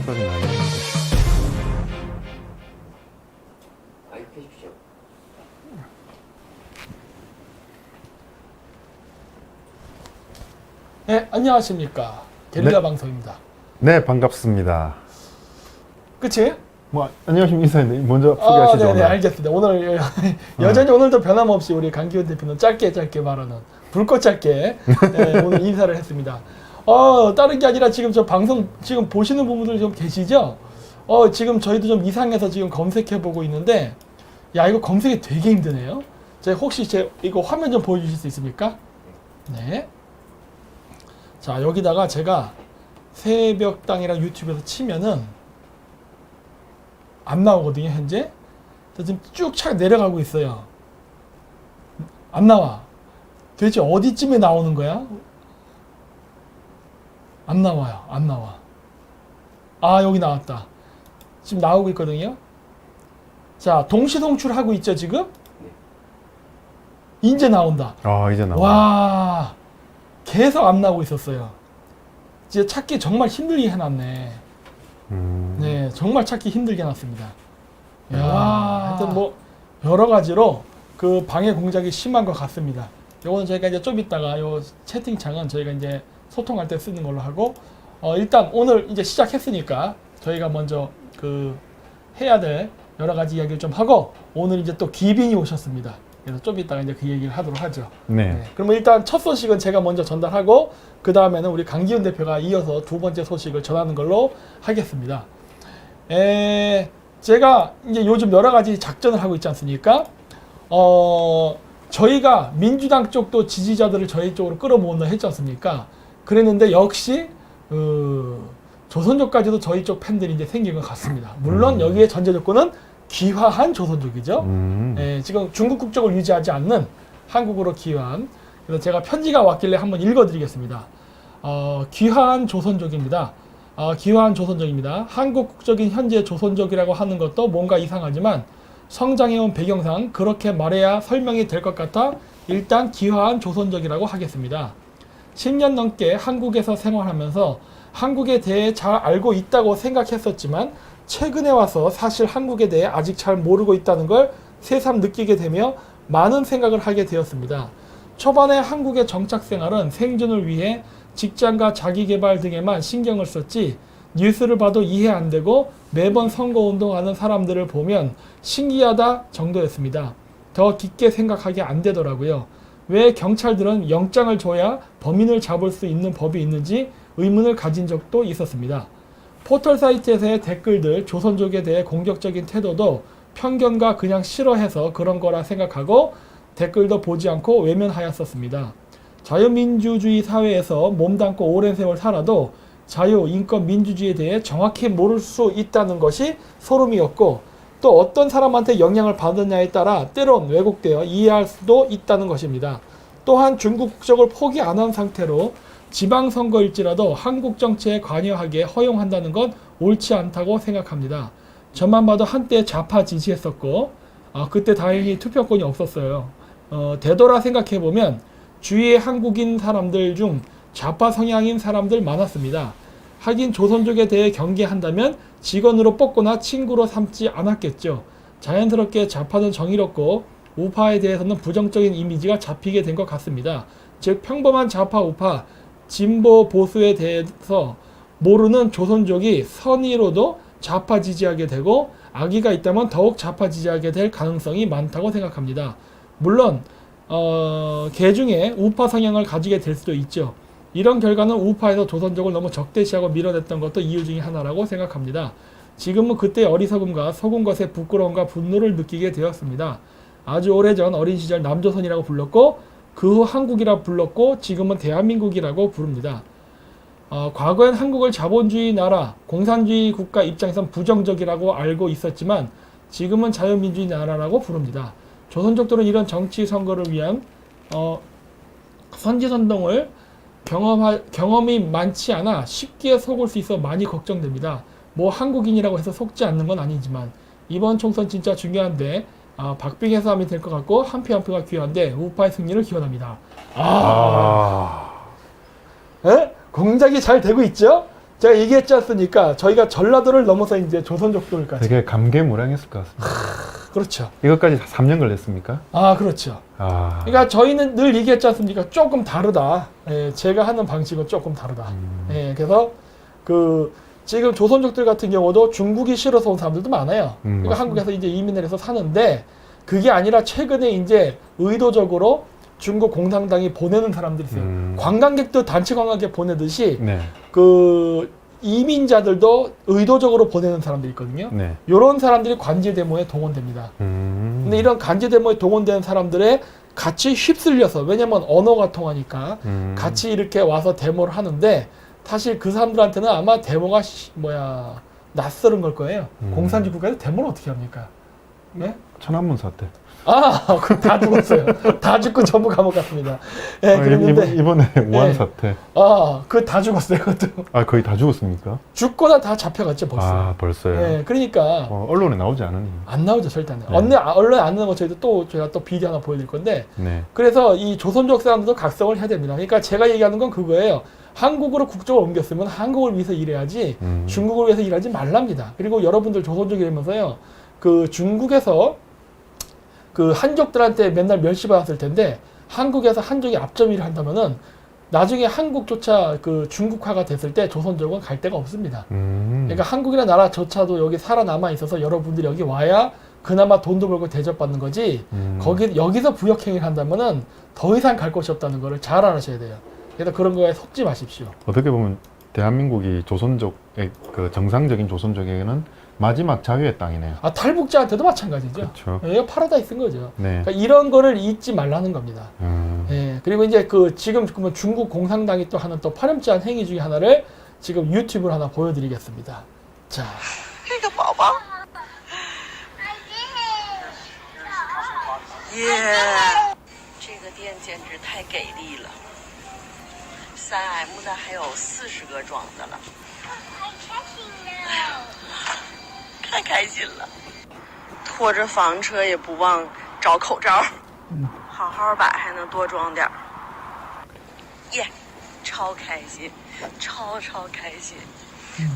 소리 나네. 마이크 켜십시오. 네, 안녕하십니까. 게릴라 네. 방송입니다. 네, 반갑습니다. 그치? 뭐 안녕하십니까 인사인데 먼저 소개하시죠. 네네, 오늘. 알겠습니다. 오늘 여전히 오늘도 변함없이 우리 강기훈 대표는 짧게 말하는 불꽃 짧게 네, 오늘 인사를 했습니다. 다른 게 아니라 지금 저 방송 지금 보시는 분들 좀 계시죠? 지금 저희도 좀 이상해서 지금 검색해 보고 있는데, 야, 이거 검색이 되게 힘드네요. 제가 혹시 이거 화면 좀 보여주실 수 있습니까? 네. 자, 여기다가 제가 새벽당이랑 유튜브에서 치면은 안 나오거든요, 현재. 지금 쭉 차 내려가고 있어요. 안 나와. 도대체 어디쯤에 나오는 거야? 안 나와요. 안 나와. 아, 여기 나왔다. 지금 나오고 있거든요. 자, 동시 송출하고 있죠, 지금? 이제 나온다. 이제 나와. 와, 계속 안 나오고 있었어요. 이제 찾기 정말 힘들게 해놨네. 네, 정말 찾기 힘들게 해놨습니다. 야, 하여튼 뭐 여러 가지로 그 방해 공작이 심한 것 같습니다. 요거는 저희가 이제 좀 이따가 요 채팅창은 저희가 이제 소통할 때 쓰는 걸로 하고, 일단 오늘 이제 시작했으니까 저희가 먼저 그 해야 될 여러 가지 이야기를 좀 하고, 오늘 이제 또 귀빈이 오셨습니다. 그래서 좀 이따가 이제 그 얘기를 하도록 하죠. 네. 그러면 일단 첫 소식은 제가 먼저 전달하고, 그 다음에는 우리 강기훈 대표가 이어서 두 번째 소식을 전하는 걸로 하겠습니다. 제가 이제 요즘 여러 가지 작전을 하고 있지 않습니까? 저희가 민주당 쪽도 지지자들을 저희 쪽으로 끌어모은다 했지 않습니까? 그랬는데 역시 조선족까지도 저희 쪽 팬들이 이제 생긴 것 같습니다. 물론 여기에 전제 조건은 귀화한 조선족이죠. 지금 중국 국적을 유지하지 않는 한국으로 귀화한. 그래서 제가 편지가 왔길래 한번 읽어드리겠습니다. 귀화한 조선족입니다. 귀화한 조선족입니다. 한국 국적인 현재 조선족이라고 하는 것도 뭔가 이상하지만 성장해온 배경상 그렇게 말해야 설명이 될 것 같아 일단 귀화한 조선족이라고 하겠습니다. 10년 넘게 한국에서 생활하면서 한국에 대해 잘 알고 있다고 생각했었지만 최근에 와서 사실 한국에 대해 아직 잘 모르고 있다는 걸 새삼 느끼게 되며 많은 생각을 하게 되었습니다. 초반에 한국의 정착 생활은 생존을 위해 직장과 자기개발 등에만 신경을 썼지 뉴스를 봐도 이해 안 되고 매번 선거운동하는 사람들을 보면 신기하다 정도였습니다. 더 깊게 생각하게 안 되더라고요. 왜 경찰들은 영장을 줘야 범인을 잡을 수 있는 법이 있는지 의문을 가진 적도 있었습니다. 포털 사이트에서의 댓글들, 조선족에 대해 공격적인 태도도 편견과 그냥 싫어해서 그런 거라 생각하고 댓글도 보지 않고 외면하였었습니다. 자유민주주의 사회에서 몸담고 오랜 세월 살아도 자유, 인권, 민주주의에 대해 정확히 모를 수 있다는 것이 소름이었고, 또 어떤 사람한테 영향을 받느냐에 따라 때론 왜곡되어 이해할 수도 있다는 것입니다. 또한 중국 국적을 포기 안 한 상태로 지방선거일지라도 한국 정치에 관여하게 허용한다는 건 옳지 않다고 생각합니다. 저만 봐도 한때 좌파 지지했었고 그때 다행히 투표권이 없었어요. 되돌아 생각해보면 주위의 한국인 사람들 중 좌파 성향인 사람들 많았습니다. 하긴 조선족에 대해 경계한다면 직원으로 뽑거나 친구로 삼지 않았겠죠. 자연스럽게 좌파는 정의롭고 우파에 대해서는 부정적인 이미지가 잡히게 된 것 같습니다. 즉 평범한 좌파 우파 진보 보수에 대해서 모르는 조선족이 선의로도 좌파 지지하게 되고 악의가 있다면 더욱 좌파 지지하게 될 가능성이 많다고 생각합니다. 물론 개 중에 우파 성향을 가지게 될 수도 있죠. 이런 결과는 우파에서 조선족을 너무 적대시하고 밀어냈던 것도 이유 중에 하나라고 생각합니다. 지금은 그때의 어리석음과 속은 것에 부끄러움과 분노를 느끼게 되었습니다. 아주 오래전 어린 시절 남조선이라고 불렀고 그 후 한국이라 불렀고 지금은 대한민국이라고 부릅니다. 과거엔 한국을 자본주의 나라, 공산주의 국가 입장에선 부정적이라고 알고 있었지만 지금은 자유민주주의 나라라고 부릅니다. 조선족들은 이런 정치 선거를 위한 선지선동을 경험이 많지 않아 쉽게 속을 수 있어 많이 걱정됩니다. 뭐 한국인이라고 해서 속지 않는 건 아니지만 이번 총선 진짜 중요한데 박빙의 싸움이 될 것 같고 한 표 한 표가 귀한데 우파의 승리를 기원합니다. 공작이 잘 되고 있죠? 제가 얘기했지 않습니까? 저희가 전라도를 넘어서 이제 조선족들까지. 되게 감개무량했을 것 같습니다. 그렇죠. 이것까지 3년 걸렸습니까? 아, 그렇죠. 아, 그러니까 저희는 늘 얘기했지 않습니까? 조금 다르다. 예, 제가 하는 방식은 조금 다르다. 예, 그래서 그 지금 조선족들 같은 경우도 중국이 싫어서 온 사람들도 많아요. 그러니까 맞습니다. 한국에서 이제 이민을 해서 사는데 그게 아니라 최근에 이제 의도적으로 중국 공산당이 보내는 사람들이 있어요. 관광객도 단체 관광객 보내듯이 네, 그 이민자들도 의도적으로 보내는 사람들이 있거든요. 네. 이런 사람들이 관제 데모에 동원됩니다. 근데 이런 관제 데모에 동원된 사람들의 같이 휩쓸려서, 왜냐면 언어가 통하니까 같이 이렇게 와서 데모를 하는데 사실 그 사람들한테는 아마 데모가 낯설은 걸 거예요. 공산주의 국가에서 데모를 어떻게 합니까? 네? 천안문 사태. 아, 그 다 죽었어요. 다 죽고 전부 감옥 갔습니다. 예, 그랬는데 이번에 우한 네. 사태. 아, 그 다 죽었어요. 그것도 아, 거의 다 죽었습니까? 죽거나 다 잡혀갔죠 벌써. 아, 벌써요. 예, 그러니까 언론에 나오지 않으니. 안 나오죠 절대는. 네. 언론에 안 나오는 거 제가 또 비디오 하나 보여드릴 건데. 네. 그래서 이 조선족 사람들도 각성을 해야 됩니다. 그러니까 제가 얘기하는 건 그거예요. 한국으로 국적을 옮겼으면 한국을 위해서 일해야지 중국을 위해서 일하지 말랍니다. 그리고 여러분들 조선족이라면서요. 그 중국에서 그 한족들한테 맨날 멸시받았을 텐데 한국에서 한족이 앞점일을 한다면은 나중에 한국조차 그 중국화가 됐을 때 조선족은 갈 데가 없습니다. 그러니까 한국이라는 나라조차도 여기 살아남아 있어서 여러분들이 여기 와야 그나마 돈도 벌고 대접받는 거지 여기서 부역행위를 한다면은 더 이상 갈 곳이 없다는 거를 잘 알아셔야 돼요. 그래서 그런 거에 속지 마십시오. 어떻게 보면 대한민국이 조선족의 그 정상적인 조선족에게는 마지막 자유의 땅이네요. 아, 탈북자한테도 마찬가지죠. 그렇죠. 이거 파라다이스인 거죠. 네. 그러니까 이런 거를 잊지 말라는 겁니다. 예, 그리고 이제 그 지금 그러면 중국 공산당이 또 하는 또 파렴치한 행위 중에 하나를 지금 유튜브로 하나 보여드리겠습니다. 자, 这个宝宝，耶！这个店简直太给力了，3M 的还有40个装的了，太开心了，拖着房车也不忘找口罩，好好摆还能多装点儿，耶！超开心，超开心。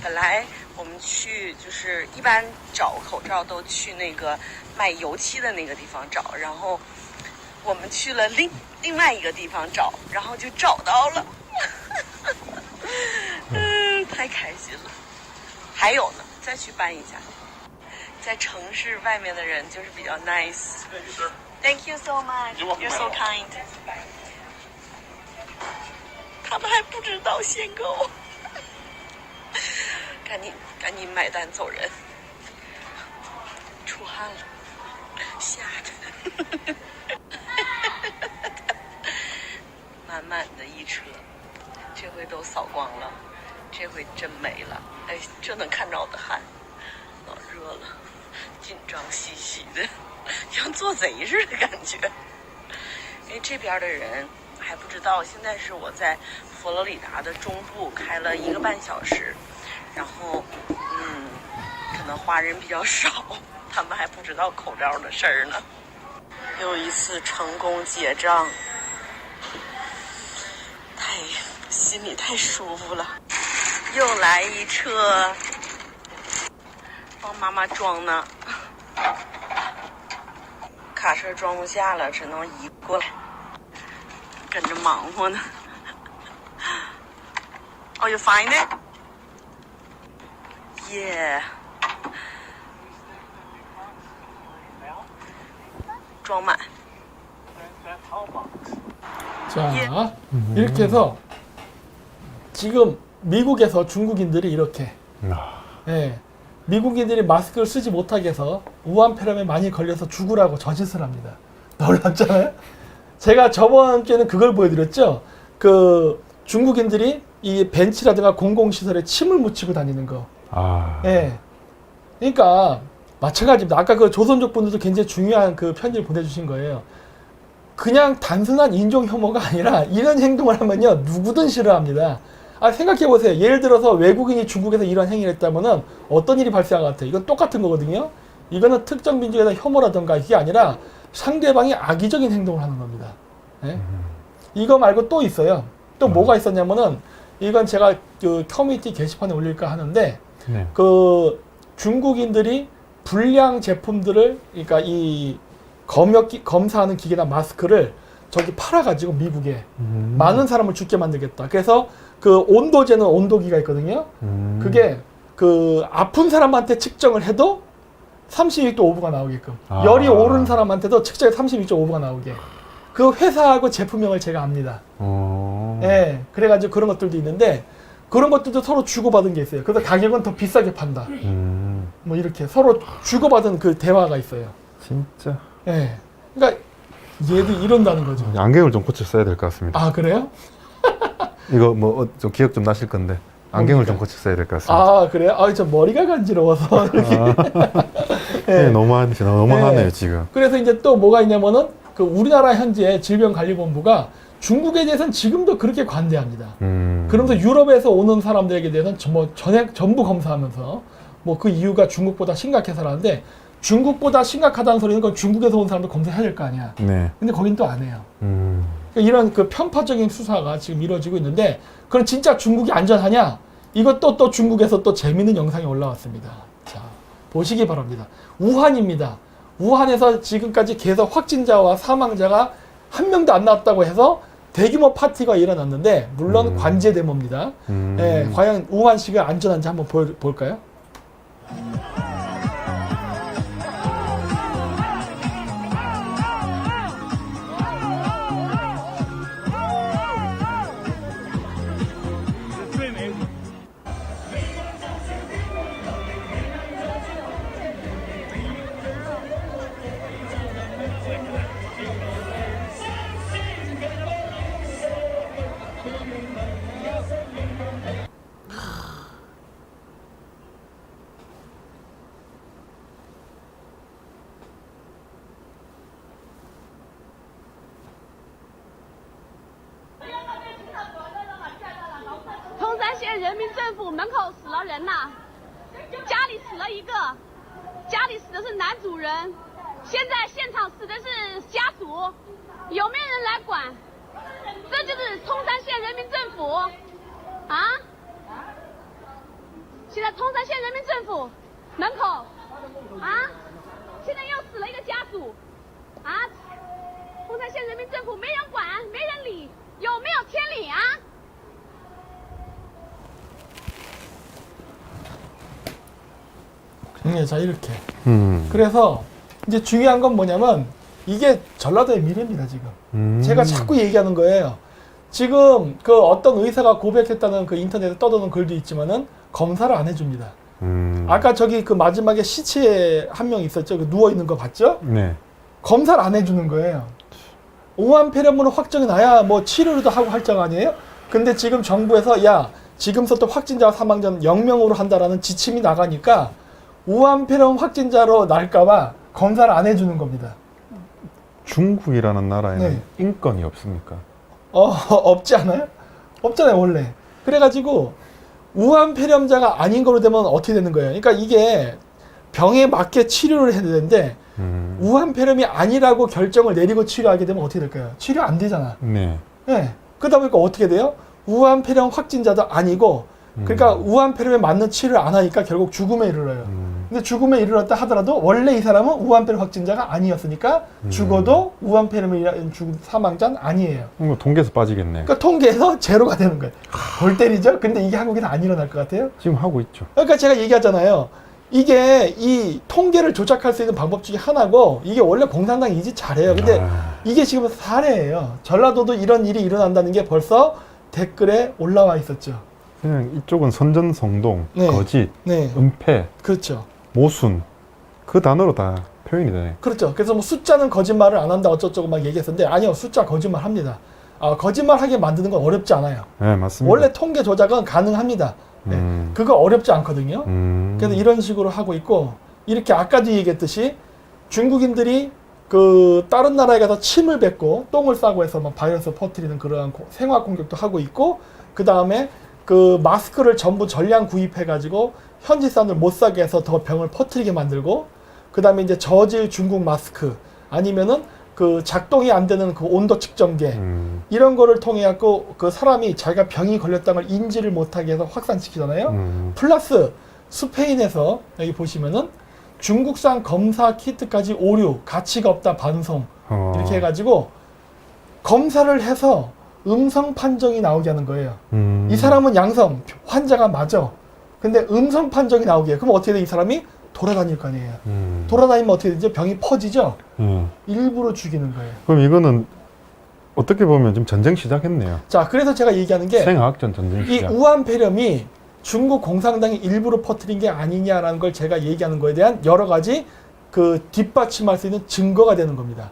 本来我们去就是一般找口罩都去那个卖油漆的那个地方找，然后我们去了另外一个地方找，然后就找到了，太开心了。还有呢，再去搬一下，在城市外面的人就是比较 nice。Thank you so much. You're so kind. 他们还不知道限购。赶紧买单走人，出汗了，吓的，满满的一车，这回都扫光了，这回真没了，哎，这能看着我的汗，老热了，紧张兮兮的，像做贼似的感觉。因为这边的人还不知道，现在是我在佛罗里达的中部开了1个半小时。然后，可能华人比较少，他们还不知道口罩的事儿呢。又一次成功结账，心里太舒服了。又来一车，帮妈妈装呢，卡车装不下了，只能移过来，跟着忙活呢。Oh, you find it? Yeah. 装满. 자, 이렇게 해서 지금 미국에서 중국인들이 이렇게 예, 미국인들이 마스크를 쓰지 못하게 해서 우한폐렴에 많이 걸려서 죽으라고 저짓을 합니다. 놀랍잖아요? 제가 저번 주에는 그걸 보여드렸죠. 그 중국인들이 이 벤치라든가 공공시설에 침을 묻히고 다니는 거. 예. 그러니까 마찬가지입니다. 아까 그 조선족 분들도 굉장히 중요한 그 편지를 보내주신 거예요. 그냥 단순한 인종 혐오가 아니라 이런 행동을 하면요 누구든 싫어합니다. 생각해보세요. 예를 들어서 외국인이 중국에서 이런 행위를 했다면은 어떤 일이 발생할 것 같아요? 이건 똑같은 거거든요. 이거는 특정 민족에 대한 혐오라든가 이게 아니라 상대방이 악의적인 행동을 하는 겁니다. 예? 이거 말고 또 있어요. 또 뭐가 있었냐면은 이건 제가 그 커뮤니티 게시판에 올릴까 하는데 네. 그 중국인들이 불량 제품들을 그러니까 이 검사하는 기계나 마스크를 저기 팔아가지고 미국에 많은 사람을 죽게 만들겠다. 그래서 그 온도 재는 온도기가 있거든요. 그게 그 아픈 사람한테 측정을 해도 32도 5분가 나오게끔 아. 열이 오른 사람한테도 측정해 32.5분가 나오게 그 회사하고 제품명을 제가 압니다. 예, 그래가지고 그런 것들도 있는데 그런 것들도 서로 주고받은 게 있어요. 그래서 가격은 더 비싸게 판다. 뭐 이렇게 서로 주고받은 그 대화가 있어요. 진짜. 예, 그러니까 얘도 이런다는 거죠. 안경을 좀 고쳐 써야 될 것 같습니다. 아 그래요? 이거 뭐 좀 기억 좀 나실 건데 안경을 좀 고쳐 써야 될 것 같습니다. 아 그래요? 아 저 머리가 간지러워서 이렇게. 네, 너무하네요 네. 지금. 그래서 이제 또 뭐가 있냐면은 그 우리나라 현재 질병관리본부가 중국에 대해서는 지금도 그렇게 관대합니다. 그러면서 유럽에서 오는 사람들에게 대해서는 전부 검사하면서 뭐 그 이유가 중국보다 심각해서라는데 중국보다 심각하다는 소리는 건 중국에서 온 사람도 검사해야 될 거 아니야. 네. 근데 거긴 또 안 해요. 그러니까 이런 그 편파적인 수사가 지금 이루어지고 있는데 그럼 진짜 중국이 안전하냐? 이것도 또 중국에서 또 재밌는 영상이 올라왔습니다. 자, 보시기 바랍니다. 우한입니다. 우한에서 지금까지 계속 확진자와 사망자가 한 명도 안 나왔다고 해서 대규모 파티가 일어났는데 물론 관제 데모입니다. 예, 과연 우한시가 안전한지 한번 볼까요?通山县人民政府门口死了人呐，家里死了一个，家里死的是男主人，现在现场死的是家属，有没有人来管？这就是通山县人民政府啊！现在通山县人民政府门口啊，现在又死了一个家属啊！通山县人民政府没人管，没人理，有没有天理啊？ 네, 자 이렇게. 그래서 이제 중요한 건 뭐냐면 이게 전라도의 미래입니다 지금. 제가 자꾸 얘기하는 거예요. 지금 그 어떤 의사가 고백했다는 그 인터넷에 떠도는 글도 있지만은 검사를 안 해줍니다. 아까 저기 그 마지막에 시체 한 명 있었죠. 그 누워 있는 거 봤죠? 네. 검사를 안 해주는 거예요. 우한 폐렴으로 확정이 나야 뭐 치료도 하고 할 적 아니에요? 근데 지금 정부에서 야 지금 썼던 확진자와 사망자는 0명으로 한다라는 지침이 나가니까 우한 폐렴 확진자로 날까봐 검사를 안 해주는 겁니다. 중국이라는 나라에는 네. 인권이 없습니까? 없지 않아요? 없잖아요 원래. 그래가지고 우한 폐렴자가 아닌 거로 되면 어떻게 되는 거예요? 그러니까 이게 병에 맞게 치료를 해야 되는데 우한 폐렴이 아니라고 결정을 내리고 치료하게 되면 어떻게 될까요? 치료 안 되잖아. 네. 네. 그러다 보니까 어떻게 돼요? 우한 폐렴 확진자도 아니고 그러니까 우한 폐렴에 맞는 치료를 안 하니까 결국 죽음에 이르러요. 근데 죽음에 이르렀다 하더라도 원래 이 사람은 우한 폐렴 확진자가 아니었으니까 죽어도 우한 폐렴이라는 사망자는 아니에요. 이거 통계에서 빠지겠네. 그러니까 통계에서 제로가 되는 거예요. 골 때리죠? 근데 이게 한국에는 안 일어날 것 같아요? 지금 하고 있죠. 그러니까 제가 얘기하잖아요. 이게 이 통계를 조작할 수 있는 방법 중에 하나고 이게 원래 공산당이 이 짓 잘해요. 근데 이게 지금 사례예요. 전라도도 이런 일이 일어난다는 게 벌써 댓글에 올라와 있었죠. 그냥 이쪽은 선전성동, 네. 거짓, 네. 은폐, 그렇죠. 모순 그 단어로 다 표현이 되네. 그렇죠. 그래서 뭐 숫자는 거짓말을 안 한다 어쩌고저쩌고 막 얘기했었는데 아니요. 숫자 거짓말 합니다. 거짓말하게 만드는 건 어렵지 않아요. 네, 맞습니다. 원래 통계 조작은 가능합니다. 네. 그거 어렵지 않거든요. 그래서 이런 식으로 하고 있고 이렇게 아까도 얘기했듯이 중국인들이 그 다른 나라에 가서 침을 뱉고 똥을 싸고 해서 막 바이러스 퍼뜨리는 그러한 생화 공격도 하고 있고 그 다음에 그 마스크를 전부 전량 구입해 가지고 현지 사람들 못 사게 해서 더 병을 퍼뜨리게 만들고 그 다음에 이제 저질 중국 마스크 아니면은 그 작동이 안 되는 그 온도 측정계 이런 거를 통해 갖고 그 사람이 자기가 병이 걸렸다는 걸 인지를 못하게 해서 확산시키잖아요. 플러스 스페인에서 여기 보시면은 중국산 검사 키트까지 오류, 가치가 없다 반송 이렇게 해가지고 검사를 해서 음성 판정이 나오게 하는 거예요. 이 사람은 양성, 환자가 맞아. 근데 음성 판정이 나오게 해요. 그럼 어떻게 돼? 이 사람이 돌아다닐 거 아니에요. 돌아다니면 어떻게 되죠? 병이 퍼지죠? 일부러 죽이는 거예요. 그럼 이거는 어떻게 보면 지금 전쟁 시작했네요. 자, 그래서 제가 얘기하는 게 생화학전 전쟁 이 시작. 우한 폐렴이 중국 공산당이 일부러 퍼뜨린 게 아니냐라는 걸 제가 얘기하는 거에 대한 여러 가지 그 뒷받침할 수 있는 증거가 되는 겁니다.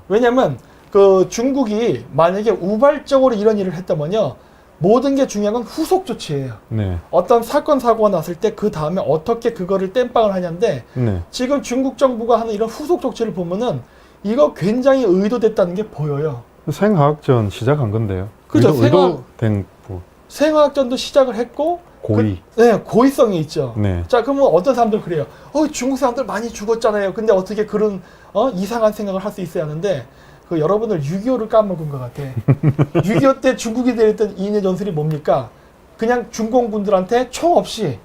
왜냐면 그 중국이 만약에 우발적으로 이런 일을 했다면요, 모든 게 중요한 건 후속 조치예요. 네. 어떤 사건 사고가 났을 때 그 다음에 어떻게 그거를 땜빵을 하냐인데 네. 지금 중국 정부가 하는 이런 후속 조치를 보면은 이거 굉장히 의도됐다는 게 보여요. 생화학전 시작한 건데요. 그죠, 의도된 뭐 생화학전도 시작을 했고 고의. 네, 고의성이 있죠. 네. 자, 그러면 어떤 사람들 그래요. 중국 사람들 많이 죽었잖아요. 근데 어떻게 그런 이상한 생각을 할 수 있어야 하는데 그 여러분들 6.25를 까먹은 것 같아. 6.25 때 중국이 내렸던 인해 전술이 뭡니까? 그냥 중공군들한테 총 없이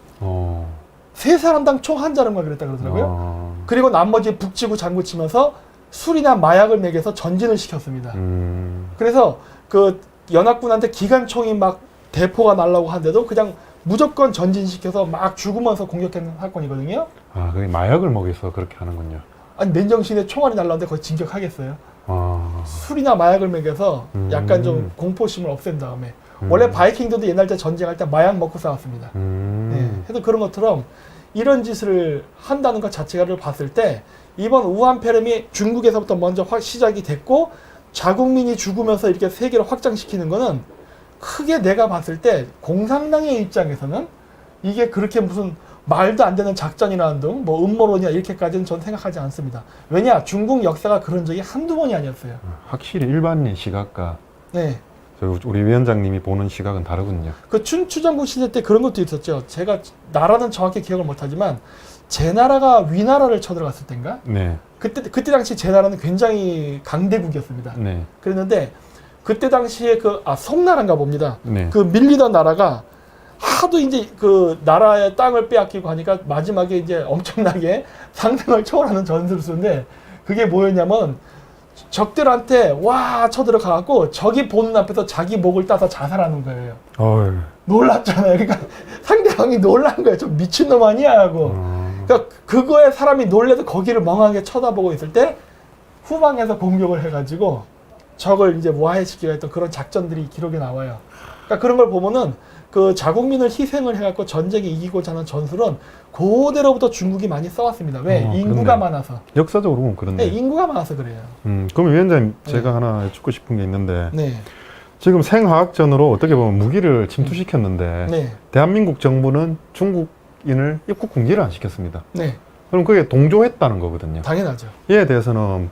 세 사람당 총 한 자루만 그랬다 그러더라고요. 그리고 나머지 북치고 장구치면서 술이나 마약을 먹여서 전진을 시켰습니다. 그래서 그 연합군한테 기관총이 막 대포가 날라고 하는데도 그냥 무조건 전진시켜서 막 죽으면서 공격하는 사건이거든요. 아, 그게 마약을 먹여서 그렇게 하는군요. 아니 맨정신에 총알이 날라오는데 거의 진격하겠어요. 아. 술이나 마약을 먹여서 약간 좀 공포심을 없앤 다음에 원래 바이킹들도 옛날 때 전쟁할 때 마약 먹고 싸웠습니다. 네. 그래서 그런 것처럼 이런 짓을 한다는 것 자체를 봤을 때 이번 우한 폐렴이 중국에서부터 먼저 시작이 됐고 자국민이 죽으면서 이렇게 세계를 확장시키는 거는 크게 내가 봤을 때 공산당의 입장에서는 이게 그렇게 무슨 말도 안 되는 작전이라는 등 뭐 음모론이야 이렇게까지는 전 생각하지 않습니다. 왜냐? 중국 역사가 그런 적이 한두 번이 아니었어요. 확실히 일반인 시각과 네. 우리 위원장님이 보는 시각은 다르군요. 그 춘추전국 시대 때 그런 것도 있었죠. 제가 나라는 정확히 기억을 못하지만 제 나라가 위나라를 쳐들어갔을 때인가? 네. 그때 당시 제 나라는 굉장히 강대국이었습니다. 네. 그랬는데 그때 당시에 송나라인가 봅니다. 네. 그 밀리던 나라가 하도 이제 그 나라의 땅을 빼앗기고 하니까 마지막에 이제 엄청나게 상상을 초월하는 전술을 쓰는데 그게 뭐였냐면 적들한테 와 쳐들어가갖고 적이 보는 앞에서 자기 목을 따서 자살하는 거예요. 어휴. 놀랐잖아요. 그러니까 상대방이 놀란 거예요. 좀 미친놈 아니야 하고. 그러니까 그거에 사람이 놀래서 거기를 멍하게 쳐다보고 있을 때 후방에서 공격을 해가지고 적을 이제 무화해시키려 했던 그런 작전들이 기록에 나와요. 그러니까 그런 걸 보면은 그 자국민을 희생을 해갖고 전쟁에 이기고자 하는 전술은 그대로부터 중국이 많이 써왔습니다. 왜? 인구가 그렇네. 많아서. 역사적으로 보면 그렇네. 네, 인구가 많아서 그래요. 그럼 위원장님 네. 제가 하나 여쭙고 싶은 게 있는데 네. 지금 생화학전으로 어떻게 보면 무기를 침투시켰는데 네. 대한민국 정부는 중국인을 입국 금지를 안 시켰습니다. 네. 그럼 그게 동조했다는 거거든요. 당연하죠. 이에 대해서는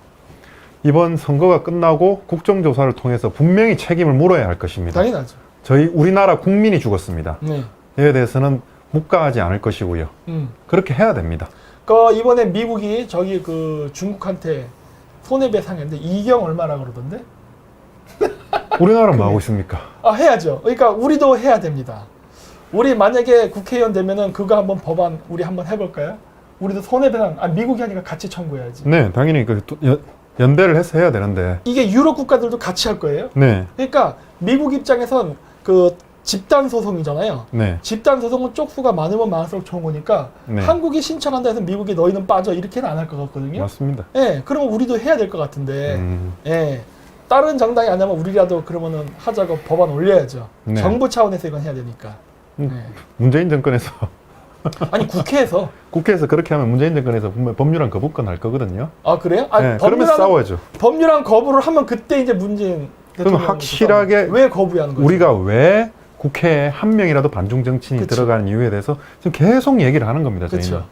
이번 선거가 끝나고 국정조사를 통해서 분명히 책임을 물어야 할 것입니다. 당연하죠. 우리나라 국민이 죽었습니다. 네. 이에 대해서는 묵과하지 않을 것이고요. 그렇게 해야 됩니다. 이번에 미국이 그 중국한테 손해배상했는데 이경 얼마나 그러던데? 우리나라는 뭐 하고 있습니까? 해야죠. 그러니까 우리도 해야 됩니다. 우리 만약에 국회의원 되면은 그거 한번 법안 우리 한번 해볼까요? 우리도 손해배상, 미국이 하니까 같이 청구해야지. 네, 당연히 연대를 해서 해야 되는데. 이게 유럽 국가들도 같이 할 거예요. 네. 그러니까 미국 입장에선 그 집단 소송이잖아요. 네. 집단 소송은 쪽수가 많으면 많을수록 좋은 거니까 네. 한국이 신청한다 해서 미국이 너희는 빠져 이렇게는 안 할 것 같거든요. 맞습니다. 예, 그러면 우리도 해야 될 것 같은데, 예, 다른 정당이 안 하면 우리라도 그러면은 하자고 법안 올려야죠. 네. 정부 차원에서 이건 해야 되니까. 예. 문재인 정권에서 아니 국회에서. 국회에서 그렇게 하면 문재인 정권에서 법률안 거부권 할 거거든요. 아 그래요? 네, 그러면 싸워야죠. 법률안 거부를 하면 그때 이제 문재인 그럼 확실하게 왜 거부하는 거죠? 우리가 왜 국회에 한 명이라도 반중 정치인이 그쵸. 들어가는 이유에 대해서 지금 계속 얘기를 하는 겁니다. 저희는. 그쵸.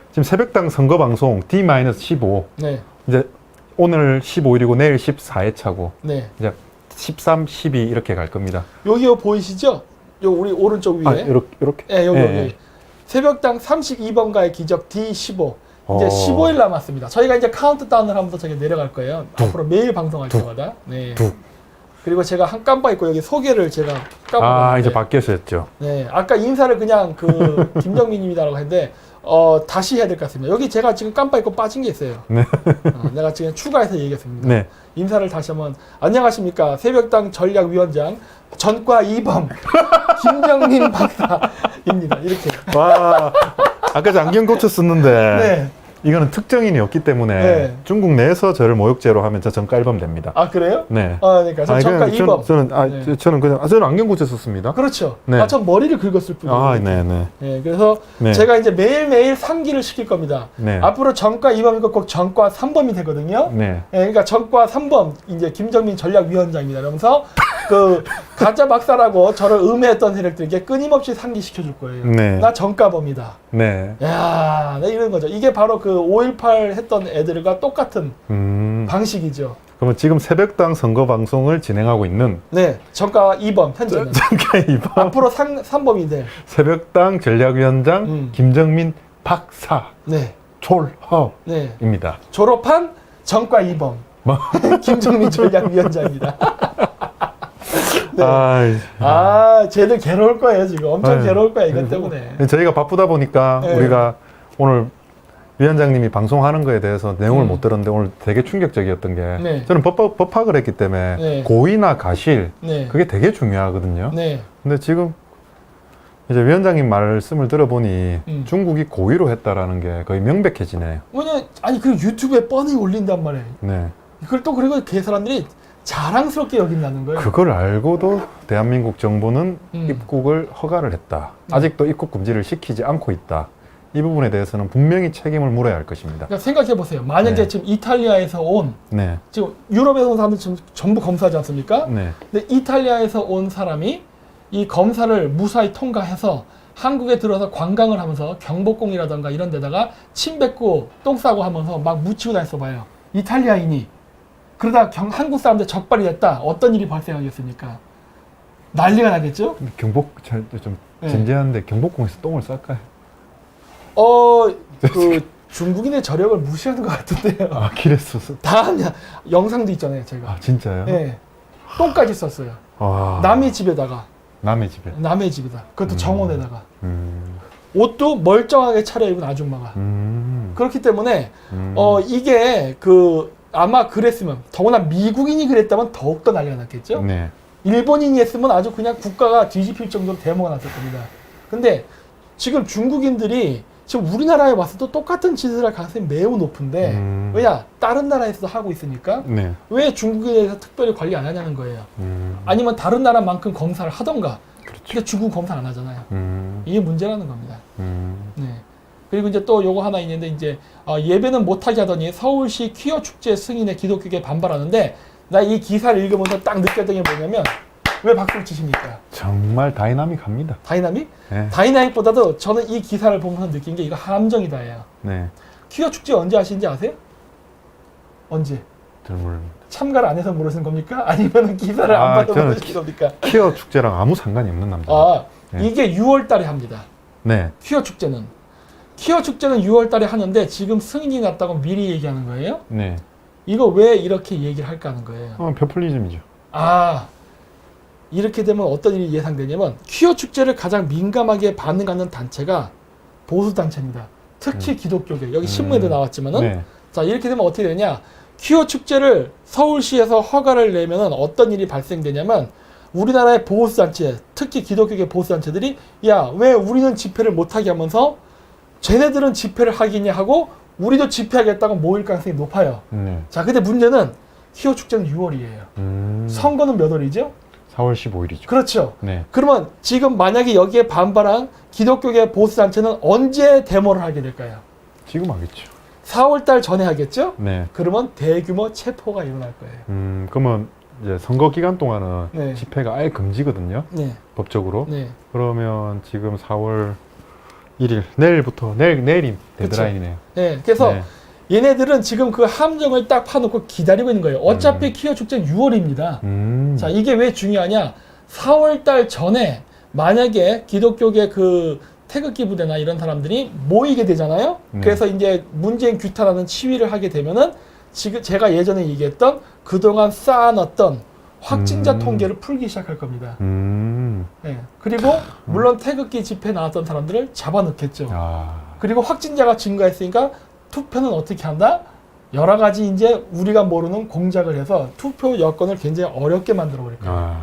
지금 새벽당 선거 방송 D-15 네, 이제 오늘 15일이고 내일 14회 차고 네. 이제 13, 12 이렇게 갈 겁니다. 여기 보이시죠? 요 우리 오른쪽 위에. 이렇게. 예, 여기 예, 여기. 예. 새벽당 32번가의 기적 D15. 이제 15일 남았습니다. 저희가 이제 카운트다운을 하면서 저기 내려갈 거예요. 앞으로 매일 방송할 때마다. 네. 그리고 제가 한 깜빡 잊고 여기 소개를 제가 까먹었는데. 이제 바뀌어서 했죠. 네. 아까 인사를 그냥 그 김정민님이라고 했는데 다시 해야 될 것 같습니다. 여기 제가 지금 깜빡 잊고 빠진 게 있어요. 네. 내가 지금 추가해서 얘기했습니다. 네. 인사를 다시 한번 안녕하십니까 새벽당 전략위원장 전과 2범 김정민 박사입니다. 이렇게. 와, 아까 저 안경 고쳤었는데 네. 이거는 특정인이 없기 때문에 네. 중국 내에서 저를 모욕죄로 하면 저 전과 1범 됩니다. 아 그래요? 네. 그러니까 저 전과 2범. 저는 그냥 저는 안경 고쳤었습니다. 그렇죠. 네. 전 머리를 긁었을 뿐이에요. 네네. 네, 그래서 네. 제가 이제 매일매일 상기를 시킬 겁니다. 네. 앞으로 전과 2범이고 꼭 전과 3범이 되거든요. 네. 네, 그러니까 전과 3범 이제 김정민 전략위원장입니다. 그러면서 그 가짜 박사라고 저를 음해했던 세력들에게 끊임없이 상기시켜 줄 거예요. 네. 나 전과범이다. 네. 야, 네, 이런 거죠. 이게 바로 그 5.18 했던 애들과 똑같은 방식이죠. 그러면 지금 새벽당 선거 방송을 진행하고 있는 네, 전과 2범 현재는 전과 2범 앞으로 3범이 돼. 새벽당 전략위원장 김정민 박사 네, 촐허입니다. 네. 졸업한 전과 2범 김정민 전략위원장입니다. 네. 쟤들 괴로울 거예요 지금. 엄청 괴로울 거야 이것 때문에. 저희가 바쁘다 보니까 네. 우리가 오늘 위원장님이 방송하는 거에 대해서 내용을 못 들었는데 오늘 되게 충격적이었던 게 네. 저는 법학을 했기 때문에 네. 고의나 가실 네. 그게 되게 중요하거든요. 네. 근데 지금 이제 위원장님 말씀을 들어보니 중국이 고의로 했다라는 게 거의 명백해지네요. 왜냐 아니 그 유튜브에 뻔히 올린단 말이에요. 네. 그걸 또 그리고 그 사람들이 자랑스럽게 여긴다는 거예요. 그걸 알고도 대한민국 정부는 입국을 허가를 했다. 아직도 입국 금지를 시키지 않고 있다. 이 부분에 대해서는 분명히 책임을 물어야 할 것입니다. 그러니까 생각해 보세요. 만약에 네. 지금 이탈리아에서 온 네. 지금 유럽에서 온 사람들 지금 전부 검사하지 않습니까? 네. 근데 이탈리아에서 온 사람이 이 검사를 무사히 통과해서 한국에 들어서 관광을 하면서 경복궁이라던가 이런 데다가 침 뱉고 똥 싸고 하면서 막 묻히고 다녔어 봐요. 이탈리아인이. 그러다 한국 사람들 적발이 됐다. 어떤 일이 발생하겠습니까? 난리가 나겠죠? 좀 네. 진지한데 경복궁에서 똥을 쌀까요? 그 중국인의 저력을 무시하는 것 같은데요. 그랬었어. 다 영상도 있잖아요, 제가. 진짜요? 네. 똥까지 썼어요. 와. 남의 집에다가. 남의 집에. 남의 집에다. 그것도 정원에다가. 음. 옷도 멀쩡하게 차려입은 아줌마가. 그렇기 때문에 이게 아마 그랬으면 더구나 미국인이 그랬다면 더욱더 난리가 났겠죠. 네. 일본인이 했으면 아주 그냥 국가가 뒤집힐 정도로 데모가 났을 겁니다. 근데 지금 중국인들이 지금 우리나라에 와서도 똑같은 짓을 할 가능성이 매우 높은데 왜냐? 다른 나라에서도 하고 있으니까 네. 왜 중국에 대해서 특별히 관리 안 하냐는 거예요. 아니면 다른 나라만큼 검사를 하던가. 그렇죠. 근데 중국 검사 안 하잖아요. 이게 문제라는 겁니다. 네. 그리고 이제 또 요거 하나 있는데 이제 예배는 못하게 하더니 서울시 퀴어 축제 승인에 기독교계 반발하는데 나 이 기사를 읽으면서 딱 느꼈던 게 뭐냐면 왜 박수를 치십니까? 정말 다이나믹합니다. 다이나믹? 네. 다이나믹보다도 저는 이 기사를 보면서 느낀 게 이거 함정이다예요. 네. 퀴어 축제 언제 하시는지 아세요? 언제? 잘 모릅니다. 참가를 안 해서 모르시는 겁니까? 아니면 기사를 안 봐서 저는 모르시는 겁니까? 퀴어 축제랑 아무 상관이 없는 남자. 네. 이게 6월 달에 합니다. 네. 퀴어 축제는 6월 달에 하는데 지금 승인이 났다고 미리 얘기하는 거예요? 네. 이거 왜 이렇게 얘기를 할까 하는 거예요. 표퓰리즘이죠. 이렇게 되면 어떤 일이 예상되냐면 퀴어 축제를 가장 민감하게 반응하는 단체가 보수 단체입니다. 특히 기독교계. 여기 신문에도 나왔지만은 네. 자, 이렇게 되면 어떻게 되냐? 퀴어 축제를 서울시에서 허가를 내면은 어떤 일이 발생되냐면 우리나라의 보수 단체, 특히 기독교계 보수 단체들이 야, 왜 우리는 집회를 못 하게 하면서 쟤네들은 집회를 하겠냐 하고 우리도 집회하겠다고 모일 가능성이 높아요. 네. 자, 근데 문제는 퀴어 축제는 6월이에요. 선거는 몇 월이죠? 4월 15일이죠. 그렇죠. 네. 그러면 지금 만약에 여기에 반발한 기독교계 보수단체는 언제 데모를 하게 될까요? 지금 하겠죠. 4월달 전에 하겠죠? 네. 그러면 대규모 체포가 일어날 거예요. 그러면 이제 선거 기간 동안은 네. 집회가 아예 금지거든요. 네. 법적으로. 네. 그러면 지금 4월 1일 내일부터 내일이 데드라인이네요. 네. 그래서 네. 얘네들은 지금 그 함정을 딱 파놓고 기다리고 있는 거예요. 어차피 퀴어 축제는 6월입니다. 자, 이게 왜 중요하냐? 4월달 전에 만약에 기독교계 그 태극기 부대나 이런 사람들이 모이게 되잖아요. 네. 그래서 이제 문재인 규탄하는 치위를 하게 되면은 지금 제가 예전에 얘기했던 그동안 쌓아놨던 확진자 통계를 풀기 시작할 겁니다. 네. 그리고 물론 태극기 집회 나왔던 사람들을 잡아넣겠죠. 아, 그리고 확진자가 증가했으니까 투표는 어떻게 한다? 여러 가지 이제 우리가 모르는 공작을 해서 투표 여건을 굉장히 어렵게 만들어 버릴 거예요. 아,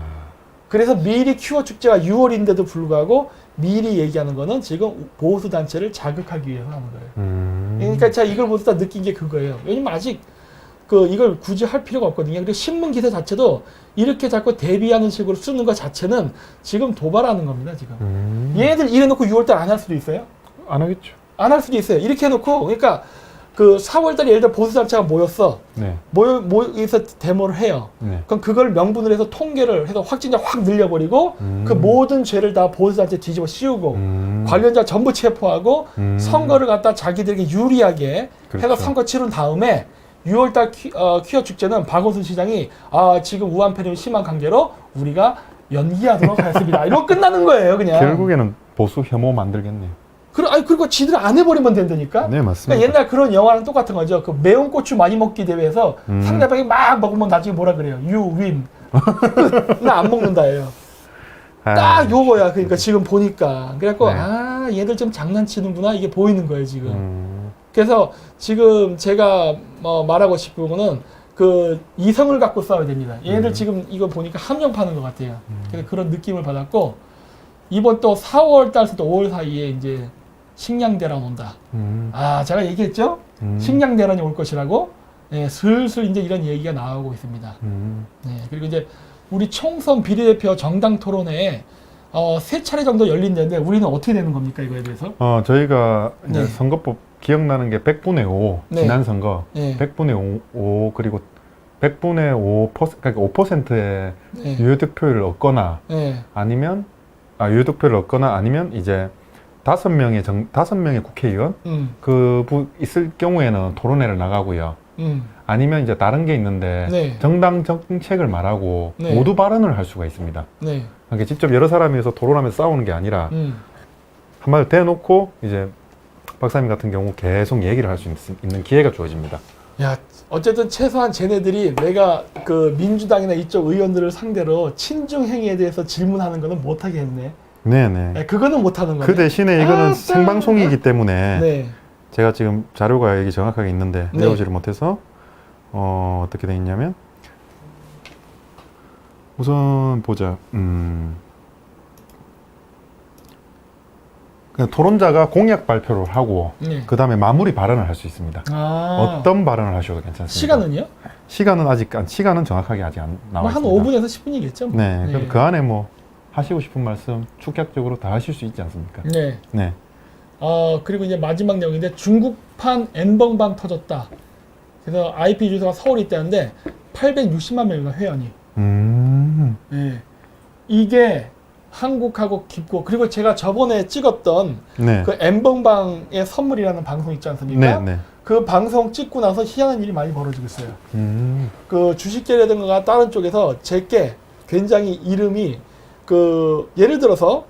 그래서 미리 큐어 축제가 6월인데도 불구하고 미리 얘기하는 거는 지금 보수 단체를 자극하기 위해서 하는 거예요. 그러니까 제가 이걸 보다 느낀 게 그거예요. 왜냐면 아직 이걸 굳이 할 필요가 없거든요. 그리고 신문 기사 자체도 이렇게 자꾸 대비하는 식으로 쓰는 것 자체는 지금 도발하는 겁니다. 지금 얘네들 이래놓고 6월달 안 할 수도 있어요. 안 하겠죠. 안 할 수도 있어요. 이렇게 해놓고 그러니까 그 4월달에 예를 들어 보수단체가 모였어. 네. 모여서 데모를 해요. 네. 그럼 그걸 명분으로 해서 통계를 해서 확진자 확 늘려버리고 그 모든 죄를 다 보수단체 뒤집어 씌우고 관련자 전부 체포하고 선거를 갖다 자기들에게 유리하게 그렇죠. 해서 선거 치른 다음에 6월달 퀴어 축제는 박원순 시장이 지금 우한 폐렴이 심한 관계로 우리가 연기하도록 하였습니다. 이러고 끝나는 거예요, 그냥. 결국에는 보수 혐오 만들겠네요. 그리고 지들 안 해버리면 된다니까? 네, 맞습니다. 그러니까 옛날 그런 영화랑 똑같은 거죠. 그 매운 고추 많이 먹기 대회에서 상대방이 막 먹으면 나중에 뭐라 그래요? You win. 나 안 먹는다예요. 딱 요거야. 그러니까 지금 보니까. 그래갖고, 네. 얘들 좀 장난치는구나. 이게 보이는 거예요, 지금. 그래서 지금 제가 말하고 싶은 거는 그 이성을 갖고 싸워야 됩니다. 얘네들 지금 이거 보니까 함정 파는 것 같아요. 그래서 그런 느낌을 받았고, 이번 또 4월 달부터 5월 사이에 이제 식량대란 온다. 제가 얘기했죠? 식량대란이 올 것이라고. 네, 슬슬 이제 이런 얘기가 나오고 있습니다. 네, 그리고 이제 우리 총선 비례대표 정당 토론회에 3차례 정도 열린다는데 우리는 어떻게 되는 겁니까, 이거에 대해서? 저희가 이제 네. 선거법 기억나는 게 100분의 5, 네. 지난 선거 네. 100분의 5 그리고 100분의 5%, 그러니까 5%의 네. 유효득표율을 얻거나 네. 아니면 유효득표를 얻거나 아니면 이제 5명의 국회의원 있을 경우에는 토론회를 나가고요. 아니면 이제 다른 게 있는데 네. 정당 정책을 말하고 네. 모두 발언을 할 수가 있습니다. 네. 그러니까 직접 여러 사람이서 토론하면서 싸우는 게 아니라 한마디로 대놓고 이제 박사님 같은 경우 계속 얘기를 할 수 있는 기회가 주어집니다. 야, 어쨌든 최소한 쟤네들이 내가 그 민주당이나 이쪽 의원들을 상대로 친중 행위에 대해서 질문하는 거는 못하게 했네. 네네. 네, 그거는 못하는 거네. 그 대신에 이거는 생방송이기 때문에 네. 제가 지금 자료가 여기 정확하게 있는데 네. 외우지를 못해서 어떻게 돼 있냐면 우선 보자. 그냥 토론자가 공약 발표를 하고 네. 그 다음에 마무리 발언을 할 수 있습니다. 어떤 발언을 하셔도 괜찮습니다. 시간은요? 시간은 정확하게 아직 안 나와 한 있습니다. 5분에서 10분이겠죠? 네, 그래서 그 안에 뭐 하시고 싶은 말씀 축약적으로 다 하실 수 있지 않습니까? 네. 네. 그리고 이제 마지막 내용인데 중국판 N번방 터졌다. 그래서 IP 주소가 서울에 있다는데 860만 명이나 회원이. 네. 이게 한국하고 깊고 그리고 제가 저번에 찍었던 네. 그 N번방의 선물이라는 방송 있지 않습니까? 네, 네. 그 방송 찍고 나서 희한한 일이 많이 벌어지고 있어요. 그 주식계라든가 다른 쪽에서 제게 굉장히 이름이 예를 들어서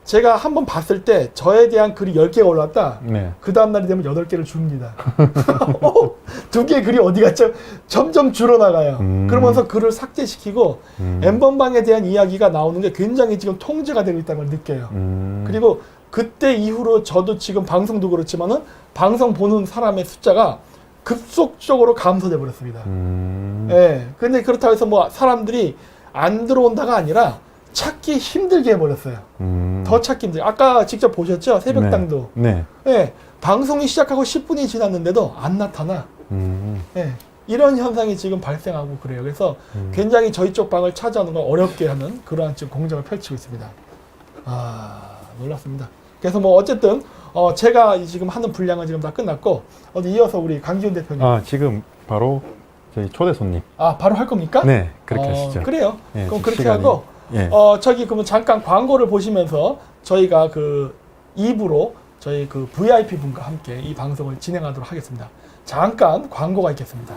제가 한번 봤을 때 저에 대한 글이 10개가 올랐다. 네. 그 다음날이 되면 8개를 줍니다. 2개의 글이 어디 갔죠? 점점 줄어나가요. 그러면서 글을 삭제시키고 N번방에 대한 이야기가 나오는 게 굉장히 지금 통제가 되고 있다는 걸 느껴요. 그리고 그때 이후로 저도 지금 방송도 그렇지만은 방송 보는 사람의 숫자가 급속적으로 감소돼 버렸습니다. 예. 근데 그렇다고 해서 뭐 사람들이 안 들어온다가 아니라 찾기 힘들게 해버렸어요. 더 찾기 힘들게. 아까 직접 보셨죠? 새벽당도. 네. 예. 방송이 시작하고 10분이 지났는데도 안 나타나. 예. 이런 현상이 지금 발생하고 그래요. 그래서 굉장히 저희 쪽 방을 차지하는 걸 어렵게 하는 그러한 지금 공정을 펼치고 있습니다. 놀랍습니다. 그래서 뭐 어쨌든 제가 지금 하는 분량은 지금 다 끝났고 이어서 우리 강기훈 대표님. 지금 바로 저희 초대 손님. 바로 할 겁니까? 네, 그렇게 하시죠. 그래요. 예, 그럼 그렇게 시간이- 하고 예. 그러면 잠깐 광고를 보시면서 저희가 그 2부로 저희 그 VIP 분과 함께 이 방송을 진행하도록 하겠습니다. 잠깐 광고가 있겠습니다.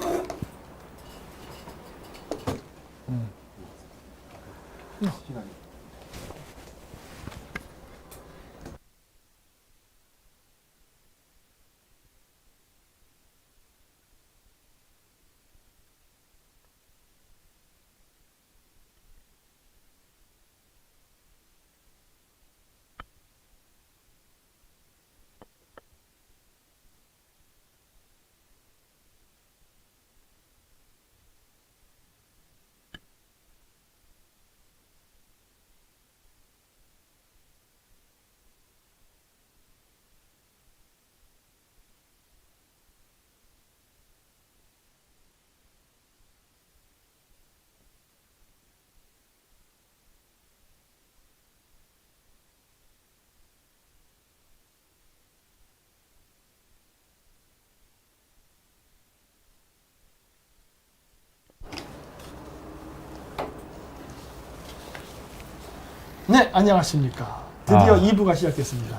네, 안녕하십니까. 드디어 아. 2부가 시작됐습니다.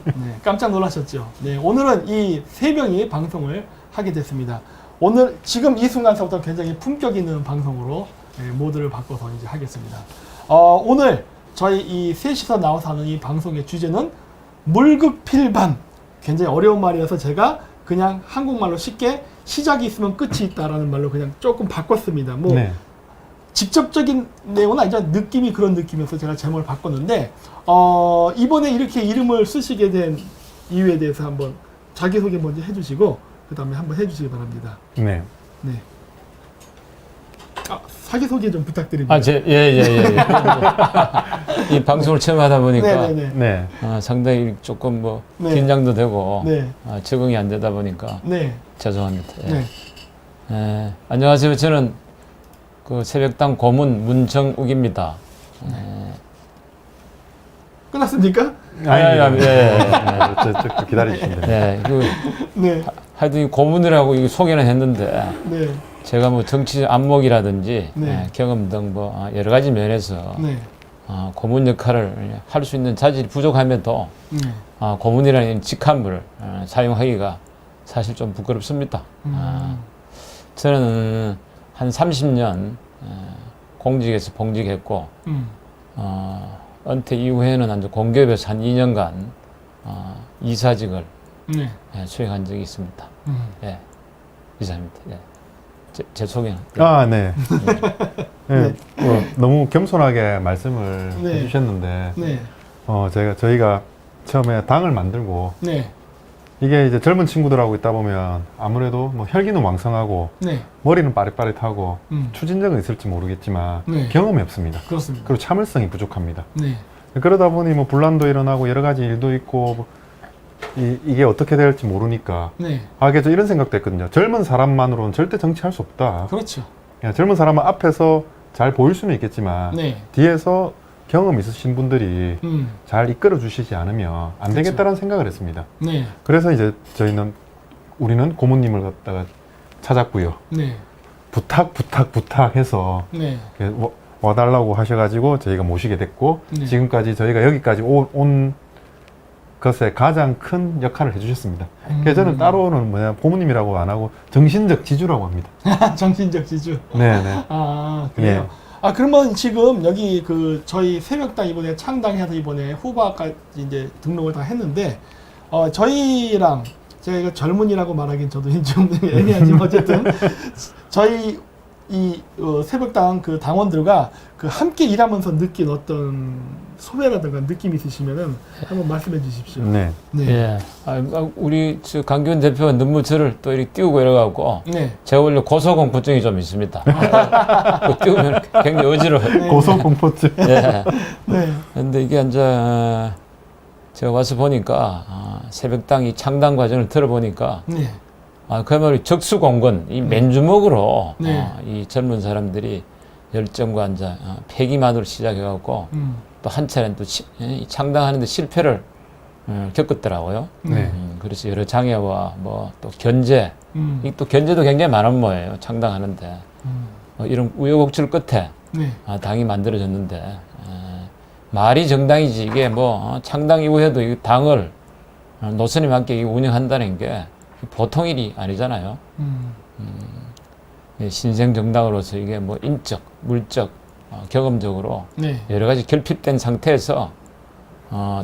네, 깜짝 놀라셨죠? 네, 오늘은 이 세 명이 방송을 하게 됐습니다. 오늘 지금 이 순간서부터 굉장히 품격 있는 방송으로 모드를 바꿔서 이제 하겠습니다. 오늘 저희 이 셋이서 나와서 하는 이 방송의 주제는 물극필반. 굉장히 어려운 말이어서 제가 그냥 한국말로 쉽게 시작이 있으면 끝이 있다라는 말로 그냥 조금 바꿨습니다. 뭐 네. 직접적인 내용은 아니죠. 느낌이 그런 느낌이어서 제가 제목을 바꿨는데 이번에 이렇게 이름을 쓰시게 된 이유에 대해서 한번 자기소개 먼저 해주시고 그 다음에 한번 해주시기 바랍니다. 네. 네. 자기소개 좀 부탁드립니다. 이 방송을 처음 하다 보니까 네네네. 네. 상당히 조금 뭐 네. 긴장도 되고 네. 적응이 안 되다 보니까 네. 죄송합니다. 네. 안녕하세요. 저는 그 새벽당 고문 문정욱입니다. 끝났습니까? 저 기다리시면 됩니다. 네. 하여튼 이 고문이라고 이거 소개는 했는데 네. 제가 뭐 정치 안목이라든지 네. 경험 등 뭐 여러 가지 면에서 네. 고문 역할을 할 수 있는 자질이 부족함에도 네. 고문이라는 직함을 사용하기가 사실 좀 부끄럽습니다. 저는 한 30년 공직에서 봉직했고 은퇴 이후에는 아주 공기업에서 한 2년간 이사직을 네. 수행한 적이 있습니다. 예, 이사입니다. 예. 제 소개는. 네. 네. 뭐 너무 겸손하게 말씀을 네. 해주셨는데, 네. 저희가 처음에 당을 만들고, 네. 이게 이제 젊은 친구들하고 있다 보면 아무래도 뭐 혈기는 왕성하고, 네. 머리는 빠릿빠릿하고, 음. 추진력은 있을지 모르겠지만, 네. 경험이 없습니다. 그렇습니다. 그리고 참을성이 부족합니다. 네. 그러다 보니 뭐 분란도 일어나고 여러 가지 일도 있고, 이게 어떻게 될지 모르니까, 네. 그래서 이런 생각도 했거든요. 젊은 사람만으로는 절대 정치할 수 없다. 그렇죠. 젊은 사람은 앞에서 잘 보일 수는 있겠지만, 네. 뒤에서 경험 있으신 분들이 음. 잘 이끌어 주시지 않으면 안 그렇죠. 되겠다라는 생각을 했습니다. 네. 그래서 이제 우리는 고모님을 갖다가 찾았고요. 네. 부탁해서 네. 와달라고 하셔가지고 저희가 모시게 됐고, 네. 지금까지 저희가 여기까지 온 것에 가장 큰 역할을 해주셨습니다. 그래서 저는 따로는 고모님이라고 안 하고 정신적 지주라고 합니다. 정신적 지주. 네네. 그래요. 예. 그러면 지금 여기 저희 새벽당 이번에 창당해서 이번에 후보까지 이제 등록을 다 했는데, 저희랑 제가 이거 젊은이라고 말하긴 저도 좀 애매하지만 어쨌든 저희 이 새벽당 그 당원들과 함께 일하면서 느낀 어떤 소외라든가 느낌 있으시면은 한번 말씀해 주십시오. 네. 네. 예. 우리 강기훈 대표가 너무 저를 또 이렇게 띄우고 이래갖고 네. 제가 원래 고소공포증이 좀 있습니다. 그 띄우면 굉장히 어지러워요. 고소공포증. 예. 네. 근데 이게 이제 제가 와서 보니까 새벽당 이 창당 과정을 들어보니까 네. 그야말로 적수공건, 이 맨주먹으로 네. 이 젊은 사람들이 열정과 이제 패기만으로 시작해갖고 또 한 차례는 또 이 창당하는데 실패를 겪었더라고요. 네. 그래서 여러 장애와 뭐 또 견제, 이 또 견제도 굉장히 많은 모예요. 창당하는데 이런 우여곡절 끝에 네. 당이 만들어졌는데 말이 정당이지 이게 뭐 창당 이후에도 이 당을 노선에 맞게 운영한다는 게 보통 일이 아니잖아요. 신생 정당으로서 이게 뭐 인적, 물적, 경험적으로 네. 여러 가지 결핍된 상태에서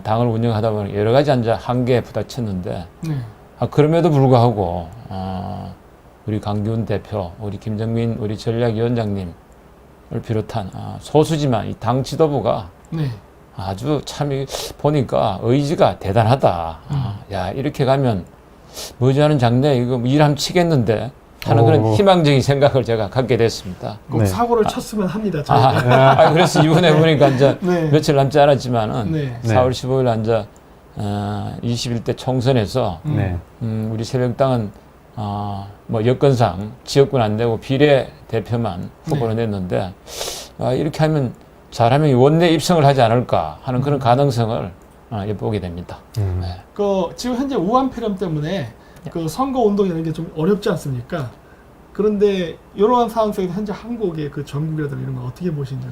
당을 운영하다 보니 여러 가지 한계에 부닥쳤는데 네. 그럼에도 불구하고 우리 강기훈 대표, 우리 김정민 우리 전략위원장님을 비롯한 소수지만 이 당 지도부가 네. 아주 참 보니까 의지가 대단하다. 야 이렇게 가면 머지않은 장래에 이거 일함 치겠는데 하는 그런 희망적인 생각을 제가 갖게 됐습니다. 꼭 네. 사고를 쳤으면 합니다. 그래서 이번에 보니까 이제 네. 며칠 남지 않았지만은 네. 4월 15일 이제 21대 총선에서 네. 우리 새벽당은 뭐 여건상 지역군 안 되고 비례 대표만 후보로 냈는데 이렇게 하면 잘하면 원내 입성을 하지 않을까 하는 그런 가능성을 엿보게 됩니다. 네. 지금 현재 우한 폐렴 때문에 선거 운동이라는 게 좀 어렵지 않습니까? 그런데 이러한 상황 속에서 현재 한국의 전국이라든가 이런 거 어떻게 보시는지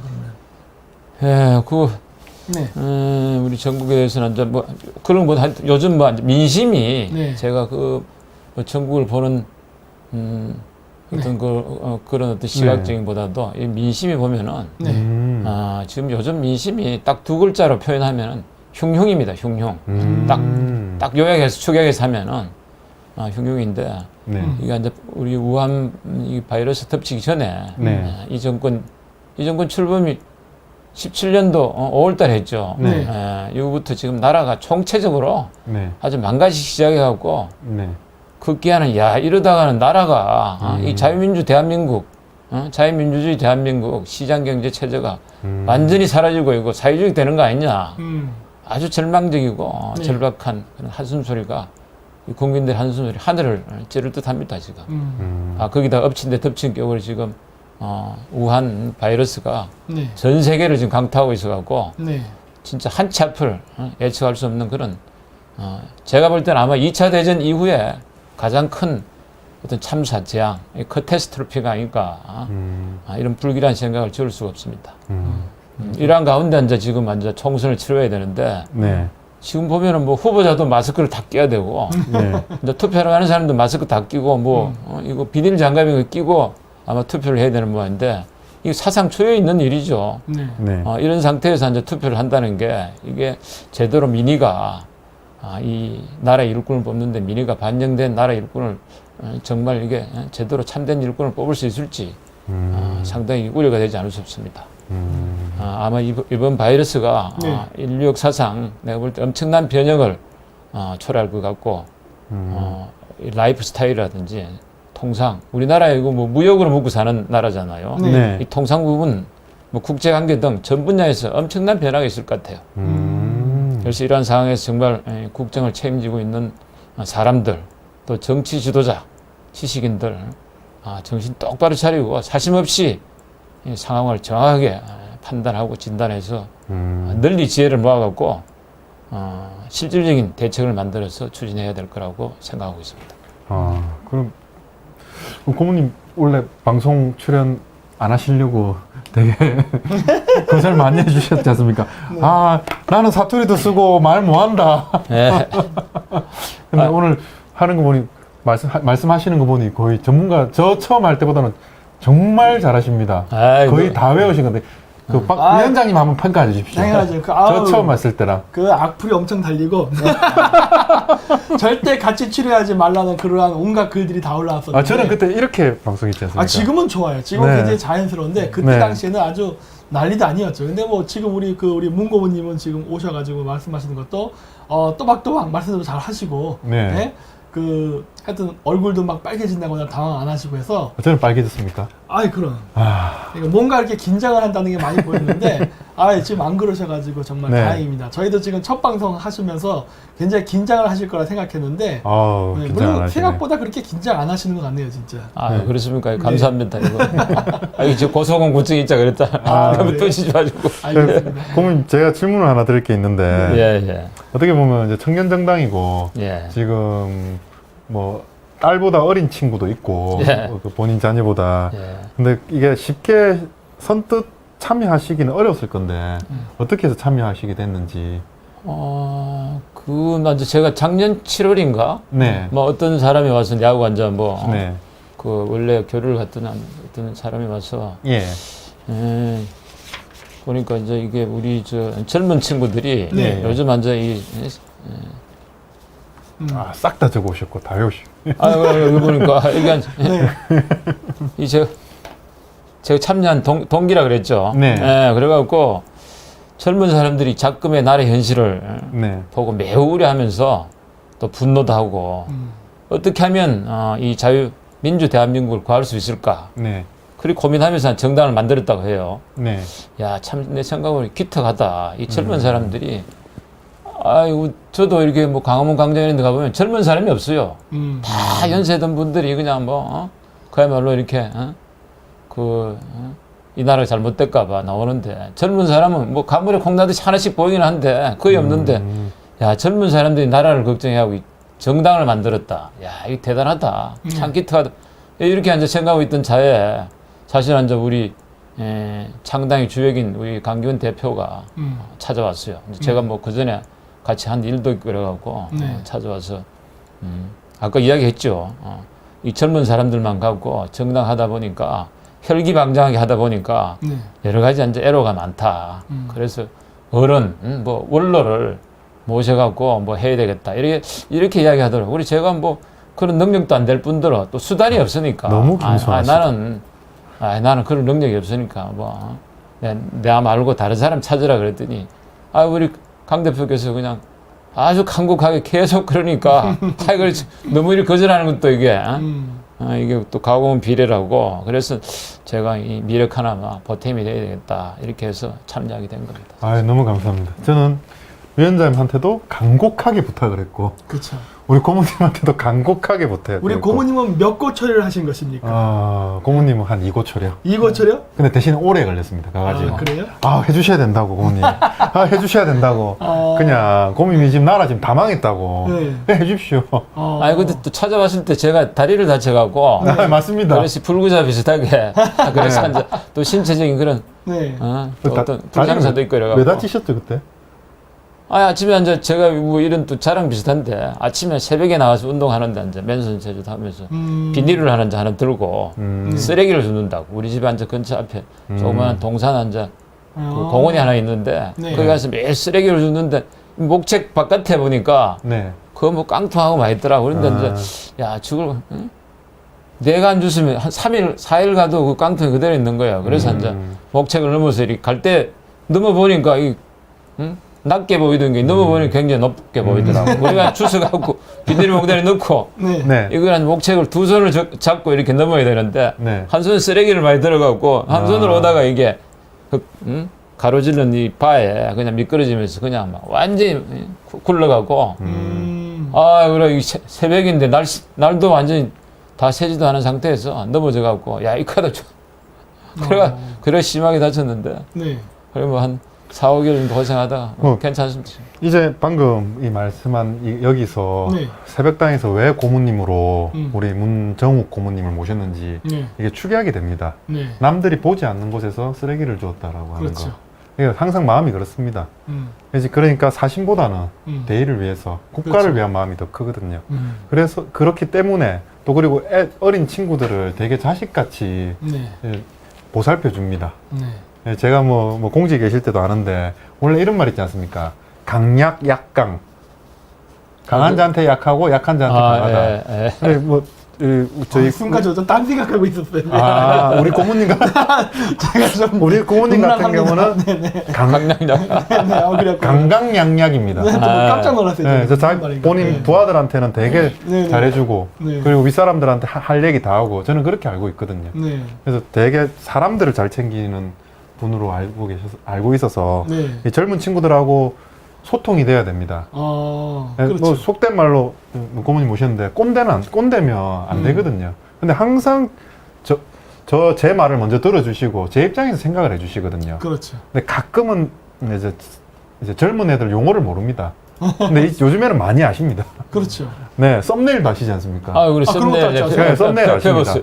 그러면? 예, 네. 우리 전국에 대해서는 이제 뭐 그런 거 요즘 뭐 민심이 네. 제가 그 전국을 보는 어떤 그런 어떤 시각적인보다도 이 민심이 보면은 네. 지금 요즘 민심이 딱 두 글자로 표현하면은 흉흉입니다. 흉흉. 딱 요약해서 축약해서 하면은 흉흉인데 네. 이게 이제 우리 우한 이 바이러스 덮치기 전에 네. 이 정권 출범이 17년도 5월달에 했죠. 네. 이후부터 지금 나라가 총체적으로 네. 아주 망가지기 시작해갖고 네. 급기야는 야 이러다가는 나라가 이 자유민주 대한민국 자유민주주의 대한민국 시장경제 체제가 완전히 사라지고 있고 사회주의 되는 거 아니냐. 아주 절망적이고 네. 절박한 그런 한숨소리가 이 국민들 한숨소리 하늘을 찌를 듯합니다 지금. 거기다 엎친 데 덮친 격으로 지금 우한 바이러스가 네. 전 세계를 지금 강타하고 있어갖고 네. 진짜 한치 앞을 예측할 수 없는 그런 제가 볼 때는 아마 2차 대전 이후에 가장 큰 어떤 참사 재앙, 카타스트로피가 아닐까 이런 불길한 생각을 지울 수가 없습니다. 이러한 가운데 이제 지금 완전 총선을 치러야 되는데 네. 지금 보면은 뭐 후보자도 마스크를 다 끼야 되고 네. 이제 투표를 하는 사람도 마스크 다 끼고 뭐 이거 비닐 장갑을 끼고 아마 투표를 해야 되는 모양인데 이게 사상 초유에 있는 일이죠. 네. 네. 이런 상태에서 이제 투표를 한다는 게 이게 제대로 민의가 이 나라의 일꾼을 뽑는데 민의가 반영된 나라의 일꾼을 정말 이게 제대로 참된 일꾼을 뽑을 수 있을지 상당히 우려가 되지 않을 수 없습니다. 아마 이번 바이러스가 네. 인류 역사상 내가 볼 때 엄청난 변형을 초래할 것 같고 이 라이프 스타일이라든지 통상 우리나라 이거 뭐 무역으로 먹고 사는 나라잖아요. 네. 네. 이 통상 부분 뭐 국제 관계 등 전 분야에서 엄청난 변화가 있을 것 같아요. 그래서 이러한 상황에서 정말 국정을 책임지고 있는 사람들 또 정치 지도자 지식인들 정신 똑바로 차리고 사심없이 이 상황을 정확하게 판단하고 진단해서 널리 지혜를 모아갖고 실질적인 대책을 만들어서 추진해야 될 거라고 생각하고 있습니다. 그럼 고모님 원래 방송 출연 안 하시려고 되게 고생을 많이 해주셨지 않습니까? 나는 사투리도 쓰고 말 못한다. 네. 근데 오늘 하는 거 보니 말씀하시는 거 보니 거의 전문가 저 처음 할 때보다는 정말 잘하십니다. 거의 다 외우신 건데 그 위원장님 한번 평가해 주십시오. 당연하죠. 저 처음 왔을 때랑 그 악플이 엄청 달리고 절대 같이 출연하지 말라는 그러한 온갖 글들이 다 올라왔었는데 저는 그때 이렇게 방송했지 않습니까? 지금은 좋아요. 지금은 네. 굉장히 자연스러운데 그때 네. 당시에는 아주 난리도 아니었죠. 근데 뭐 지금 우리 문 고모님은 지금 오셔가지고 말씀하시는 것도 또박또박 말씀도 잘 하시고 네. 네? 그 하여튼 얼굴도 막 빨개진다거나 당황 안 하시고 해서 저는 빨개졌습니까? 그럼 아, 그러니까 뭔가 이렇게 긴장을 한다는 게 많이 보였는데 지금 안 그러셔가지고 정말 네. 다행입니다. 저희도 지금 첫 방송 하시면서 굉장히 긴장을 하실 거라 생각했는데 아우, 긴장 안 물론 하시네. 생각보다 그렇게 긴장 안 하시는 것 같네요, 진짜. 네. 그렇습니까? 감사합니다. 이거 저 고소공포증 있자 그랬다. 그래요? 뜨시지 마시고. 알겠습니다. 그러면 제가 질문을 하나 드릴 게 있는데 예. 어떻게 보면 이제 청년 정당이고 예. 지금 뭐 딸보다 어린 친구도 있고 예. 그 본인 자녀보다 예. 근데 이게 쉽게 선뜻 참여하시기는 어려웠을 건데 어떻게 해서 참여하시게 됐는지. 그 이제 제가 작년 7월인가 네. 뭐 어떤 사람이 와서 야구 앉아 네. 그 원래 교류를 갔던 어떤 사람이 와서 예. 보니까 이제 이게 우리 저 젊은 친구들이 네. 요즘 완전 싹 다 적어 오셨고 다 외우시고. 이거 보니까 이게 네. 제가 참여한 동기라 그랬죠. 네. 그래갖고 젊은 사람들이 작금의 나라의 현실을 네. 보고 매우 우려하면서 또 분노도 하고 어떻게 하면 이 자유민주 대한민국을 구할 수 있을까. 네. 그리고 고민하면서 정당을 만들었다고 해요. 네. 야, 참 내 생각으로 기특하다. 이 젊은 사람들이 저도 이렇게 뭐 강화문 광장 이런 데 가보면 젊은 사람이 없어요. 다 연세든 분들이 그냥 그야말로 이렇게 이 나라가 잘못될까봐 나오는데 젊은 사람은 뭐 가물에 콩나듯이 하나씩 보이긴 한데 거의 없는데 야, 젊은 사람들이 나라를 걱정해하고 정당을 만들었다. 야, 이거 대단하다. 참 기특하다. 이렇게 앉아 생각하고 있던 차에 사실 이제 우리 창당의 주역인 우리 강기훈 대표가 찾아왔어요. 제가 뭐 그 전에 같이 한 일도 있고 그래갖고 네. 찾아와서 아까 이야기했죠. 이 젊은 사람들만 갖고 정당 하다 보니까 혈기방장하게 하다 보니까 네. 여러 가지 이제 애로가 많다. 그래서 어른, 뭐 원로를 모셔갖고 뭐 해야 되겠다. 이렇게 이야기하더라고. 우리 제가 뭐 그런 능력도 안 될 뿐더러 또 수단이 없으니까. 너무 겸손하시다. 나는 그런 능력이 없으니까 뭐 내가 말고 다른 사람 찾으라 그랬더니 우리 강 대표께서 그냥 아주 간곡하게 계속 그러니까 이걸 너무 이렇게 거절하는 것도 이게 이게 또 가공은 비례라고 그래서 제가 이 미력 하나만 보탬이 돼야 되겠다 이렇게 해서 참여하게 된 겁니다. 너무 감사합니다. 저는 위원장님한테도 간곡하게 부탁을 했고 그렇죠. 우리 고모님한테도 간곡하게 부탁을 했고 우리 고모님은 몇 곳 처리를 하신 것입니까? 고모님은 한 2곳 처리요. 2곳 처리요? 근데 대신 오래 걸렸습니다. 가가지고. 그래요? 해주셔야 된다고 고모님. 해주셔야 된다고. 그냥 고모님이 지금 나라 지금 다 망했다고. 네. 해주십시오. 근데 또 찾아왔을 때 제가 다리를 다쳐갖고 맞습니다. 그래서 불구자 비슷하게 그래서 이제 또 신체적인 그런 네. 어떤 불상사도 있고 이래갖고 왜 다치셨죠 그때? 아침에 이제 제가 뭐 이런 또 자랑 비슷한데 아침에 새벽에 나가서 운동하는데 이제 맨손 제주도 하면서 비닐을 하나 들고 쓰레기를 줍는다고 우리 집 앉아 근처 앞에 조그마한 동산 앉아 그 공원이 하나 있는데 네. 거기 가서 매일 쓰레기를 줍는데 목책 바깥에 보니까 네. 그거 뭐 깡통하고 많이 있더라고 그런데 이제 야 저걸 응? 내가 안 줬으면 한 3일 4일 가도 그 깡통이 그대로 있는 거예요. 그래서 이제 목책을 넘어서 이렇게 갈 때 넘어보니까 낮게 보이던 게 넘어보니 굉장히 높게 보이더라고. 우리가 주워갖고 비닐봉다리 넣고 네. 이걸 한 목책을 두 손을 잡고 이렇게 넘어야 되는데 네. 한 손 쓰레기를 많이 들어가고 한 손으로 오다가 이게 가로질른 이 바에 그냥 미끄러지면서 그냥 막 완전히 굴러가고 그래 이 새벽인데 날도 완전히 다 새지도 않은 상태에서 넘어져갖고 야 이거다 그래 심하게 다쳤는데 네. 그래 뭐 한 4, 5개월 정도 고생하다가 괜찮습니다. 이제 방금 이 말씀한 여기서 네. 새벽당에서 왜 고모님으로 우리 문정욱 고모님을 모셨는지 네. 이게 추계하게 됩니다. 네. 남들이 보지 않는 곳에서 쓰레기를 주었다라고 하는 그렇죠. 거. 이게 항상 마음이 그렇습니다. 그러니까 사심보다는 대의를 위해서 국가를 그렇죠. 위한 마음이 더 크거든요. 그래서 그렇기 때문에 또 그리고 어린 친구들을 되게 자식같이 네. 보살펴 줍니다. 네. 제가 뭐 공직에 계실 때도 아는데 원래 이런 말 있지 않습니까? 강약 약강. 강한 자한테 약하고 약한 자한테 강하다. 네, 뭐 저희 순간 저도 딴 생각하고 있었어요. 우리 고모님과 제가 좀 우리 고모님 같은 경우는 강강약약입니다. 네, 또 깜짝 놀랐어요. 네, 저 본인 네. 부하들한테는 되게 네. 잘해주고 네. 그리고 윗사람들한테 할 얘기 다 하고 저는 그렇게 알고 있거든요. 네. 그래서 되게 사람들을 잘 챙기는 분으로 알고 있어서 네. 이 젊은 친구들하고 소통이 돼야 됩니다. 그렇죠. 뭐 속된 말로 고모님 모셨는데 꼰대면 안 되거든요. 근데 항상 제 말을 먼저 들어주시고 제 입장에서 생각을 해주시거든요. 그렇죠. 근데 가끔은 이제 젊은 애들 용어를 모릅니다. 근데 요즘에는 많이 아십니다. 그렇죠. 네, 썸네일도 아시지 않습니까? 우리 그런 것도 썸네일 알죠. 네, 썸네일 아십니다.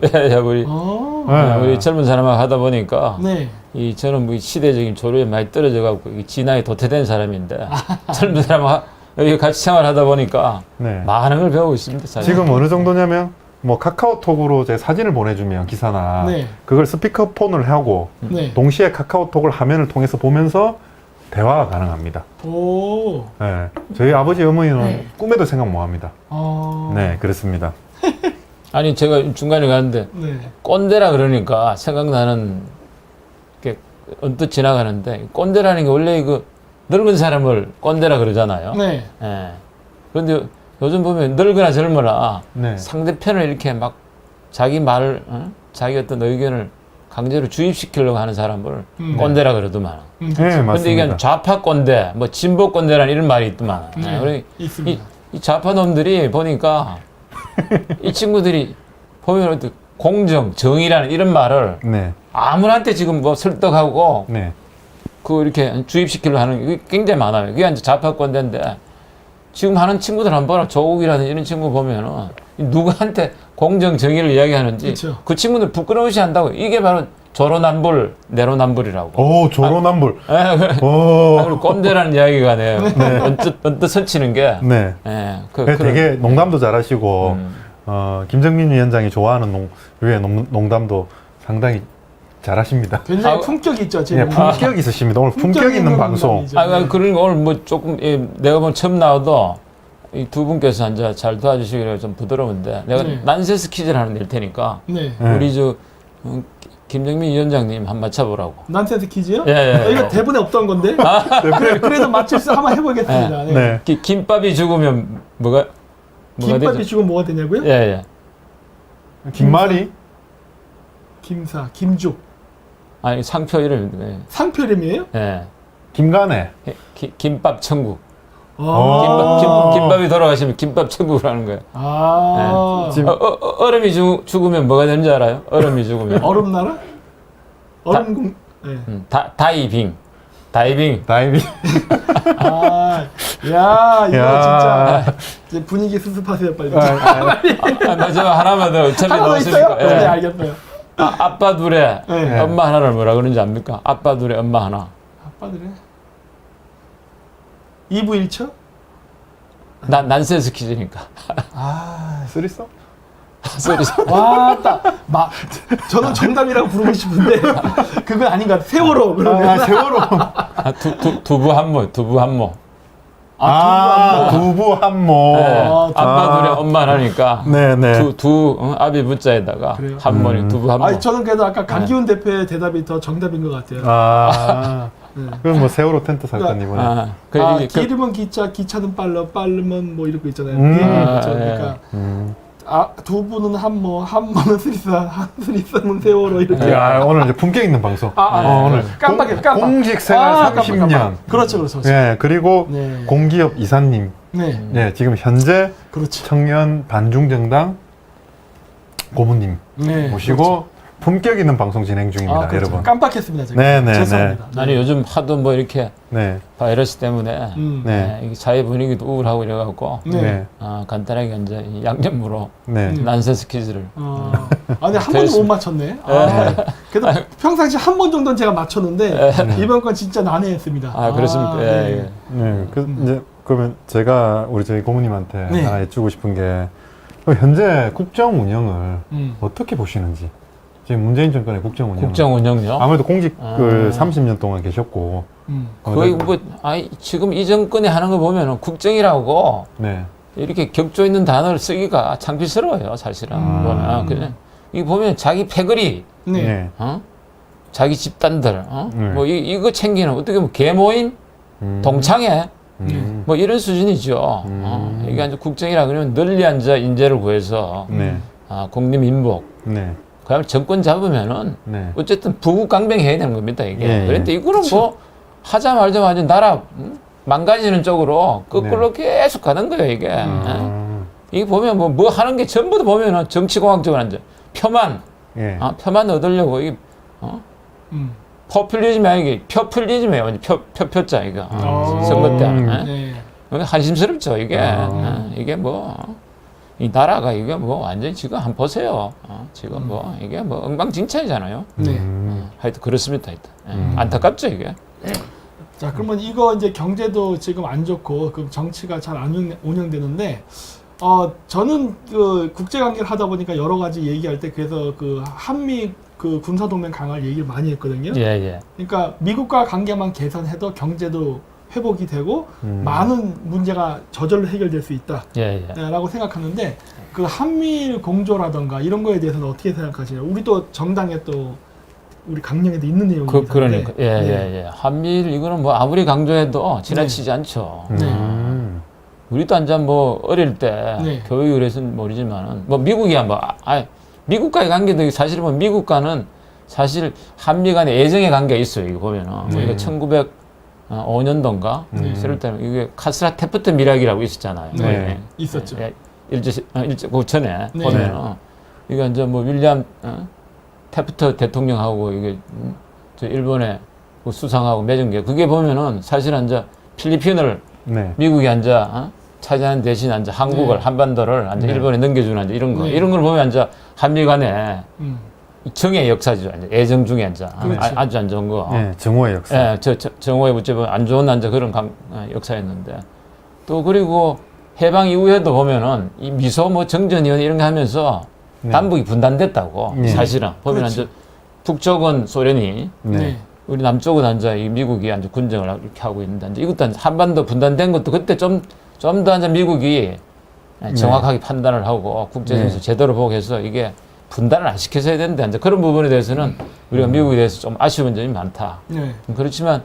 우리 젊은 사람하고 하다 보니까 네. 저는 뭐 시대적인 조류에 많이 떨어져갖고 진화에 도태된 사람인데 젊은 사람하고 여기 같이 생활하다 보니까 네. 많은 걸 배우고 있습니다. 사실. 지금 어느 정도냐면 뭐 카카오톡으로 제 사진을 보내주면 기사나 네. 그걸 스피커폰을 하고 네. 동시에 카카오톡을 화면을 통해서 보면서 대화가 가능합니다. 오. 네. 저희 아버지 어머니는 네. 꿈에도 생각 못 합니다. 네, 그렇습니다. 아니 제가 중간에 가는데 네. 꼰대라 그러니까 생각나는 게 언뜻 지나가는데 꼰대라는 게 원래 이거 늙은 사람을 꼰대라 그러잖아요. 네. 그런데 요즘 보면 늙거나 젊어나 네. 상대편을 이렇게 막 자기 말을 자기 어떤 의견을 강제로 주입시키려고 하는 사람을 꼰대라 그러더만. 네, 그런데 맞습니다. 이게 좌파 꼰대, 뭐 진보 꼰대라는 이런 말이 있더만. 있습니다. 이 좌파 놈들이 보니까 이 친구들이 보면 어떤 공정, 정의라는 이런 말을 네. 아무한테 지금 뭐 설득하고 네. 그 이렇게 주입시키려고 하는 게 굉장히 많아요. 그게 이제 좌파 꼰대인데 지금 하는 친구들 한번 봐라. 조국이라든지 이런 친구 보면은 누구한테 공정, 정의를 이야기하는지 그쵸. 그 친구들 부끄러워시 한다고. 이게 바로 조로남불, 내로남불이라고. 오, 조로남불. 예, 그리고 꼼대라는 이야기가 네. 언뜻 선치는 게. 네. 예, 되게 농담도 잘하시고, 김정민 위원장이 좋아하는 농담도 상당히 잘하십니다. 굉장히 품격이 있죠. 네, 품격 있으십니다. 오늘 품격 있는 방송. 그러니까 오늘 뭐 조금, 내가 뭐 처음 나와도 이 두 분께서 이제 잘 도와주시기로 좀 부드러운데, 내가 난세스 퀴즈를 하나 낼 테니까, 네. 우리 김정민 위원장님 한번 맞춰보라고. 난센스 퀴즈요? 예. 이거 대본에 없던 건데. 그래도 맞출 수 한번 해보겠습니다. 네. 네. 김밥이 죽으면 뭐가 김밥이 되죠? 죽으면 뭐가 되냐고요? 예. 김말이? 김사, 김죽. 아니 상표 이름. 상표 이름이에요? 예. 김간에. 김밥 천국. 아. 김밥이 돌아가시면 김밥 천국을 하는 거예요. 지금 얼음이 죽으면 뭐가 되는지 알아요? 얼음이 죽으면. 얼음 나라? 얼음 공. 네. 다이빙. 다이빙. 야, 이거 진짜 이제 분위기 수습하세요 빨리. 맞아 하나만 더 어차피 하나 더 있어요? 넣었으니까. 네, 알겠어요. 아빠 둘에 네. 엄마 하나를 뭐라 그러는지 압니까? 아빠 둘에 엄마 하나. 아빠들의 2부 1초? 난센스 퀴즈니까. 쓰리썸? 쏘리. 와, 저는 정답이라고 부르고 싶은데 그건 아닌 것 같아요. 세월호 그러면. 세월호. 두부 한모. 두부 한모. 네. 아빠 둘에 엄마 하나니까. 네네. 아비 문자에다가 그래요? 한모니 두부 한모. 아니 저는 그래도 아까 강기훈 대표의 대답이 더 정답인 것 같아요. 그럼 뭐 세월호 텐트 살건 이번에. 기름은 기차, 기차는 빠르면 뭐 이런 거 있잖아요. 그러니까 두부는 한모는 스리썸은 세월호 이렇게. 오늘 이제 품격 있는 방송. 오늘 깜빡. 공직 생활 30년. 그렇죠. 예, 그리고 네. 공기업 이사님. 네. 네, 지금 현재 그렇죠. 청년 반중정당 고문님 모시고 품격 있는 방송 진행 중입니다, 그렇죠. 여러분. 깜빡했습니다, 제가. 네네네. 죄송합니다. 아니 요즘 하도 뭐 이렇게 바이러스 때문에 네. 사회 분위기도 우울하고 이래갖고 네. 간단하게 이제 양념으로 네. 난센스 퀴즈를. 아니 한 번도 못 맞췄네. 그래도 평상시 한 번 정도는 제가 맞췄는데 이번 건 진짜 난해했습니다. 그렇습니까? 네. 네. 이제 그러면 제가 저희 고모님한테 네. 하나 여쭈고 싶은 게 현재 국정 운영을 어떻게 보시는지. 지금 문재인 정권의 국정 운영. 국정 운영요? 아무래도 공직을 30년 동안 계셨고. 거의 지금 이 정권이 하는 거 보면은 국정이라고 이렇게 격조 있는 단어를 쓰기가 창피스러워요, 사실은. 보면. 이거 보면 자기 패거리, 자기 집단들, 뭐 이거 챙기는 어떻게 보면 계모임, 동창회, 뭐 이런 수준이죠. 이게 이제 국정이라 그러면 널리 앉아 인재를 구해서 국민민복. 그다음에 정권 잡으면은 어쨌든 부국강병 해야 되는 겁니다, 이게. 그런데 이거는 뭐 하자 말자마자 나라 망가지는 쪽으로 거꾸로 계속 가는 거예요, 이게. 이게 보면 뭐 하는 게 전부 다 보면은 정치공학적으로 이제 표만 얻으려고 이게 포퓰리즘이 이게 표퓰리즘이에요, 완전 표자 이거. 선거 때. 한심스럽죠, 이게. 이게 이 나라가 이게 완전히 지금 한번 보세요. 지금 이게 엉망진창이잖아요. 하여튼 그렇습니다. 하여튼. 안타깝죠, 이게. 자, 그러면 이거 이제 경제도 지금 안 좋고 그 정치가 잘 안 운영되는데 저는 그 국제 관계를 하다 보니까 여러 가지 얘기할 때 그래서 그 한미 그 군사 동맹 강화를 얘기를 많이 했거든요. 그러니까 미국과 관계만 개선해도 경제도 회복이 되고 많은 문제가 저절로 해결될 수 있다 라고 생각하는데 그 한미일 공조라던가 이런 거에 대해서는 어떻게 생각하시나요? 우리도 정당에 또 우리 강령에도 있는 내용인데 그러니까 한미일 이거는 뭐 아무리 강조해도 지나치지 않죠. 우리도 한참 어릴 때 교육을 해서는 모르지만은 미국이야 미국과의 관계도 사실 미국과는 사실 한미 간의 애정의 관계가 있어요. 이거 보면은 우리가 1905년도인가 그럴 때는 이게 카스라 테프트 미락이라고 있었잖아요. 있었죠. 그 전에 보면은 이게 이제 윌리엄 테프트 대통령하고 이게 저 일본의 수상하고 맺은 게 그게 보면은 사실은 이제 필리핀을 미국이 차지하는 대신 한국을 한반도를 일본에 넘겨주는 이런 거 이런 걸 보면 한미 간에 정의 역사죠. 이제 애정 중에 이제 그렇지. 아주 안 좋은 거. 예, 정오의 역사. 예, 정오에 어쩌면 안 좋은 그런 역사였는데 또 그리고 해방 이후에도 보면은 이 미소 뭐 정전위원 이런 거 하면서 네. 남북이 분단됐다고 네. 사실은 보면 그렇지. 이제 북쪽은 소련이 네. 네. 우리 남쪽은 이제 이 미국이 이제 군정을 이렇게 하고 있는데 이제 이것도 이제 한반도 분단된 것도 그때 좀 더 이제 미국이 정확하게 판단을 하고 국제에서 네. 제대로 보고 해서 이게 분단을 안 시켜서야 되는데 이제 그런 부분에 대해서는 우리가 미국에 대해서 좀 아쉬운 점이 많다. 네. 그렇지만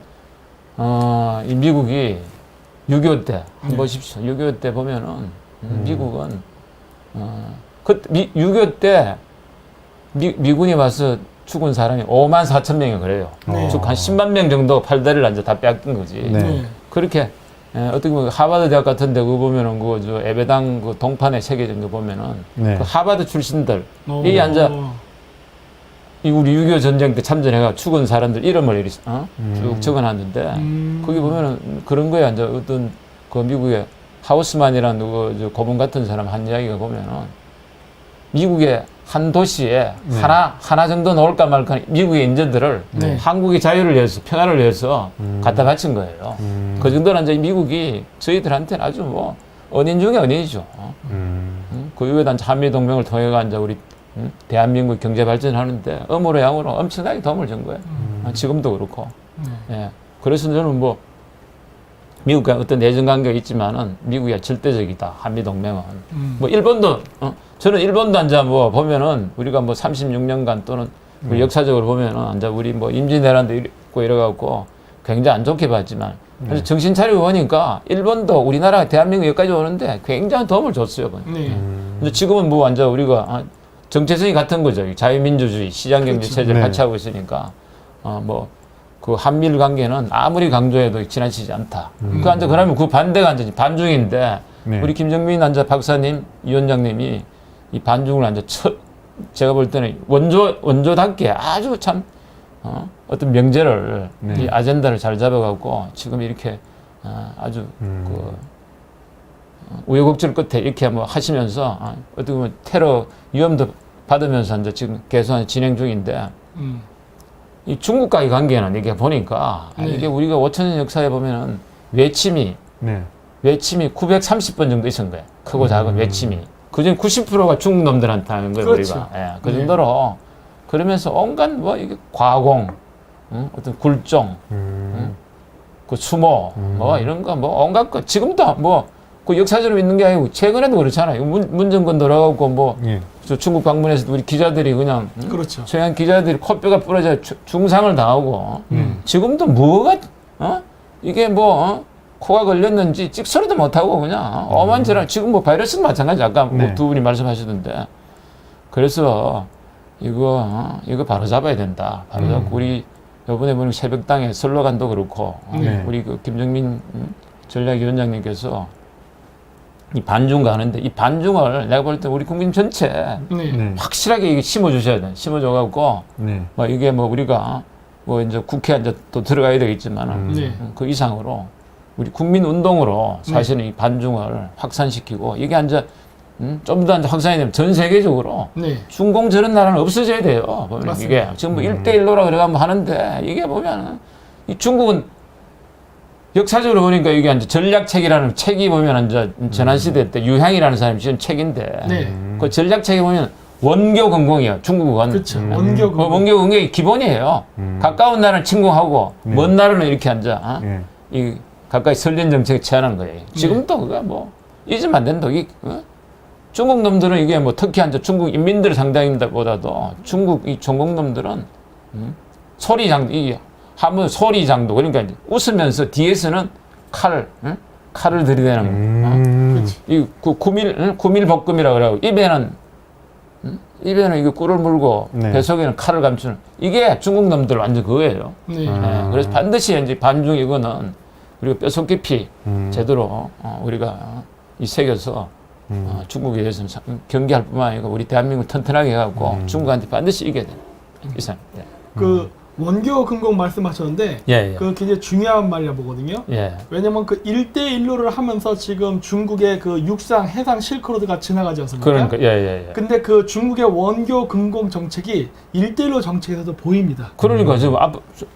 이 미국이 6.25 때 한번 네. 보십시오. 6.25 때 보면은 미국은 6.25 때 미군이 와서 죽은 사람이 5만 4천 명이 그래요. 네. 즉 한 10만 명 정도 팔다리를 이제 다 빼앗긴 거지. 네. 네. 그렇게 어떻게 보면 하버드 대학 같은데 그거 보면은 그저 예배당 그 동판에 새겨진 거 보면은 네. 그 하버드 출신들 오. 이 앉아 이 우리 6.25 전쟁 때 참전해가 죽은 사람들 이름을 이렇게 쭉 적어놨는데 거기 보면은 그런 거에 앉아 어떤 그 미국의 하우스만이라는 그 고문 같은 사람 한 이야기가 보면은 미국의 한 도시에 네. 하나 정도 나올까 말까 미국의 인재들을 네. 한국의 자유를 위해서 평화를 위해서 갖다 바친 거예요. 그 정도는 이제 미국이 저희들한테는 아주 뭐 은인 중에 은인이죠. 그 이후에 단 한미 동맹을 통해 이제 우리 대한민국 경제 발전하는데 음으로 양으로 엄청나게 도움을 준 거예요. 지금도 그렇고. 예. 그래서 저는 뭐 미국과 어떤 내정 관계가 있지만은 미국이 절대적이다. 한미 동맹은. 뭐 일본도 저는 일본도 앉아 뭐 보면은 우리가 뭐 36년간 또는 우리 역사적으로 보면은 앉아 우리 뭐 임진왜란도 있고 이래갖고 굉장히 안 좋게 봤지만 그래서 정신 차리고 보니까 일본도 우리나라 대한민국 여기까지 오는데 굉장히 도움을 줬어요. 네. 근데 지금은 뭐 앉아 우리가 정체성이 같은 거죠. 자유민주주의, 시장경제 그렇죠. 체제를 네. 같이 하고 있으니까 뭐 그 한미일 관계는 아무리 강조해도 지나치지 않다. 그 앉아 그러면 그 반대가 앉아 반중인데 네. 우리 김정민 앉아 박사님, 위원장님이 이 반중을 앉아 제가 볼 때는 원조답게 아주 참 어떤 명제를 네. 이 아젠다를 잘 잡아갖고 지금 이렇게 아주 그 우여곡절 끝에 이렇게 뭐 하시면서 어떻게 보면 테러 위험도 받으면서 이제 지금 계속 진행 중인데 이 중국과의 관계는 이게 보니까 네. 이게 우리가 5천년 역사에 보면은 외침이 네. 930번 정도 있은 거예요. 크고 작은 외침이. 그중 90%가 중국 놈들한테 하는 거예요, 그렇죠. 우리가. 예, 그 정도로 그러면서 온갖 뭐 이게 과공, 어떤 굴종, 그 추모, 뭐 이런 거 뭐 온갖 거 지금도 뭐 그 역사적으로 있는 게 아니고 최근에도 그렇잖아요. 문정권 돌아가고 뭐 예. 저 중국 방문해서 우리 기자들이 그냥 그렇죠. 서양 기자들이 코뼈가 부러져 중상을 당하고 지금도 뭐가 이게 뭐 코가 걸렸는지 찍소리도 못하고 그냥 어만저랑 지금 뭐 바이러스는 마찬가지 아까 네. 뭐 두 분이 말씀하시던데 그래서 이거 바로 잡아야 된다. 바로 잡고 우리 이번에 보는 새벽당의 슬로건도 그렇고 네. 우리 그 김정민 전략위원장님께서 이 반중 가는데 이 반중을 내가 볼 때 우리 국민 전체 네. 네. 확실하게 이게 심어주셔야 돼. 심어줘갖고 네. 뭐 이게 뭐 우리가 뭐 이제 국회에 이제 또 들어가야 되겠지만은 네. 그 이상으로 우리 국민 운동으로 사실은 이 반중을 확산시키고 이게 이제 좀 더 확산이 되면 전 세계적으로 네. 중공 저런 나라는 없어져야 돼요. 보면 맞습니다. 이게 지금 뭐 1대1로라 그래가면 하는데 이게 보면 이 중국은 역사적으로 보니까 이게 이제 전략책이라는 책이 보면 이제 전환시대 때 유향이라는 사람이 지은 책인데 네. 그 전략책에 보면 원교 건공이에요. 중국은. 그렇죠. 원교 그 원교 건공이 기본이에요. 가까운 나라는 침공하고 먼 나라는 이렇게 앉아. 예. 이 가까이 설련 정책을 제안한 거예요. 지금도 그거 뭐 잊으면 안 된다. 중국 놈들은 이게 뭐 특히 앉아 중국 인민들 상당히보다도 중국 이 중국 놈들은 소리장 이 한번 소리장도 그러니까 이제 웃으면서 뒤에서는 칼을 들이대는 이그 구밀 볶음이라 그러고 입에는 이거 꿀을 물고 네. 배 속에는 칼을 감추는 이게 중국 놈들 완전 그거예요. 네. 네, 그래서 반드시 이제 반중 이거는 우리가 뼈속 깊이 제대로 우리가 이 새겨서 중국에 대해서는 경계할 뿐만 아니고 우리 대한민국 튼튼하게 해갖고 중국한테 반드시 이겨야 돼. 이상. 네. 그 원교 근공 말씀하셨는데 예, 예. 그 굉장히 중요한 말이라 보거든요. 예. 왜냐면 그 1대1로를 하면서 지금 중국의 그 육상, 해상 실크로드가 지나가지 않습니까? 그러니까, 예, 예, 예. 근데 그 중국의 원교 근공 정책이 1대1로 정책에서도 보입니다. 그러니까 지금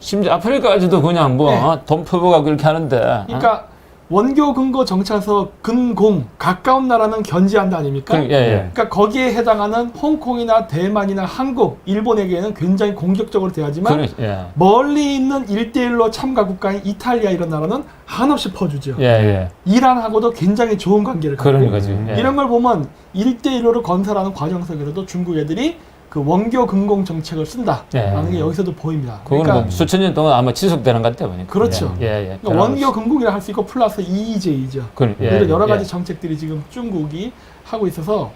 심지어 아프리카까지도 그냥 뭐, 네. 돈 퍼부어가고 그렇게 하는데. 그러니까 원교 근거 정책에서 근공, 가까운 나라는 견제한다 아닙니까? 예, 예. 그러니까 거기에 해당하는 홍콩이나 대만이나 한국, 일본에게는 굉장히 공격적으로 대하지만 예. 멀리 있는 1대1로 참가 국가인 이탈리아 이런 나라는 한없이 퍼주죠. 예, 예. 이란하고도 굉장히 좋은 관계를 갖고 그러니까 지금. 예. 이런 걸 보면 1대1로를 건설하는 과정 속에서도 중국 애들이 그 원교 근공 정책을 쓴다라는 예. 게 여기서도 보입니다. 그거는 그러니까 뭐 수천 년 동안 아마 지속되는 것 같아요. 보니까. 그렇죠. 예, 예. 그러니까 원교 근공이라 할 수 있고 플러스 EEJ죠. 이런 여러 가지 정책들이 지금 중국이 하고 있어서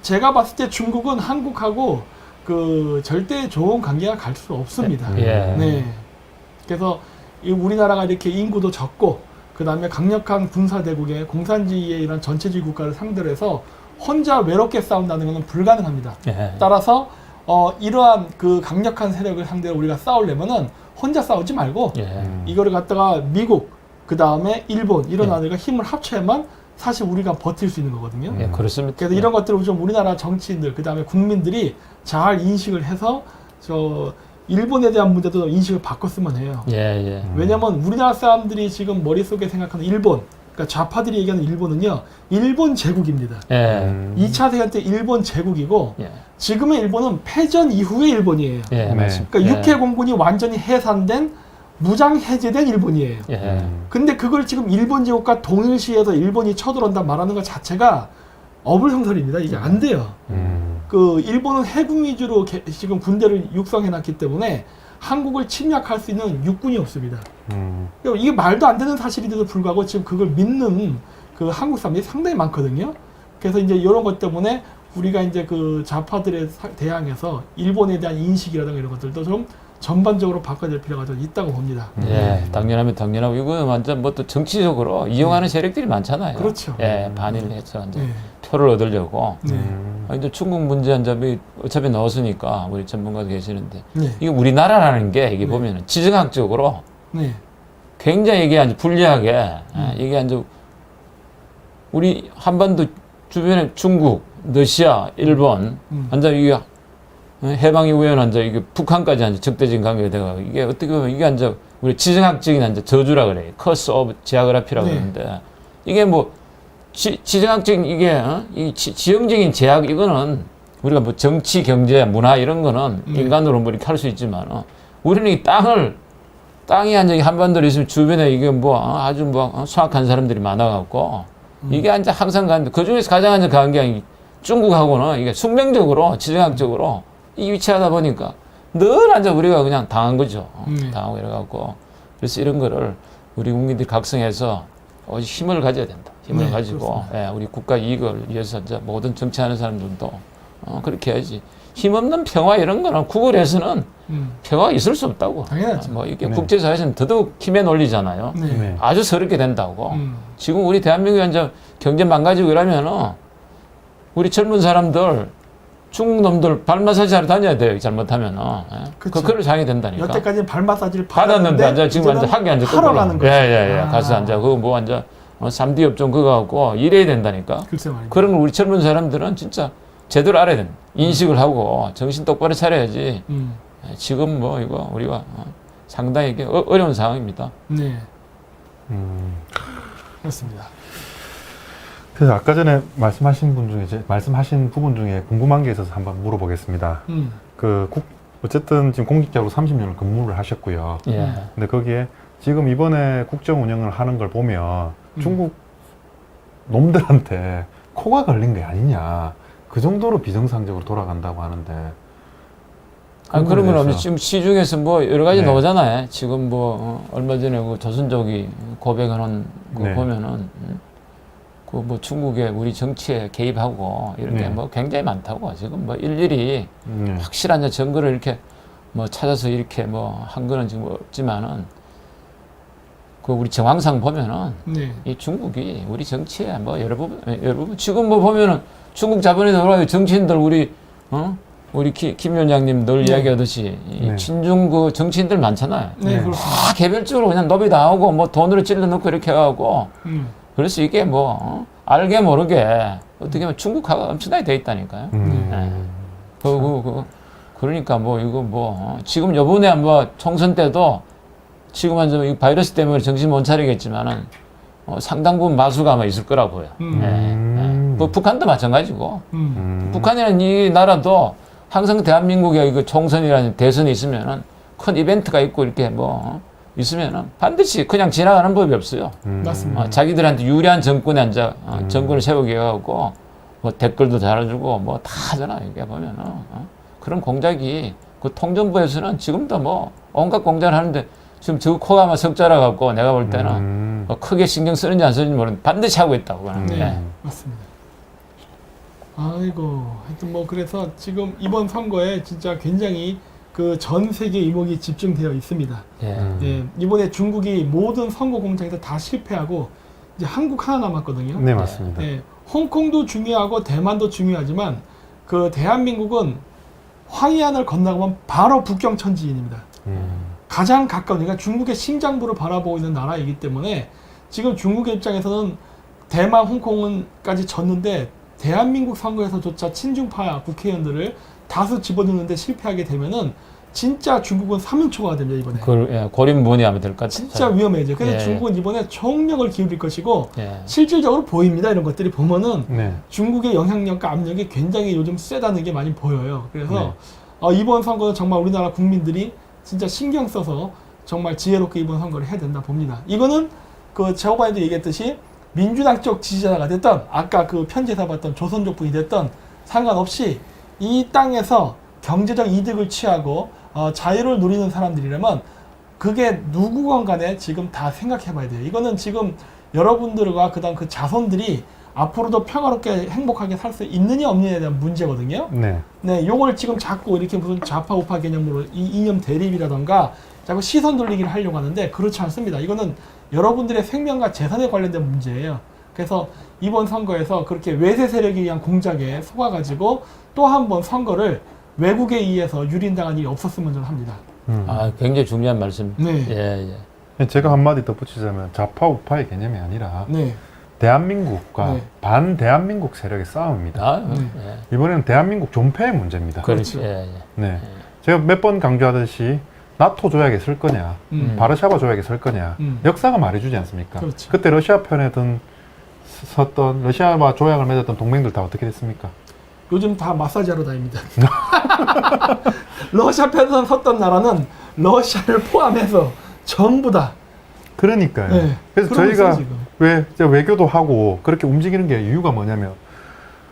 제가 봤을 때 중국은 한국하고 그 절대 좋은 관계가 갈 수 없습니다. 예. 네. 그래서 우리나라가 이렇게 인구도 적고 그 다음에 강력한 군사 대국의 공산주의의 이런 전체주의 국가를 상대로 해서 혼자 외롭게 싸운다는 것은 불가능합니다. 예. 따라서 이러한 그 강력한 세력을 상대로 우리가 싸우려면은 혼자 싸우지 말고 예. 이거를 갖다가 미국 그 다음에 일본 이런 나라들과 힘을 합쳐야만 사실 우리가 버틸 수 있는 거거든요. 예, 그렇습니다. 그래서 이런 것들을 좀 우리나라 정치인들 그 다음에 국민들이 잘 인식을 해서 일본에 대한 문제도 인식을 바꿨으면 해요. 예, 예. 왜냐면 우리나라 사람들이 지금 머릿속에 생각하는 일본, 그러니까 좌파들이 얘기하는 일본은요, 일본 제국입니다. 예. 2차 대전 때 일본 제국이고, 예. 지금의 일본은 패전 이후의 일본이에요. 예, 네. 맞습니다. 그러니까 예. 육해 공군이 완전히 해산된, 무장 해제된 일본이에요. 예. 근데 그걸 지금 일본 제국과 동일시해서 일본이 쳐들어온다 말하는 것 자체가 어불성설입니다. 이게 안 돼요. 그 일본은 해군 위주로 지금 군대를 육성해놨기 때문에 한국을 침략할 수 있는 육군이 없습니다. 그러니까 이게 말도 안 되는 사실인데도 불구하고 지금 그걸 믿는 그 한국 사람들이 상당히 많거든요. 그래서 이제 이런 것 때문에 우리가 이제 그 좌파들에 대항해서 일본에 대한 인식이라든가 이런 것들도 좀 전반적으로 바꿔야 될 필요가 좀 있다고 봅니다. 예, 당연하면 당연하고 이거 완전 뭐 또 정치적으로 이용하는 세력들이 많잖아요. 그렇죠. 예, 반일을 해서 이제 네. 표를 얻으려고. 네. 이제 중국 문제 이제 어차피 넣었으니까 우리 전문가도 계시는데 네. 이게 우리나라라는 게 이게 네. 보면은 지정학적으로 네. 굉장히 이게 아주 불리하게 이게 이제 우리 한반도 주변에 중국, 러시아, 일본 완전 이게 해방 이후에는 완전 이게 북한까지 완전 적대적인 관계가 돼가 이게 어떻게 보면 이게 완전 우리 지정학적인 완전 저주라 그래요. 커스 오브 지하그라피라고 네. 그러는데 이게 뭐 지정학적인 이게 이 지형적인 제약 이거는 우리가 뭐 정치, 경제, 문화 이런 거는 인간으로 뭐 이렇게 할 수 있지만 우리는 이 땅이 완전히 한반도에 있으면 주변에 이게 뭐 아주 뭐 수학한 사람들이 많아갖고 이게 완전 항상 가는데 그 중에서 가장 완전 강한 게 중국하고는 이게 숙명적으로 지정학적으로 이 위치하다 보니까 늘 완전 우리가 그냥 당한 거죠. 당하고 이래갖고 그래서 이런 거를 우리 국민들이 각성해서 힘을 가져야 된다. 힘을 네, 가지고 우리 국가 이익을 위해서 이제 모든 정치하는 사람들도 그렇게 해야지. 힘없는 평화 이런 거는 구글에서는 평화가 있을 수 없다고. 당연하죠. 뭐 이게 국제사회에서는 더더욱 힘에 놀리잖아요. 네. 네. 아주 서럽게 된다고. 음. 지금 우리 대한민국이 이제 경제 망가지고 이러면은 우리 젊은 사람들 중국 놈들 발 마사지 하러 다녀야 돼요. 잘못하면은. 그쵸. 그걸 장이 된다니까. 여태까지는 발 마사지를 받았는데 앉아 지금 이제는 앉아 학교 앉아 하러 가는 거죠. 예예예. 아. 가서 앉아 그거 뭐 앉아 3D 업종 그거 갖고 일해야 된다니까. 글쎄 말입니다. 그런 걸 우리 젊은 사람들은 진짜 제대로 알아야 된다. 인식을 하고 정신 똑바로 차려야지. 지금 뭐 이거 우리가 상당히 이게 어려운 상황입니다. 네. 그렇습니다. 그래서 아까 전에 말씀하신 부분 중에 궁금한 게 있어서 한번 물어보겠습니다. 어쨌든 지금 공직자로 30년을 근무를 하셨고요. 예. 근데 거기에 지금 이번에 국정 운영을 하는 걸 보면 중국 놈들한테 코가 걸린 게 아니냐. 그 정도로 비정상적으로 돌아간다고 하는데. 그런 건 없지. 지금 시중에서 뭐 여러 가지 네. 나오잖아요. 지금 뭐 얼마 전에 그 조선족이 고백하는 거 네. 보면은 그 뭐 중국의 우리 정치에 개입하고 이런 게 네. 뭐 굉장히 많다고. 지금 뭐 일일이 확실한 증거를 이렇게 뭐 찾아서 이렇게 뭐 한 거는 지금 없지만은 그 우리 정황상 보면은 네. 이 중국이 우리 정치에 뭐 여러 부분 지금 뭐 보면은 중국 자본에 들어와요 정치인들 우리 우리 김 위원장님 늘 네. 이야기하듯이 이 네. 친중 그 정치인들 많잖아요. 네, 그렇습니다. 다 개별적으로 그냥 노비 당하고 뭐 돈으로 찔러 넣고 이렇게 해가고 그래서 이게 뭐 알게 모르게 어떻게 보면 중국화가 엄청나게 돼 있다니까요. 네. 그러니까 뭐 이거 뭐 지금 요번에 뭐 총선 때도 지금은 좀 이 바이러스 때문에 정신 못 차리겠지만은 상당 부분 마수가 아마 있을 거라고 보여. 뭐 북한도 마찬가지고 북한이라는 이 나라도 항상 대한민국의 그 총선이라는 대선이 있으면은 큰 이벤트가 있고 이렇게 뭐 있으면은 반드시 그냥 지나가는 법이 없어요. 맞습니다. 자기들한테 유리한 정권에 앉아 정권을 세우게 하고 뭐 댓글도 달아주고 뭐 다 하잖아. 이게 보면은 그런 공작이 그 통전부에서는 지금도 뭐 온갖 공작을 하는데 지금 저 코가 아마 석자라 갖고 내가 볼 때는 뭐 크게 신경 쓰는지 안 쓰는지 모르는데 반드시 하고 있다고 하는데. 네, 맞습니다. 아이고, 하여튼 뭐 그래서 지금 이번 선거에 진짜 굉장히 그 전 세계 이목이 집중되어 있습니다. 예, 이번에 중국이 모든 선거 공작에서 다 실패하고 이제 한국 하나 남았거든요. 네, 맞습니다. 예, 홍콩도 중요하고 대만도 중요하지만 그 대한민국은 황해안을 건너가면 바로 북경 천지인입니다. 가장 가까운, 그러니까 중국의 심장부를 바라보고 있는 나라이기 때문에 지금 중국의 입장에서는 대만, 홍콩은까지 졌는데 대한민국 선거에서조차 친중파 국회의원들을 다수 집어넣는데 실패하게 되면은 진짜 중국은 3인초가 됩니다, 이번에. 고립무원이 될 것 같아요. 진짜 위험해져. 그래서 예. 중국은 이번에 총력을 기울일 것이고 예. 실질적으로 보입니다. 이런 것들이 보면은 네. 중국의 영향력과 압력이 굉장히 요즘 세다는 게 많이 보여요. 그래서 네. 이번 선거는 정말 우리나라 국민들이 진짜 신경 써서 정말 지혜롭게 이번 선거를 해야 된다 봅니다. 이거는 그 저번에도 얘기했듯이 민주당 쪽 지지자가 됐던 아까 그 편지에서 봤던 조선족 분이 됐던 상관없이 이 땅에서 경제적 이득을 취하고 자유를 누리는 사람들이라면 그게 누구건 간에 지금 다 생각해 봐야 돼요. 이거는 지금 여러분들과 그다음 그 자손들이 앞으로도 평화롭게 행복하게 살 수 있느냐 없느냐에 대한 문제거든요. 네. 네, 요걸 지금 자꾸 이렇게 무슨 좌파 우파 개념으로 이념 대립이라던가 자꾸 시선 돌리기를 하려고 하는데 그렇지 않습니다. 이거는 여러분들의 생명과 재산에 관련된 문제예요. 그래서 이번 선거에서 그렇게 외세 세력에 의한 공작에 속아가지고 또 한 번 선거를 외국에 의해서 유린당한 일이 없었으면 저는 합니다. 굉장히 중요한 말씀. 네. 예. 제가 한마디 덧붙이자면 좌파 우파의 개념이 아니라 네. 대한민국과 네. 반대한민국 세력의 싸움입니다. 이번에는 대한민국 존폐의 문제입니다. 그렇죠. 네. 제가 몇 번 강조하듯이 나토 조약에 설 거냐, 바르샤바 조약에 설 거냐, 역사가 말해주지 않습니까? 그렇죠. 그때 러시아 편에 섰던 러시아와 조약을 맺었던 동맹들 다 어떻게 됐습니까? 요즘 다 마사지하러 다닙니다. 러시아 편선 섰던 나라는 러시아를 포함해서 전부 다. 그러니까요. 네. 그래서 그러고 저희가 있어요, 지금. 왜 외교도 하고 그렇게 움직이는 게 이유가 뭐냐면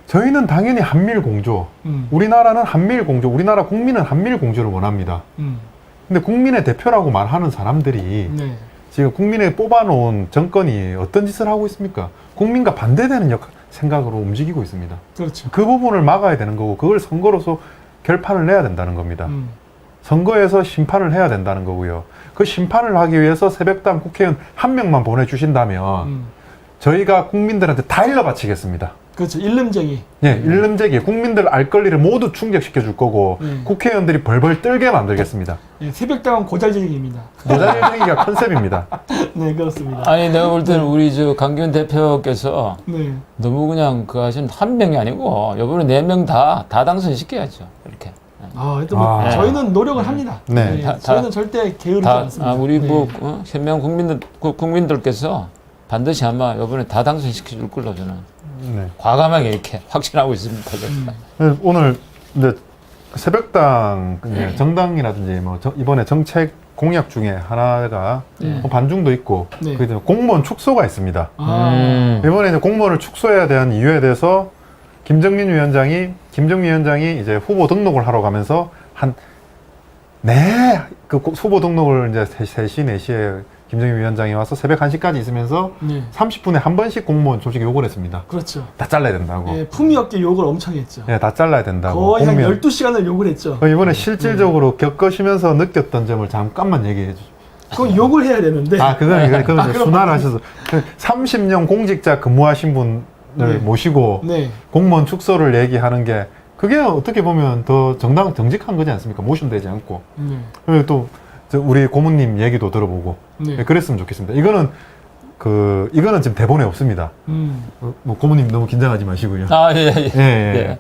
저희는 당연히 한미일 공조, 우리나라는 한미일 공조, 우리나라 국민은 한미일 공조를 원합니다. 근데 국민의 대표라고 말하는 사람들이 네. 지금 국민에 뽑아놓은 정권이 어떤 짓을 하고 있습니까? 국민과 반대되는 생각으로 움직이고 있습니다. 그렇죠. 그 부분을 막아야 되는 거고 그걸 선거로서 결판을 내야 된다는 겁니다. 선거에서 심판을 해야 된다는 거고요. 그 심판을 하기 위해서 새벽당 국회의원 한 명만 보내주신다면 저희가 국민들한테 다 일러 바치겠습니다. 그렇죠. 일름쟁이. 예, 일름쟁이 국민들 알 권리를 모두 충족시켜 줄 거고 국회의원들이 벌벌 떨게 만들겠습니다. 예, 새벽당은 고잘쟁이입니다. 모자일쟁이가 컨셉입니다. 네, 그렇습니다. 아니 내가 볼 때는 우리 저 강기훈 대표께서 네. 너무 그냥 그 하신 한 명이 아니고 이번에 4명 다 당선시켜야죠. 이렇게. 하여튼 뭐 아. 저희는 노력을 합니다. 네. 저희는 절대 게으르지 않습니다. 우리 네. 뭐 현명 국민들께서 반드시 아마 이번에 다 당선시켜 줄 걸로 저는 네. 과감하게 이렇게 확신하고 있습니다. 오늘 이제 새벽당 정당이라든지 뭐 이번에 정책 공약 중에 하나가 뭐 반중도 있고 네. 그 공무원 축소가 있습니다. 이번에 이제 공무원을 축소해야 되는 이유에 대해서 김정민 위원장이 이제 후보 등록을 하러 가면서 그 후보 등록을 이제 3시, 4시에 김정민 위원장이 와서 새벽 1시까지 있으면서 30분에 한 번씩 공무원 조직에 욕을 했습니다. 그렇죠. 다 잘라야 된다고. 예, 품위 없게 욕을 엄청 했죠. 예, 다 잘라야 된다고. 거의 한 공무원. 12시간을 욕을 했죠. 이번에 실질적으로 겪으시면서 느꼈던 점을 잠깐만 얘기해 주죠. 그건 욕을 해야 되는데. 그건 그럼 순화하셔서 30년 공직자 근무하신 분을 모시고 네. 공무원 축소를 얘기하는 게 그게 어떻게 보면 더 정직한 거지 않습니까? 모순되지 않고. 네. 그리고 또 우리 고모님 얘기도 들어보고 네. 그랬으면 좋겠습니다. 이거는 지금 대본에 없습니다. 뭐 고모님 너무 긴장하지 마시고요. 아, 예, 예. 예, 예. 예.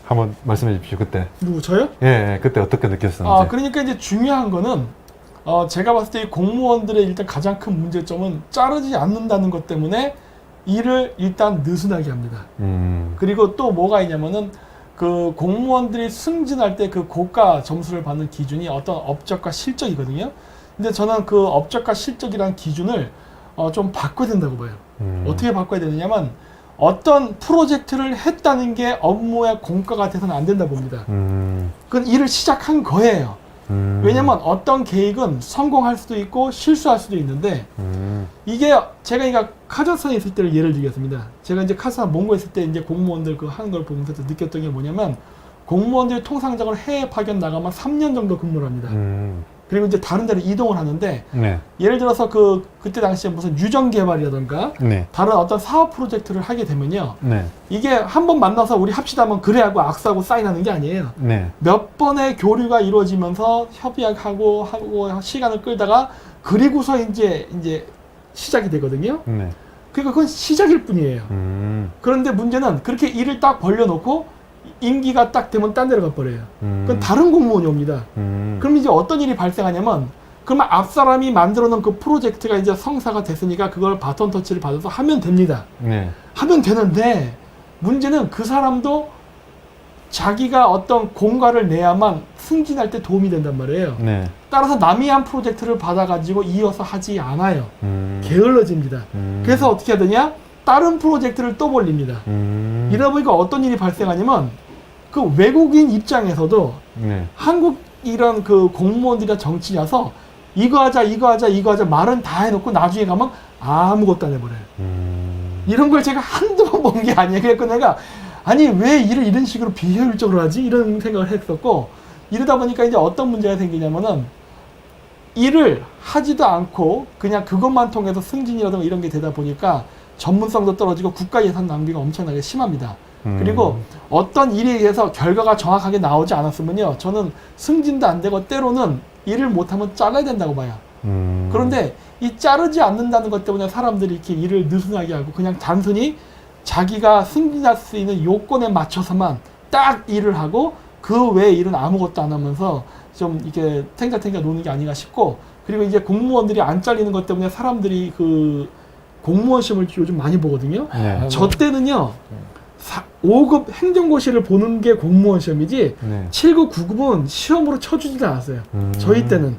한번 말씀해 주십시오. 그때. 누구 저요? 예, 그때 어떻게 느꼈었는지. 그러니까 이제 중요한 거는 제가 봤을 때 이 공무원들의 일단 가장 큰 문제점은 자르지 않는다는 것 때문에 일을 일단 느슨하게 합니다. 그리고 또 뭐가 있냐면은 그 공무원들이 승진할 때 그 고가 점수를 받는 기준이 어떤 업적과 실적이거든요. 근데 저는 그 업적과 실적이라는 기준을 좀 바꿔야 된다고 봐요. 어떻게 바꿔야 되느냐면 어떤 프로젝트를 했다는 게 업무의 공과가 돼서는 안 된다 봅니다. 그건 일을 시작한 거예요. 왜냐면 어떤 계획은 성공할 수도 있고 실수할 수도 있는데 이게 제가 그러니까 카자흐스탄에 있을 때를 예를 들겠습니다. 제가 이제 카자흐스탄 몽고에 있을 때 이제 공무원들 그 하는 걸 보면서 느꼈던 게 뭐냐면 공무원들이 통상적으로 해외 파견 나가면 3년 정도 근무를 합니다. 그리고 이제 다른 데로 이동을 하는데 네. 예를 들어서 그때 당시에 무슨 유전 개발이라던가 네. 다른 어떤 사업 프로젝트를 하게 되면요. 네. 이게 한 번 만나서 우리 합시다 하면 그래 하고 악수하고 사인하는 게 아니에요. 네. 몇 번의 교류가 이루어지면서 협의하고 시간을 끌다가 그리고서 이제 시작이 되거든요. 네. 그러니까 그건 시작일 뿐이에요. 그런데 문제는 그렇게 일을 딱 벌려놓고 임기가 딱 되면 딴 데로 가버려요. 그건 다른 공무원이 옵니다. 그럼 이제 어떤 일이 발생하냐면 그러면 앞 사람이 만들어 놓은 그 프로젝트가 이제 성사가 됐으니까 그걸 바톤 터치를 받아서 하면 됩니다. 네. 하면 되는데 문제는 그 사람도 자기가 어떤 공과를 내야만 승진할 때 도움이 된단 말이에요. 네. 따라서 남이 한 프로젝트를 받아가지고 이어서 하지 않아요. 게을러집니다. 그래서 어떻게 해야 되냐? 다른 프로젝트를 또 벌립니다. 이러다 보니까 어떤 일이 발생하냐면 그 외국인 입장에서도 네. 한국 이런 그 공무원들이나 정치인이라서 이거 하자 말은 다 해놓고 나중에 가면 아무것도 안 해버려요. 이런 걸 제가 한두 번 본 게 아니에요. 그래서 내가 아니 왜 일을 이런 식으로 비효율적으로 하지? 이런 생각을 했었고 이러다 보니까 이제 어떤 문제가 생기냐면은 일을 하지도 않고 그냥 그것만 통해서 승진이라든가 이런 게 되다 보니까 전문성도 떨어지고 국가 예산 낭비가 엄청나게 심합니다. 그리고 어떤 일에 의해서 결과가 정확하게 나오지 않았으면요. 저는 승진도 안 되고 때로는 일을 못하면 잘라야 된다고 봐요. 그런데 이 자르지 않는다는 것 때문에 사람들이 이렇게 일을 느슨하게 하고 그냥 단순히 자기가 승진할 수 있는 요건에 맞춰서만 딱 일을 하고 그 외의 일은 아무것도 안 하면서 좀 이렇게 탱자탱자 노는 게 아닌가 싶고 그리고 이제 공무원들이 안 잘리는 것 때문에 사람들이 그 공무원 시험을 요즘 많이 보거든요. 네. 저 때는요. 5급 행정고시를 보는 게 공무원 시험이지 네. 7급, 9급은 시험으로 쳐주지도 않았어요. 저희 때는.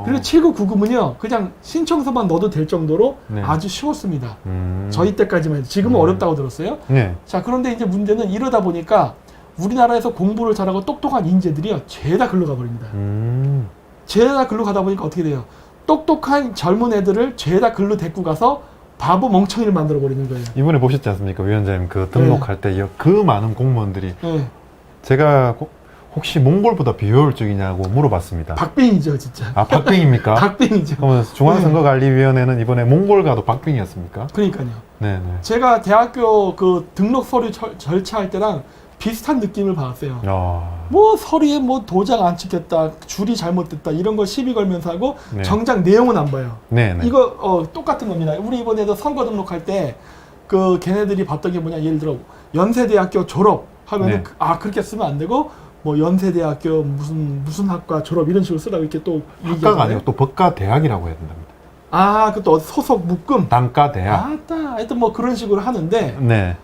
그리고 7급, 9급은요. 그냥 신청서만 넣어도 될 정도로 네. 아주 쉬웠습니다. 저희 때까지만 해도. 지금은 어렵다고 들었어요. 네. 자, 그런데 이제 문제는 이러다 보니까 우리나라에서 공부를 잘하고 똑똑한 인재들이요. 죄다 글로 가버립니다. 죄다 글로 가다 보니까 어떻게 돼요? 똑똑한 젊은 애들을 죄다 글로 데리고 가서 바보 멍청이를 만들어 버리는 거예요. 이번에 보셨지 않습니까? 위원장님 그 등록할 때 그 많은 공무원들이 네. 제가 혹시 몽골보다 비효율적이냐고 물어봤습니다. 박빙이죠, 진짜. 아, 박빙입니까? 박빙이죠. 그러면 중앙선거관리위원회는 이번에 몽골과도 박빙이었습니까? 그러니까요. 네네. 제가 대학교 그 등록 서류 절차할 때랑 비슷한 느낌을 받았어요. 뭐 서류에 뭐 도장 안 찍혔다, 줄이 잘못됐다 이런 거 시비 걸면서 하고 네. 정작 내용은 안 봐요. 네네. 이거 똑같은 겁니다. 우리 이번에도 선거 등록할 때 그 걔네들이 봤던 게 뭐냐, 예를 들어 연세대학교 졸업 하면은 네. 그렇게 쓰면 안 되고 뭐 연세대학교 무슨 학과 졸업 이런 식으로 쓰라고 이렇게 또 학과가 아니고 또 법과대학이라고 해야 된답니다. 그것도 소속 묶음. 단과대학. 하여튼 뭐 그런 식으로 하는데 네.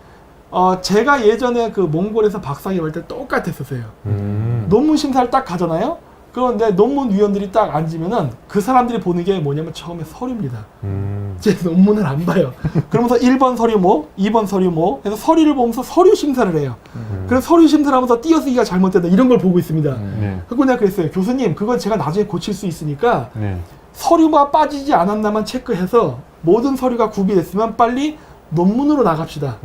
제가 예전에 그 몽골에서 박사학위 할 때 똑같았었어요. 논문 심사를 딱 가잖아요. 그런데 논문 위원들이 딱 앉으면은 그 사람들이 보는 게 뭐냐면 처음에 서류입니다. 제 논문을 안 봐요. 그러면서 1번 서류 뭐, 2번 서류 뭐, 해서 서류를 보면서 서류 심사를 해요. 그래서 서류 심사를 하면서 띄어쓰기가 잘못됐다 이런 걸 보고 있습니다. 네. 그리고 내가 그랬어요. 교수님, 그건 제가 나중에 고칠 수 있으니까 네. 서류가 빠지지 않았나만 체크해서 모든 서류가 구비됐으면 빨리 논문으로 나갑시다.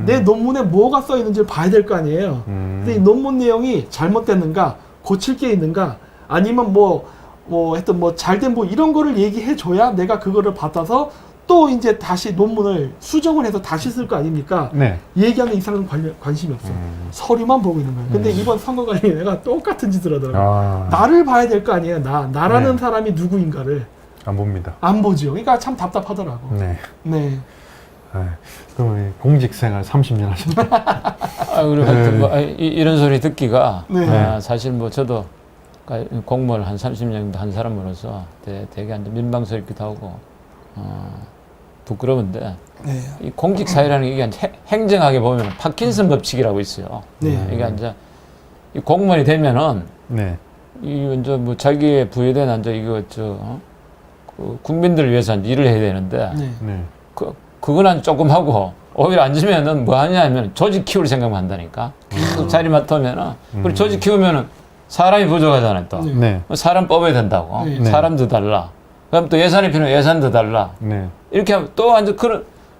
내 논문에 뭐가 써 있는지를 봐야 될 거 아니에요. 근데 이 논문 내용이 잘못됐는가, 고칠 게 있는가, 아니면 하여튼 잘된 이런 거를 얘기해 줘야 내가 그거를 받아서 또 이제 다시 논문을 수정을 해서 다시 쓸 거 아닙니까? 네. 얘기하는 이 사람은 관심이 없어. 서류만 보고 있는 거예요. 근데 이번 선거관리위원회가 똑같은 짓을 하더라고요. 나를 봐야 될 거 아니에요. 나라는 네. 사람이 누구인가를 안 봅니다. 안 보죠. 그러니까 참 답답하더라고. 네. 네. 그럼 공직생활 30년 하셨다. 그리고 하여튼 뭐 이런 소리 듣기가 네. 사실 뭐 저도 공무원을 한 30년 정도 한 사람으로서 되게 민망스럽기도 하고 부끄러운데 네. 이 공직사회라는 게 이게 행정하게 보면 파킨슨 법칙이라고 있어요. 네. 이게 이제 이 공무원이 되면은 네. 이 이제 뭐 자기의 부여된 이제 이거 그 국민들을 위해서 이제 일을 해야 되는데 네. 네. 그건 조금 하고 오히려 앉으면은 뭐 하냐면 조직 키울 생각만 한다니까. 계속 자리 맡으면은 그리고 조직 키우면은 사람이 부족하잖아요 또. 네. 네. 사람 뽑아야 된다고. 네. 사람도 달라. 그럼 또 예산이 필요해 예산도 달라. 네. 이렇게 하면 또 앉아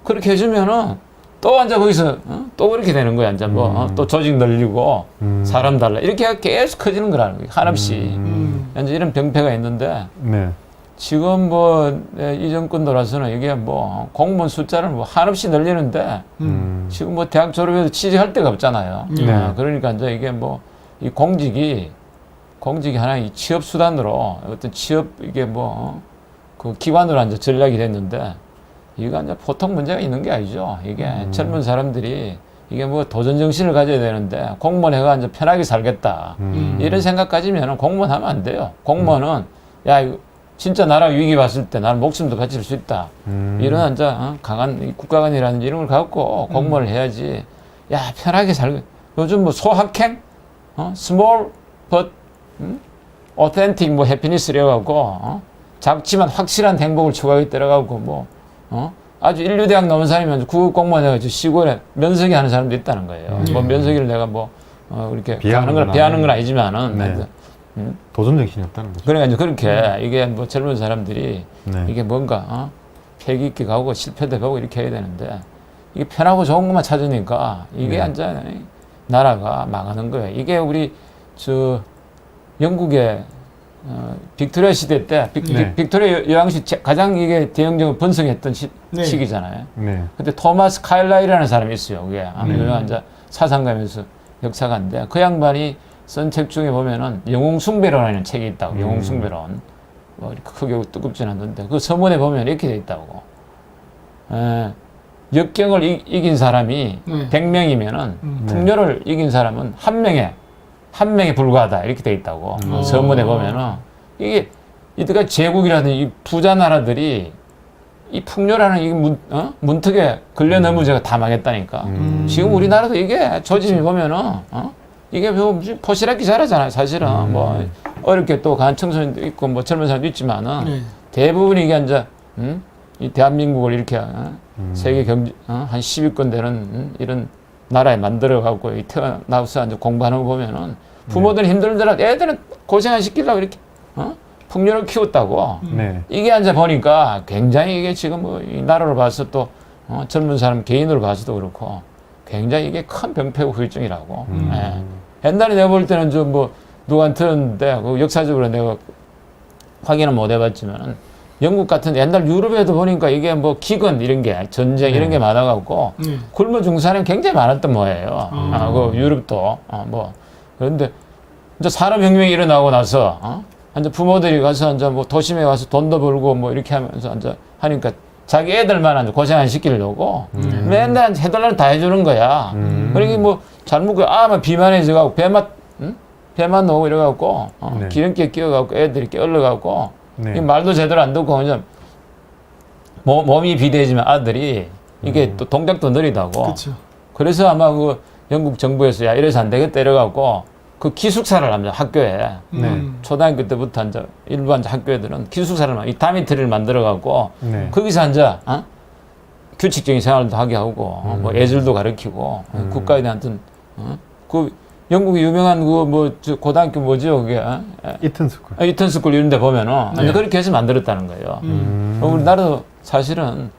그렇게 해주면은 또 앉아 거기서 또 그렇게 되는 거야. 이제 뭐 또 조직 늘리고 사람 달라. 이렇게 계속 커지는 거라는 거예요. 한없이. 이제 이런 병폐가 있는데 네. 지금 뭐 이 정권 들어서는 이게 뭐 공무원 숫자를 뭐 한없이 늘리는데 지금 뭐 대학 졸업해도 취직할 데가 없잖아요. 네. 그러니까 이제 이게 뭐 이 공직이 하나의 취업 수단으로 어떤 취업 이게 뭐 그 기관으로 이제 전략이 됐는데 이거 이제 보통 문제가 있는 게 아니죠. 이게 젊은 사람들이 이게 뭐 도전 정신을 가져야 되는데 공무원 해가 이제 편하게 살겠다 이런 생각 가지면 공무원 하면 안 돼요. 공무원은 야 이거 진짜 나라 위기 봤을 때 나는 목숨도 바칠 수 있다. 이런 이제 강한 국가관이라는 이런 걸 갖고 공무원을 해야지. 야 편하게 살고 요즘 뭐 소확행, small but authentic 뭐 해피니스 이래갖고 작지만 확실한 행복을 추구하게 들어가고 뭐 아주 인류대학 나온 사람이면 구급 공무원 해가지고 시골에 면석이 하는 사람도 있다는 거예요. 뭐 면석이를 내가 뭐 이렇게 비하는 건 아니지만은. 네. 도전 정신이 없다는 거죠. 그러니까 이제 그렇게 이게 뭐 젊은 사람들이 네. 이게 뭔가 패기 있게 가고 실패도 보고 이렇게 해야 되는데 이게 편하고 좋은 것만 찾으니까 이게 완전 나라가 망하는 거예요. 이게 우리 영국의 빅토리아 시대 때 빅토리아 여왕시 가장 이게 대영정을 번성했던 네. 시기잖아요. 네. 그때 토마스 카일라이라는 사람이 있어요. 그게 유명한 사상가면서 역사가인데 그 양반이 쓴 책 중에 보면은 영웅숭배론이라는 책이 있다고. 영웅숭배론. 뭐 이렇게 크게 뜨겁진 않는데 그 서문에 보면 이렇게 돼 있다고. 역경을 이긴 사람이 100명이면은 풍요를 이긴 사람은 한 명에 불과하다 이렇게 돼 있다고. 서문에 보면은 이게 이때가 제국이라든 이 부자 나라들이 이 풍요라는 이 문턱에 걸려 넘은 제가 다 망했다니까. 지금 우리나라도 이게 조짐이 보면은 이게 뭐 포시락기 잘하잖아요. 사실은 뭐 어렵게 또 간 청소년도 있고 뭐 젊은 사람도 있지만은 대부분이 이게 이제 이 대한민국을 이렇게 세계 경제 한 10위권 되는 이런 나라에 만들어 갖고 태어나서 이제 공부하는 거 보면은 부모들이 힘들더라도 애들은 고생 안 시키려고 이렇게 풍요를 키웠다고. 이게 이제 보니까 굉장히 이게 지금 뭐 이 나라로 봐서 또 젊은 사람 개인으로 봐서도 그렇고 굉장히 이게 큰 병폐고 후유증이라고. 옛날에 내가 볼 때는 좀 뭐 누구한테 들었는데 그 역사적으로 내가 확인은 못 해봤지만 영국 같은 옛날 유럽에도 보니까 이게 뭐 기근 이런 게 전쟁 이런 게 많아갖고 굶어 죽는 사람이 굉장히 많았던 모양이에요. 그 유럽도 뭐 그런데 이제 산업혁명이 일어나고 나서 이제 부모들이 가서 이제 뭐 도심에 가서 돈도 벌고 뭐 이렇게 하면서 이제 하니까 자기 애들만 이제 고생 안 시키려고 맨날 해달라는 다 해주는 거야. 그러니까 뭐 잘못 뭐 비만해져가고 배만 나오고 이래갖고 기름기에 끼어갖고 애들이 깨어러갖고 말도 제대로 안 듣고 그냥 몸이 비대해지면 아들이 이게 또 동작도 느리다고. 그쵸. 그래서 아마 그 영국 정부에서 야 이래서 안 되겠다 이래갖고 그 기숙사를 합니다. 학교에. 초등학교 때부터 이제 일부 이제 학교 애들은 기숙사를 이 다미트리를 만들어갖고 거기서 앉아 규칙적인 생활도 하게 하고 뭐 예절도 가르치고 국가에 대한 그 영국의 유명한 그 뭐 고등학교 뭐죠 그게 이튼스쿨. 이튼스쿨 이런 데 보면은 이제 그렇게 해서 만들었다는 거예요. 우리나라도 사실은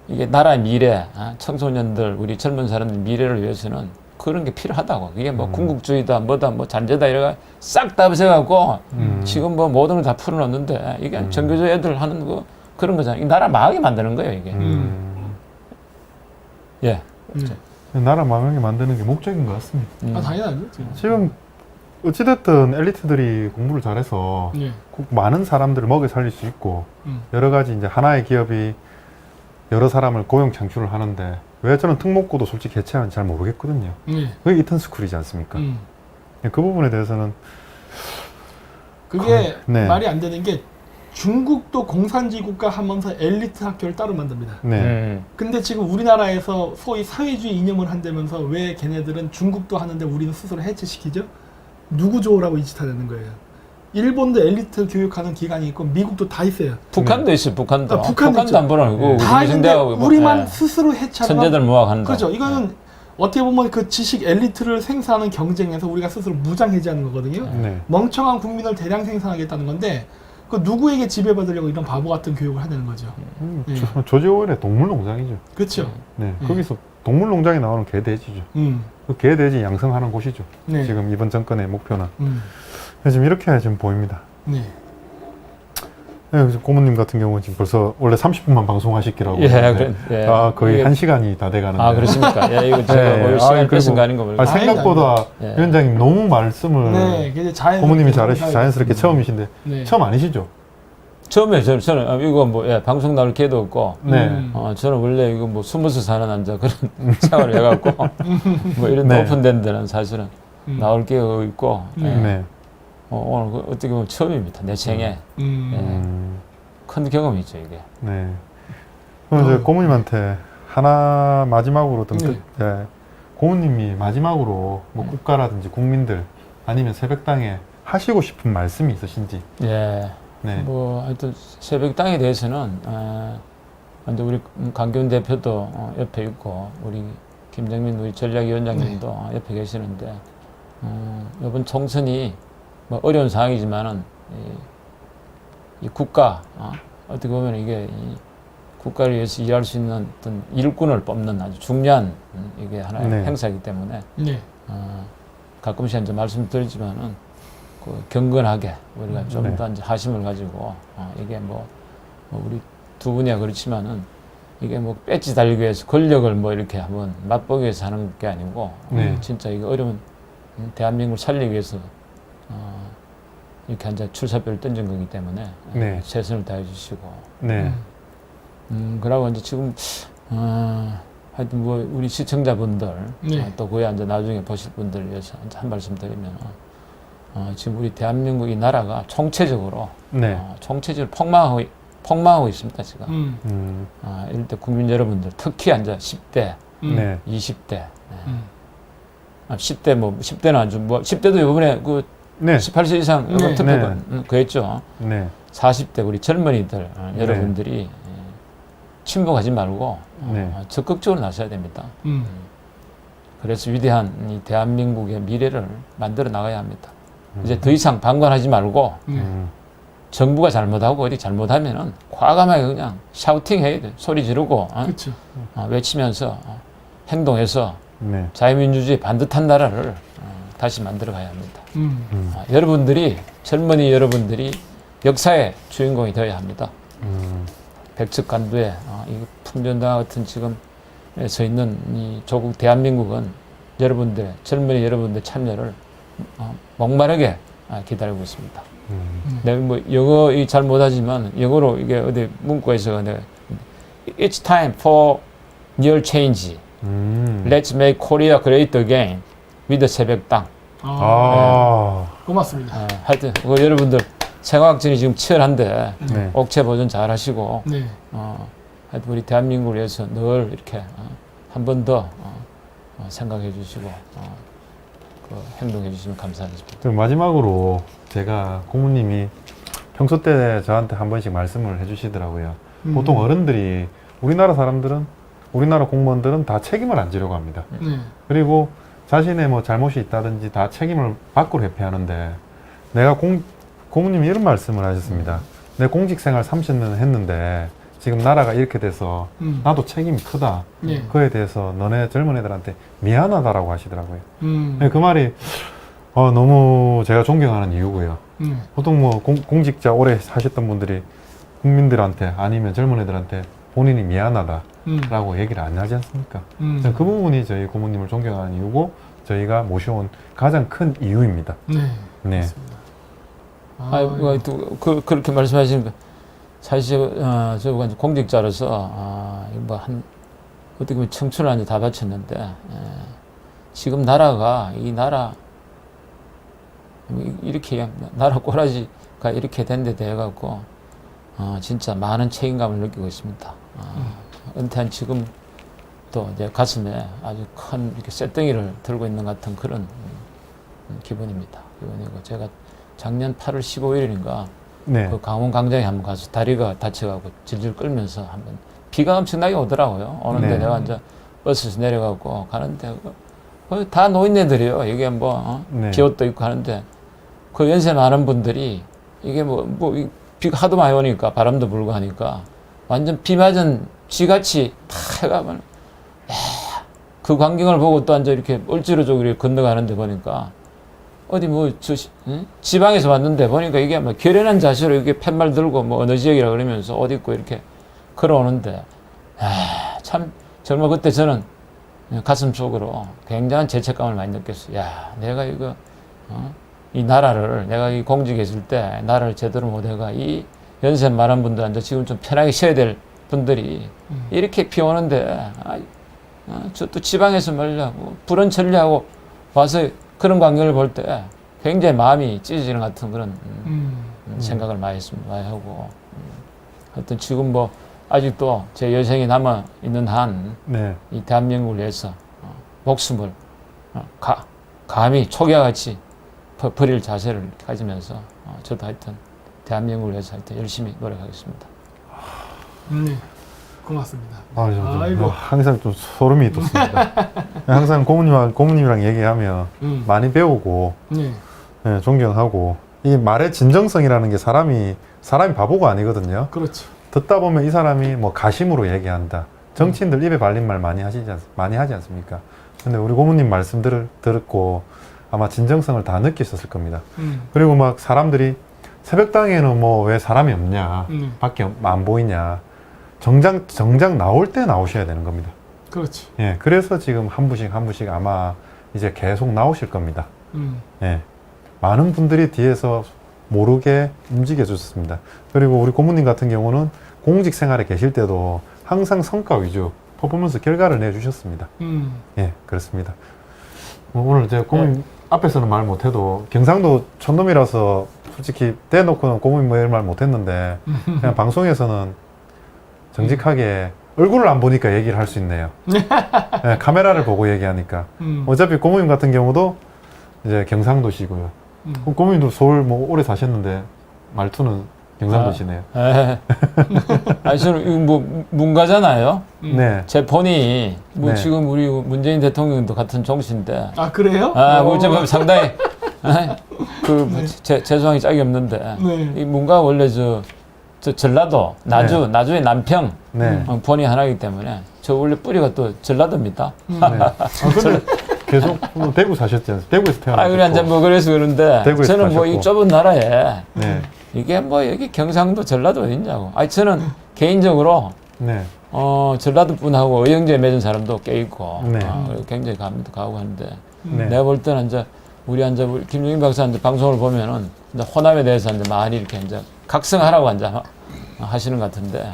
이게 나라의 미래, 청소년들 우리 젊은 사람들 미래를 위해서는 그런 게 필요하다고. 이게 뭐 군국주의다 뭐다 뭐 잔재다 이래가 싹 다 없애갖고 지금 뭐 모든 걸 다 풀어놓는데 이게 전교조 애들 하는 그 그런 거잖아요. 이 나라 망하게 만드는 거예요, 이게. 예. 나라 망하게 만드는 게 목적인 것 같습니다. 아, 당연하죠. 지금 어찌됐든 엘리트들이 공부를 잘해서 예. 많은 사람들을 먹여 살릴 수 있고 여러 가지 이제 하나의 기업이 여러 사람을 고용 창출을 하는데 왜 저는 특목고도 솔직히 개최하는지 잘 모르겠거든요. 그게 이튼 스쿨이지 않습니까? 그 부분에 대해서는 그게 네. 말이 안 되는 게 중국도 공산주의 국가 하면서 엘리트 학교를 따로 만듭니다. 네. 근데 지금 우리나라에서 소위 사회주의 이념을 한다면서 왜 걔네들은 중국도 하는데 우리는 스스로 해체시키죠? 누구 좋으라고 이 짓 하려는 거예요. 일본도 엘리트 교육하는 기관이 있고 미국도 다 있어요. 북한도 있어요, 북한도. 북한도 있죠. 안 보내고 다 있는데 우리만 예. 스스로 해체하면 천재들 모아간다. 그렇죠. 이거는 어떻게 보면 그 지식 엘리트를 생산하는 경쟁에서 우리가 스스로 무장해제하는 거거든요. 네. 멍청한 국민을 대량 생산하겠다는 건데 그 누구에게 지배받으려고 이런 바보 같은 교육을 하는 거죠. 조지 오웰의 동물농장이죠. 그렇죠. 네. 거기서 동물농장에 나오는 개돼지죠. 그 개돼지 양성하는 곳이죠. 네. 지금 이번 정권의 목표는. 지금 이렇게 지금 보입니다. 네. 네, 그래서 고모님 같은 경우는 지금 벌써 원래 30분만 방송하시기라고. 예, 했는데 예. 거의 예. 1시간이 다 돼가는데. 아, 그렇습니까? 예, 이거 제가 뭐 시간 뺏은 거 아닌 거 모르겠어요. 생각보다 예. 위원장님 너무 말씀을 네. 근데 고모님이 자연스럽게 처음이신데 네. 처음 아니시죠? 처음에 저는 이거 뭐 방송 나올 기회도 없고 네. 저는 원래 이거 뭐 숨어서 사는 남자 그런 생활을 해갖고 뭐 이런 네. 오픈된 데는 사실은 나올 기회가 있고 네. 오늘 어떻게 보면 처음입니다. 내 생에 큰 경험이죠 이게. 네. 그럼 이제 고모님한테 하나 마지막으로 좀 고모님이 마지막으로 뭐 국가라든지 국민들 아니면 새벽당에 하시고 싶은 말씀이 있으신지. 예. 네. 뭐 하여튼 새벽당에 대해서는 이제 우리 강기훈 대표도 옆에 있고 우리 김정민 우리 전략위원장님도 옆에 계시는데 이번 총선이 뭐 어려운 상황이지만은 이 국가 어떻게 보면 이게 이 국가를 위해서 일할 수 있는 어떤 일꾼을 뽑는 아주 중요한 이게 하나의 행사이기 때문에 가끔씩 이제 말씀드리지만은 그 경건하게 우리가 좀 더 이제 하심을 가지고 이게 뭐 우리 두 분이야 그렇지만은 이게 뭐 배지 달기 위해서 권력을 뭐 이렇게 한번 맛보기 위해서 하는 게 아니고 진짜 이거 어려운 대한민국을 살리기 위해서 이렇게 이제 출사표를 던진 거기 때문에 최선을 다해 주시고 그러고 이제 지금 하여튼 뭐 우리 시청자분들 또 그에 이제 나중에 보실 분들을 위해서 한 말씀 드리면 지금 우리 대한민국 이 나라가 총체적으로 총체적으로 폭망하고 있습니다 지금. 이럴 때 국민 여러분들 특히 이제 10대, 20대, 10대 뭐 10대는 아주 뭐 10대도 이번에 그 18세 이상 특허금 그랬죠. 40대 우리 젊은이들 여러분들이 침묵하지 말고 적극적으로 나서야 됩니다. 그래서 위대한 이 대한민국의 미래를 만들어 나가야 합니다. 이제 더 이상 방관하지 말고 정부가 잘못하고 어디 잘못하면은 과감하게 그냥 샤우팅 해야 돼. 소리 지르고 외치면서 행동해서 자유민주주의 반듯한 나라를 다시 만들어 가야 합니다. 여러분들이 젊은이 여러분들이 역사의 주인공이 되어야 합니다. 백척간두에 이 풍전당 같은 지금 서 있는 이 조국 대한민국은 여러분들 젊은이 여러분들 참여를 목마르게 기다리고 있습니다. 내가 뭐 영어 잘 못하지만 영어로 이게 어디 문구에서 내가 It's time for real change. Let's make Korea great again with 새벽당. 고맙습니다. 하여튼 여러분들 생화학전이 지금 치열한데 옥체 보존 잘 하시고 하여튼 우리 대한민국을 위해서 늘 이렇게 한 번 더 생각해 주시고 행동해 주시면 감사하겠습니다. 마지막으로 제가 고모님이 평소 때 저한테 한 번씩 말씀을 해주시더라고요. 보통 어른들이 우리나라 사람들은 우리나라 공무원들은 다 책임을 안 지려고 합니다. 그리고 자신의 뭐 잘못이 있다든지 다 책임을 밖으로 회피하는데 내가 고모님이 이런 말씀을 하셨습니다. 내 공직 생활 30년 했는데 지금 나라가 이렇게 돼서 나도 책임이 크다. 그에 대해서 너네 젊은 애들한테 미안하다라고 하시더라고요. 그 말이 너무 제가 존경하는 이유고요. 보통 뭐 공직자 오래 하셨던 분들이 국민들한테 아니면 젊은 애들한테 본인이 미안하다라고 얘기를 안 하지 않습니까? 그 부분이 저희 고모님을 존경하는 이유고 저희가 모셔온 가장 큰 이유입니다. 네. 네. 그렇게 말씀하시니까 사실 저가 이제 공직자로서 어떻게 보면 청춘을 이제 다 바쳤는데 지금 나라가 이 나라 이렇게 나라 꼬라지가 이렇게 된 데 대해 갖고 진짜 많은 책임감을 느끼고 있습니다. 은퇴한 지금 또 이제 가슴에 아주 큰 이렇게 쇳덩이를 들고 있는 같은 그런 기분입니다. 기분이고 제가 작년 8월 15일인가 네. 그 강원 광장에 한번 가서 다리가 다쳐가고 질질 끌면서 한번 비가 엄청나게 오더라고요. 오는데 네. 내가 이제 버스에서 내려가고 가는데 다 노인네들이에요. 이게 네. 기옷도 입고 하는데 그 연세 많은 분들이 이게 비가 하도 많이 오니까 바람도 불고 하니까 완전 비 맞은 쥐같이 다 해가면 그 광경을 보고 또 앉아 이렇게 얼지러져 건너가는데 보니까 어디 지방에서 왔는데 보니까 이게 결연한 자세로 이렇게 팻말 들고 어느 지역이라 그러면서 옷 입고 이렇게 걸어오는데 참 정말 그때 저는 가슴 속으로 굉장한 죄책감을 많이 느꼈어요. 야, 내가 이거 이 나라를 내가 이 공직에 있을 때 나라를 제대로 못해가 이 연세 많은 분들한테 지금 좀 편하게 쉬어야 될 분들이 이렇게 비 오는데 저 또 지방에서 말려고 불은 천리하고 와서 그런 광경을 볼 때 굉장히 마음이 찢어지는 같은 그런 생각을 많이 했습니다. 많이 하고 하여튼 지금 아직도 제 여생이 남아 있는 한 이 대한민국을 위해서 목숨을 감히 초기와같이 버릴 자세를 가지면서 저도 하여튼 대한민국을 위해서 하여튼 열심히 노력하겠습니다. 네. 고맙습니다. 아이고. 항상 좀 소름이 돋습니다. 항상 고모님이랑 얘기하면 많이 배우고 네. 네, 존경하고 이 말의 진정성이라는 게 사람이 바보가 아니거든요. 그렇죠. 듣다 보면 이 사람이 가심으로 얘기한다. 정치인들 입에 발린 말 많이 하지 않습니까? 근데 우리 고모님 말씀들을 듣고 아마 진정성을 다 느끼셨을 겁니다. 그리고 사람들이 새벽당에는 왜 사람이 없냐, 밖에 안 보이냐. 정작 나올 때 나오셔야 되는 겁니다. 그렇지. 예, 그래서 지금 한 분씩 아마 이제 계속 나오실 겁니다. 예, 많은 분들이 뒤에서 모르게 움직여 주셨습니다. 그리고 우리 고모님 같은 경우는 공직 생활에 계실 때도 항상 성과 위주 퍼포먼스 결과를 내주셨습니다. 예, 그렇습니다. 오늘 제가 고모님 앞에서는 말 못해도 경상도 촌놈이라서 솔직히 대놓고는 고모님 말 못했는데 그냥 방송에서는 정직하게 얼굴을 안 보니까 얘기를 할 수 있네요. 네, 카메라를 보고 얘기하니까. 어차피 고모님 같은 경우도 이제 경상도시고요. 고모님도 서울 오래 사셨는데 말투는 경상도시네요. 아니 저는 문가잖아요. 네. 제 폰이 네. 지금 우리 문재인 대통령도 같은 종씨인데. 아 그래요? 제가 상당히 재수왕이 짝이 없는데. 네. 이 문가 원래 저 전라도 나주의 남평 폰이 하나이기 때문에 저 원래 뿌리가 또 전라도입니다. 네. 근데 계속 대구 사셨지 않습니까? 대구에서 태어나셨고. 그래 이제 그래서 그런데 저는 이 좁은 나라에 이게 여기 경상도 전라도 어딨냐고. 저는 개인적으로 전라도 분하고 의형제 맺은 사람도 꽤 있고 굉장히 감도 가고 하는데 내가 볼 때는 우리 김용인 박사 방송을 보면은 호남에 대해서 많이 이렇게 각성하라고 하시는 것 같은데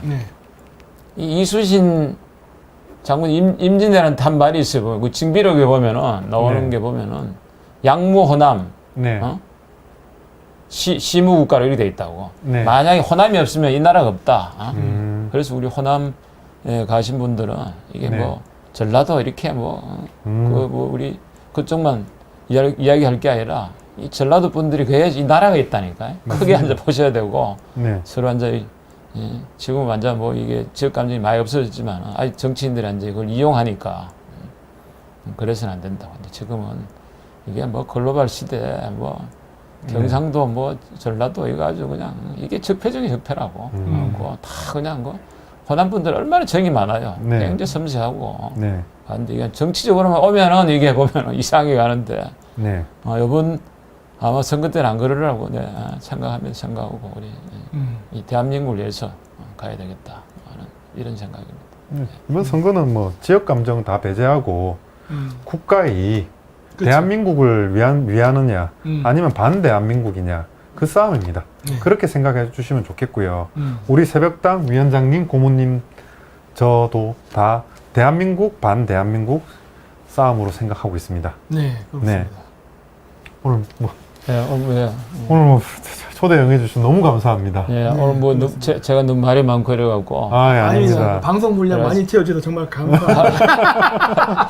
이 이수신 장군 임진왜란 한 말이 있어요. 그 징비록에 보면은 나오는 게 보면은 양무 호남 시무국가로 이렇게 돼 있다고. 만약에 호남이 없으면 이 나라가 없다. 그래서 우리 호남에 가신 분들은 이게 전라도 이렇게 우리 그쪽만 이야기할 게 아니라 이 전라도 분들이 이 나라가 있다니까요. 크게 보셔야 되고 서로 지금 이게 지역 감정이 많이 없어졌지만 아직 정치인들이 그걸 이용하니까 그래서는 안 된다고. 근데 지금은 이게 글로벌 시대에 경상도 전라도 이거 아주 그냥 이게 적폐 중에 적폐라고. 다 그냥 호남 분들 얼마나 정이 많아요. 굉장히 섬세하고. 근데 이게 정치적으로만 오면은 이게 보면은 이상하게 가는데 이번 아마 선거 때는 안 그러라고 생각하면서 생각하고 우리 이 대한민국을 위해서 가야 되겠다 하는 이런 생각입니다. 이번 선거는 뭐 지역 감정 다 배제하고 국가의 이익, 그쵸. 대한민국을 위하느냐 아니면 반대한민국이냐 그 싸움입니다. 네. 그렇게 생각해 주시면 좋겠고요. 우리 새벽당 위원장님, 고모님, 저도 다 대한민국, 반대한민국 싸움으로 생각하고 있습니다. 네, 그렇습니다. 네. 오늘 뭐 오늘 뭐 초대 응해 주셔서 너무 감사합니다. 오늘 뭐 제가 너무 말이 많고 이래갖고 아, 예, 아닙니다. 아닙니다. 방송 분량 많이 채워주셔서 정말 감사합니다.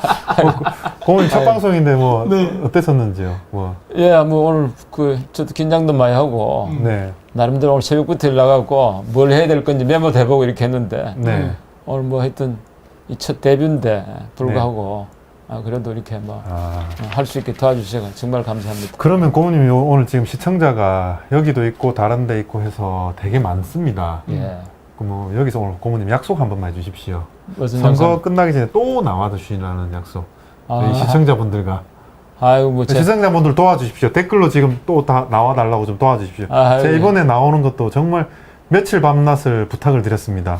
고모님 첫 방송인데 뭐 네. 어땠었는지요? 뭐 뭐 오늘 저도 긴장도 많이 하고 네. 나름대로 오늘 새벽부터 일나가고 뭘 해야 될 건지 메모도 해보고 이렇게 했는데 네. 오늘 뭐 하여튼 이 첫 데뷔인데 불구하고 그래도 이렇게 뭐 할 수 있게 도와주셔서 정말 감사합니다. 그러면 고모님이 오늘 지금 시청자가 여기도 있고 다른 데 있고 해서 되게 많습니다. 예. 뭐 여기서 오늘 고모님 약속 한 번만 해주십시오. 무슨 선거 영상? 끝나기 전에 또 나와주시라는 약속. 저희 아. 시청자분들과 아이고 뭐 시청자분들 도와주십시오. 댓글로 지금 또 다 나와달라고 좀 도와주십시오. 아이고. 제가 이번에 나오는 것도 정말 며칠 밤낮을 부탁을 드렸습니다.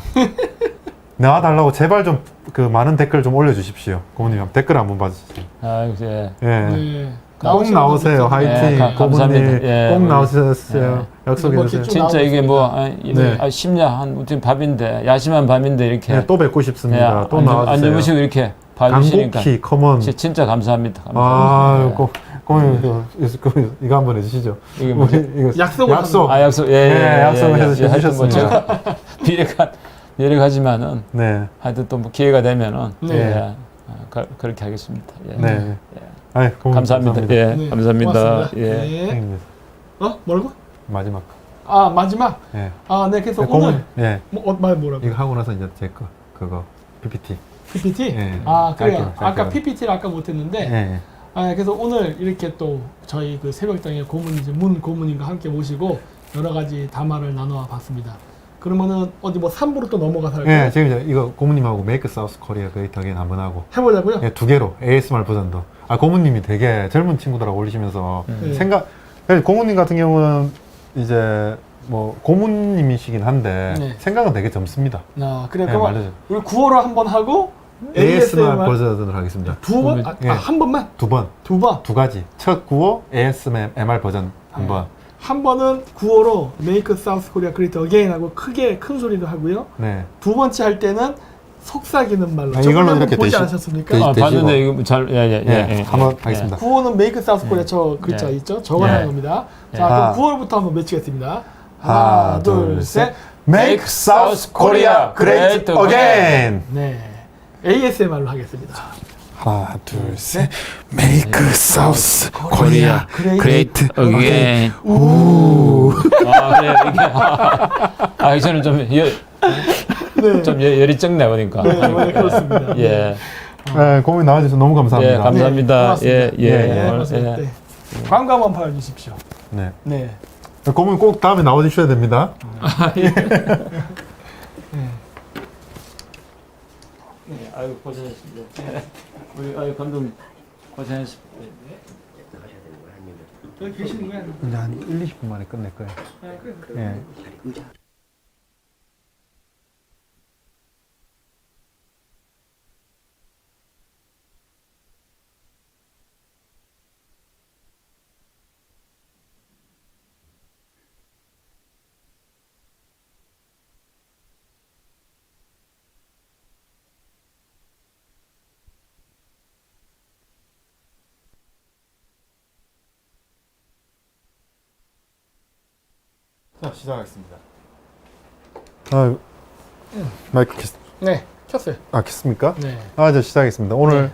나와달라고 제발 좀 그 많은 댓글 좀 올려주십시오. 고모님 댓글 한번 봐주세요. 아이고 예. 네. 꼭 나오세요. 화이팅. 감사합니다. 고모님 예, 꼭 우리- 나오셨어요. 약속해 뭐 주세요. 좀 진짜 이게 뭐 네. 10년 한 밤인데 야심한 밤인데 이렇게 네, 또 뵙고 싶습니다. 또 안 나와주세요. 주무시고 이렇게 봐주시니까 강국희 커먼. 진짜 감사합니다. 아, 예. 고모님 이거 한번 해주시죠. 이게 뭐지? 이거 약속을 약속. 약속 약속을 해서 하여튼 뭐 해주셨습니다. 제가 비례가지만은 네, 하여튼 또 뭐 기회가 되면은 네. 그렇게 하겠습니다. 예. 네. 아이, 고모님 감사합니다. 예, 네, 감사합니다. 고맙습니다. 예. 네. 형님들, 뭐라고? 마지막. 마지막. 예. 네, 그래서 고모님, 오늘 예. 뭐라고? 이거 하고 나서 이제 제 거 그거 PPT. PPT? 예. 그래요. 짧게, 아까 짧게. PPT를 아까 못했는데, 예. 그래서 오늘 이렇게 또 저희 그 새벽당의 고문이죠. 문 고문님과 함께 모시고 여러 가지 담화를 나눠 봤습니다. 그러면은 어디 뭐 3부로 또 넘어가서 할까요? 예, 지금 이제 이거 고모님하고 메이크 사우스 코리아 그레이트 어게인 한번 하고. 해보려고요? 예, 2개로 ASMR 버전도. 고모님이 되게 젊은 친구들하고 올리시면서 네. 고모님 같은 경우는 이제 뭐 고모님이시긴 한데 네. 생각은 되게 젊습니다. 그래. 네, 그럼 맞아요. 우리 9월로 한번 하고 ASMR 버전을 하겠습니다. 두 번? 예. 한 번만? 2번, 두 번? 2가지. 첫 구호 ASMR 버전 한 번. 한 번은 9월로 Make South Korea Great Again 하고 크게 큰 소리도 하고요. 네. 두 번째 할 때는 속삭이는 말로. 이걸로 저번에 한번 이렇게 보지 대신- 않으셨습니까? 대신- 봤는데 이거 잘 예, 한번 하겠습니다. 9호는 Make South Korea 저 글자 예. 있죠? 저거 하는 겁니다. 자, 아. 그럼 9월부터 한번 외치겠습니다. 하나, 둘, 셋. Make South Korea Great Again. 네. ASMR로 하겠습니다. 하나, 둘, 셋. Make South Korea Great again. 우. 그래 이게 저는 좀 열이 적네 보니까. 네, 그렇습니다. 예. 네, 고민 나와주셔서 너무 감사합니다. 예, 감사합니다. 고맙습니다. 예, 예. 예, 고맙습니다. 네. 광고 한번 봐주십시오. 네. 네. 고민 꼭 다음에 나와주셔야 됩니다. 아유 고생했습니다. 우리 감독님 고생했습니다. 나가셔야 되는 거야 아니면 여기 계시는 거야? 이제 한 1, 20분 만에 끝낼 거예요. 그래. 예. 의자 자, 시작하겠습니다. 마이크 네, 켰어요. 켰습니까? 네. 이제 시작하겠습니다. 오늘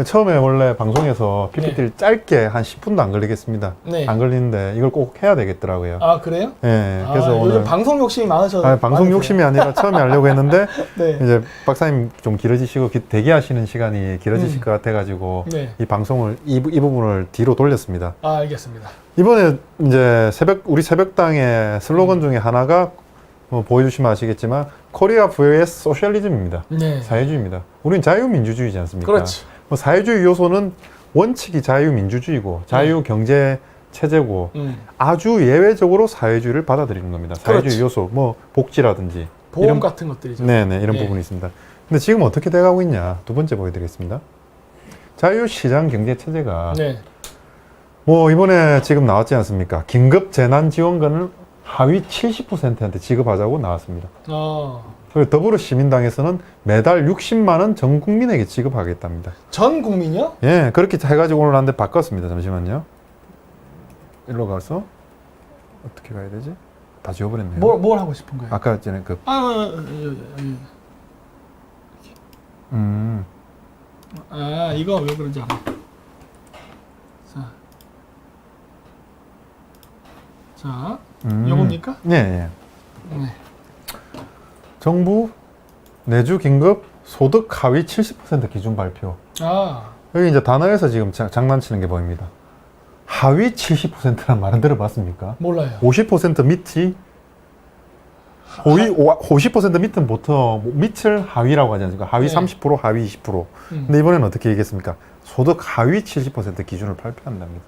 처음에 원래 방송에서 PPT를 짧게 한 10분도 안 걸리겠습니다. 네. 안 걸리는데 이걸 꼭 해야 되겠더라고요. 그래요? 예, 그래서 요즘 오늘 방송 욕심이 많으셔서. 방송 욕심이 아니라 처음에 하려고 했는데 네. 이제 박사님 좀 길어지시고 대기하시는 시간이 길어지실 것 같아가지고 네. 이 방송을 이 부분을 뒤로 돌렸습니다. 알겠습니다. 이번에 이제 우리 새벽당의 슬로건 중에 하나가 보여주시면 아시겠지만 코리아 vs 소셜리즘입니다. 네. 사회주의입니다. 우린 자유민주주의지 않습니까? 그렇지. 사회주의 요소는 원칙이 자유민주주의고 자유경제 체제고 아주 예외적으로 사회주의를 받아들이는 겁니다. 사회주의 그렇지. 요소, 뭐 복지라든지 보험 이런, 같은 것들이죠. 네네 이런 예. 부분이 있습니다. 근데 지금 어떻게 돼가고 있냐? 두 번째 보여드리겠습니다. 자유시장 경제 체제가 네. 뭐 이번에 지금 나왔지 않습니까? 긴급 재난지원금을 하위 70%한테 지급하자고 나왔습니다. 그리고 더불어시민당에서는 매달 60만 원 전 국민에게 지급하겠답니다. 전 국민이요? 예, 그렇게 해가지고 오늘 한데 바꿨습니다. 잠시만요. 일로 가서 어떻게 가야 되지? 다 지워버렸네요. 뭘 하고 싶은 거예요? 아까 전에 그 이거 왜 그런지 알아. 자, 요겁니까? 예, 예. 네. 정부 내주 긴급 소득 하위 70% 기준 발표. 여기 이제 단어에서 지금 장난치는 게 보입니다. 하위 70%란 말은 들어봤습니까? 몰라요. 50% 밑이 50% 밑은 보통 밑을 하위라고 하지 않습니까? 하위 네. 30%, 하위 20%. 근데 이번에는 어떻게 얘기했습니까? 소득 하위 70% 기준을 발표한답니다.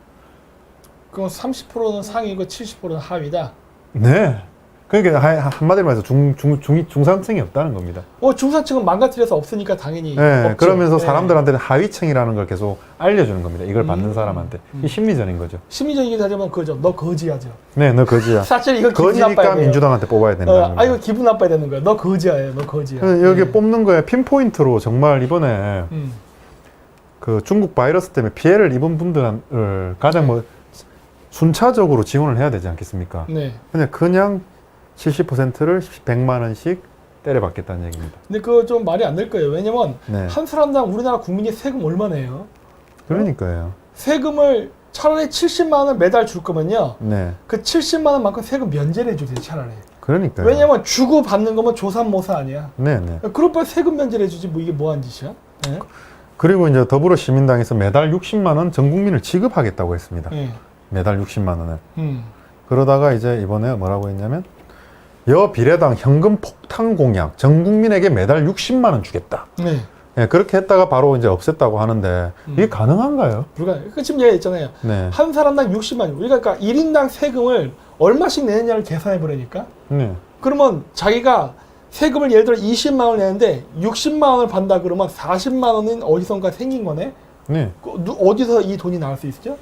그럼 30%는 상위고 70%는 하위다. 네. 그러니까 한마디로 말해서 중산층이 없다는 겁니다. 중산층은 망가뜨려서 없으니까 당연히 네. 없죠. 그러면서 네. 사람들한테는 하위층이라는 걸 계속 알려주는 겁니다. 이걸 받는 사람한테. 이 심리전인 거죠. 심리적이게 하자면 그죠. 너 거지야죠. 네, 너 거지야. 사실 이거 기분 나빠야 거지니까 돼요. 민주당한테 뽑아야 된다는 거예요. 이거 기분 나빠야 되는 거야. 너 거지야예요. 너 거지야. 여기 네. 뽑는 거에 핀포인트로 정말 이번에 그 중국 바이러스 때문에 피해를 입은 분들을 가장 뭐 순차적으로 지원을 해야 되지 않겠습니까? 네. 그냥 70%를 100만 원씩 때려받겠다는 얘기입니다. 근데 그거 좀 말이 안 될 거예요. 왜냐면 네. 한 사람당 우리나라 국민이 세금 얼마 내요? 그러니까요. 세금을 차라리 70만 원 매달 줄 거면요. 네. 그 70만 원만큼 세금 면제를 해주세요. 차라리. 그러니까요. 왜냐면 주고 받는 거면 조삼모사 아니야. 네네. 그럴 바에 세금 면제를 해주지 뭐 이게 뭐한 짓이야? 네? 그리고 이제 더불어시민당에서 매달 60만 원 전 국민을 지급하겠다고 했습니다. 네. 매달 60만 원을. 음. 그러다가 이제 이번에 뭐라고 했냐면 여비례당 현금 폭탄 공약 전 국민에게 매달 60만 원 주겠다. 네. 네, 그렇게 했다가 바로 이제 없앴다고 하는데 이게 가능한가요? 그 지금 얘기했잖아요. 네. 한 사람당 60만 원. 우리가 그러니까 1인당 세금을 얼마씩 내느냐를 계산해 보려니까. 네. 그러면 자기가 세금을 예를 들어 20만 원을 내는데 60만 원을 받는다 그러면 40만 원은 어디선가 생긴 거네. 네. 어디서 이 돈이 나올 수 있죠?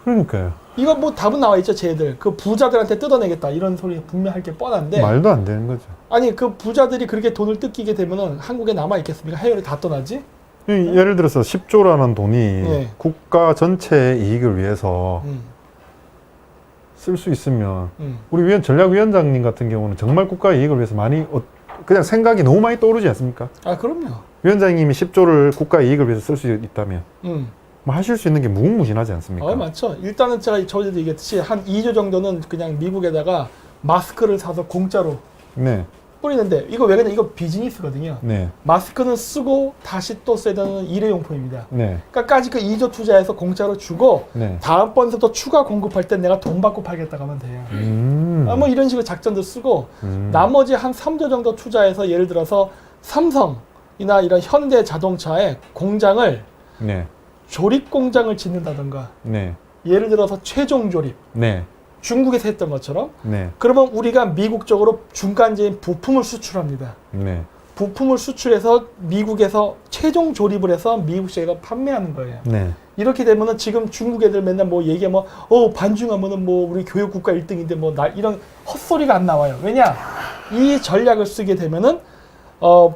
그러니까요. 이거 뭐 답은 나와 있죠, 쟤들. 그 부자들한테 뜯어내겠다 이런 소리 분명 할 게 뻔한데. 말도 안 되는 거죠. 아니 그 부자들이 그렇게 돈을 뜯기게 되면은 한국에 남아 있겠습니까? 해외로 다 떠나지? 예를 들어서 10조라는 돈이 네. 국가 전체의 이익을 위해서 쓸 수 있으면 우리 전략위원장님 같은 경우는 정말 국가 이익을 위해서 많이 그냥 생각이 너무 많이 떠오르지 않습니까? 그럼요. 위원장님이 10조를 국가 이익을 위해서 쓸 수 있다면 뭐 하실 수 있는 게 무궁무진하지 않습니까? 많죠. 일단은 제가 저희도 얘기했듯이 한 2조 정도는 그냥 미국에다가 마스크를 사서 공짜로 네. 뿌리는데 이거 왜 그러냐? 이거 비즈니스거든요. 네. 마스크는 쓰고 다시 또 써야 되는 일회용품입니다. 네. 그러니까까지 그 2조 투자해서 공짜로 주고 네. 다음번부터 추가 공급할 땐 내가 돈 받고 팔겠다고 하면 돼요. 뭐 이런 식으로 작전도 쓰고 나머지 한 3조 정도 투자해서 예를 들어서 삼성이나 이런 현대 자동차의 공장을 네. 조립 공장을 짓는다던가 네. 예를 들어서 최종 조립 네. 중국에서 했던 것처럼 네. 그러면 우리가 미국 쪽으로 중간재인 부품을 수출합니다. 네. 부품을 수출해서 미국에서 최종 조립을 해서 미국 시장에 판매하는 거예요. 네. 이렇게 되면은 지금 중국 애들 맨날 뭐 얘기하면 반중하면은 뭐 우리 교육 국가 1등인데 뭐 이런 헛소리가 안 나와요. 왜냐? 이 전략을 쓰게 되면은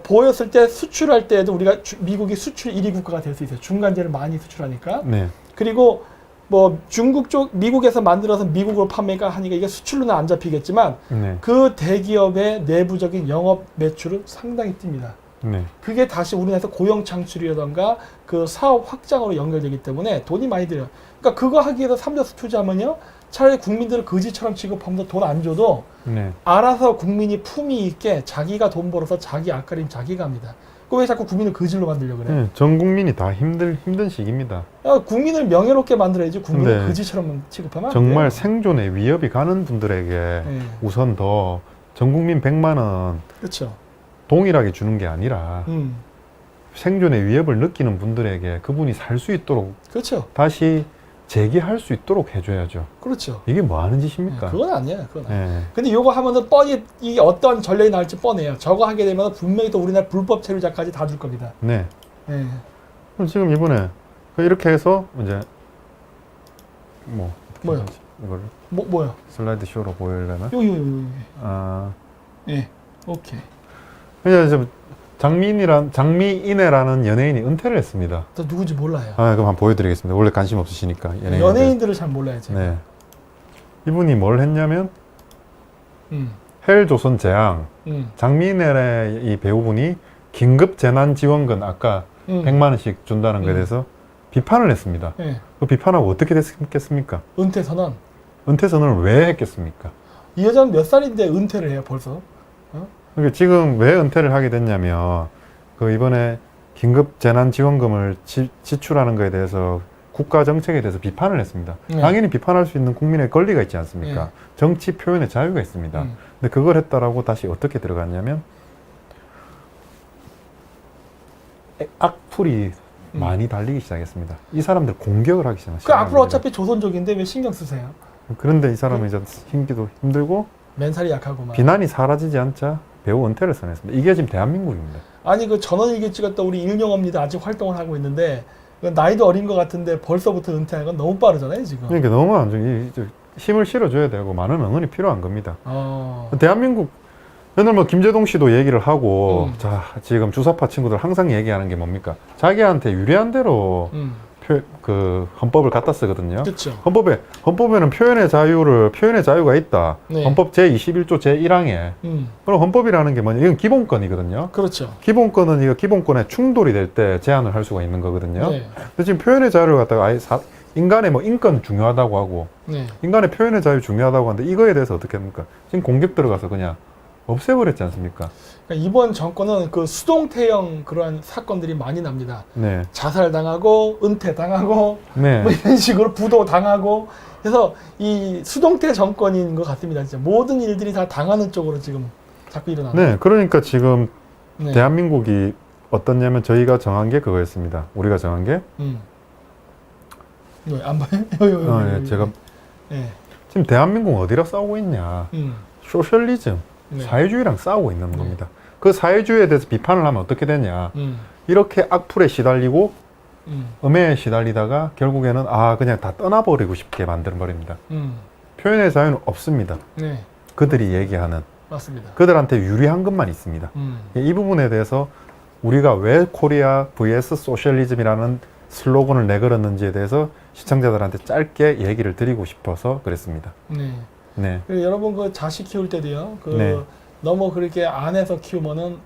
보였을 때 수출할 때에도 우리가 미국이 수출 1위 국가가 될 수 있어요. 중간재를 많이 수출하니까. 네. 그리고 뭐 중국 쪽 미국에서 만들어서 미국으로 판매가 하니까 이게 수출로는 안 잡히겠지만 네. 그 대기업의 내부적인 영업 매출은 상당히 뜹니다. 네. 그게 다시 우리나라에서 고용 창출이라던가 그 사업 확장으로 연결되기 때문에 돈이 많이 들어요. 그러니까 그거 하기 위해서 삼저수 투자하면요. 차라리 국민들을 거지처럼 취급하면서 돈 안 줘도 네. 알아서 국민이 품위 있게 자기가 돈 벌어서 자기 앞가림 자기가 합니다. 그 왜 자꾸 국민을 거질로 만들려고 그래? 네. 전 국민이 다 힘든 시기입니다. 국민을 명예롭게 만들어야지 국민을 네. 거지처럼 취급하면 안 정말 돼요. 생존에 위협이 가는 분들에게 네. 우선 더 전 국민 100만 원 그렇죠. 동일하게 주는 게 아니라 생존의 위협을 느끼는 분들에게 그분이 살 수 있도록 그렇죠. 다시 제기할 수 있도록 해줘야죠. 그렇죠. 이게 뭐 하는 짓입니까? 그건 아니에요. 그건 아니에요. 예. 근데 요거 하면은 뻔히 이게 어떤 전략이 나올지 뻔해요. 저거 하게 되면 분명히 또 우리나라 불법 체류자까지 다 줄 겁니다. 네. 예. 그럼 지금 이번에 이렇게 해서 이제 뭐 어떻게 뭐요? 하지? 이거를 뭐요? 슬라이드 쇼로 보이려나? 여기. 아, 예. 오케이. 그냥 이제 장미인애라는 연예인이 은퇴를 했습니다. 또 누군지 몰라요. 아, 그럼 한번 보여드리겠습니다. 원래 관심 없으시니까 연예인들을 잘 몰라요, 제가. 네. 이분이 뭘 했냐면 음. 헬조선 재앙 장미인의 이 배우분이 긴급 재난 지원금 아까 100만 원씩 준다는 거에 대해서 비판을 했습니다. 예. 그 비판하고 어떻게 됐겠습니까? 은퇴 선언. 은퇴 선언을 왜 했겠습니까? 이 여자는 몇 살인데 은퇴를 해요, 벌써? 그러니까 지금 왜 은퇴를 하게 됐냐면 그 이번에 긴급 재난 지원금을 지출하는 거에 대해서 국가 정책에 대해서 비판을 했습니다. 네. 당연히 비판할 수 있는 국민의 권리가 있지 않습니까? 네. 정치 표현의 자유가 있습니다. 근데 그걸 했다라고 다시 어떻게 들어갔냐면 악플이 많이 달리기 시작했습니다. 이 사람들 공격을 하기 시작했습니다. 그 앞으로 어차피 조선족인데 왜 신경 쓰세요? 그런데 이 사람은 이제 힘기도 힘들고 맨살이 약하고 막. 비난이 사라지지 않자 배우 은퇴를 선언했습니다. 이게 지금 대한민국입니다. 아니 그 전원일기 찍었던 우리 일용업니다 아직 활동을 하고 있는데 그 나이도 어린 것 같은데 벌써부터 은퇴하는 건 너무 빠르잖아요 지금. 그러니까 너무 안 좋은 힘을 실어줘야 되고 많은 응원이 필요한 겁니다. 대한민국 맨날 뭐 김재동 씨도 얘기를 하고 자 지금 주사파 친구들 항상 얘기하는 게 뭡니까? 자기한테 유리한 대로 그 헌법을 갖다 쓰거든요. 그렇죠. 헌법에는 표현의 자유가 있다. 네. 헌법 제21조 제1항에 그럼 헌법이라는 게 뭐냐? 이건 기본권이거든요. 그렇죠. 기본권은 이거 기본권에 충돌이 될 때 제한을 할 수가 있는 거거든요. 네. 근데 지금 표현의 자유를 갖다가 아예 인간의 뭐 인권 중요하다고 하고 네. 인간의 표현의 자유 중요하다고 하는데 이거에 대해서 어떻게 합니까? 지금 공격 들어가서 그냥 없애버렸지 않습니까? 그러니까 이번 정권은 그 수동태형 그러한 사건들이 많이 납니다. 네. 자살당하고 은퇴당하고 네. 뭐 이런 식으로 부도당하고 그래서 이 수동태 정권인 것 같습니다. 진짜 모든 일들이 다 당하는 쪽으로 지금 자꾸 일어나는. 네. 그러니까 지금 네. 대한민국이 어떻냐면 저희가 정한 게 그거였습니다. 우리가 정한 게 안 봐요? 네, 제가 네. 지금 대한민국 어디랑 싸우고 있냐? 소셜리즘, 네. 사회주의랑 싸우고 있는 겁니다. 그 사회주의에 대해서 비판을 하면 어떻게 되냐? 이렇게 악플에 시달리고 음해에 시달리다가 결국에는 그냥 다 떠나버리고 싶게 만들어버립니다. 표현의 자유는 없습니다. 네. 그들이 얘기하는 맞습니다. 그들한테 유리한 것만 있습니다. 이 부분에 대해서 우리가 왜 코리아 vs 소셜리즘이라는 슬로건을 내걸었는지에 대해서 시청자들한테 짧게 얘기를 드리고 싶어서 그랬습니다. 네. 네. 그리고 여러분 그 자식 키울 때도요. 네. 너무 그렇게 안에서 키우면은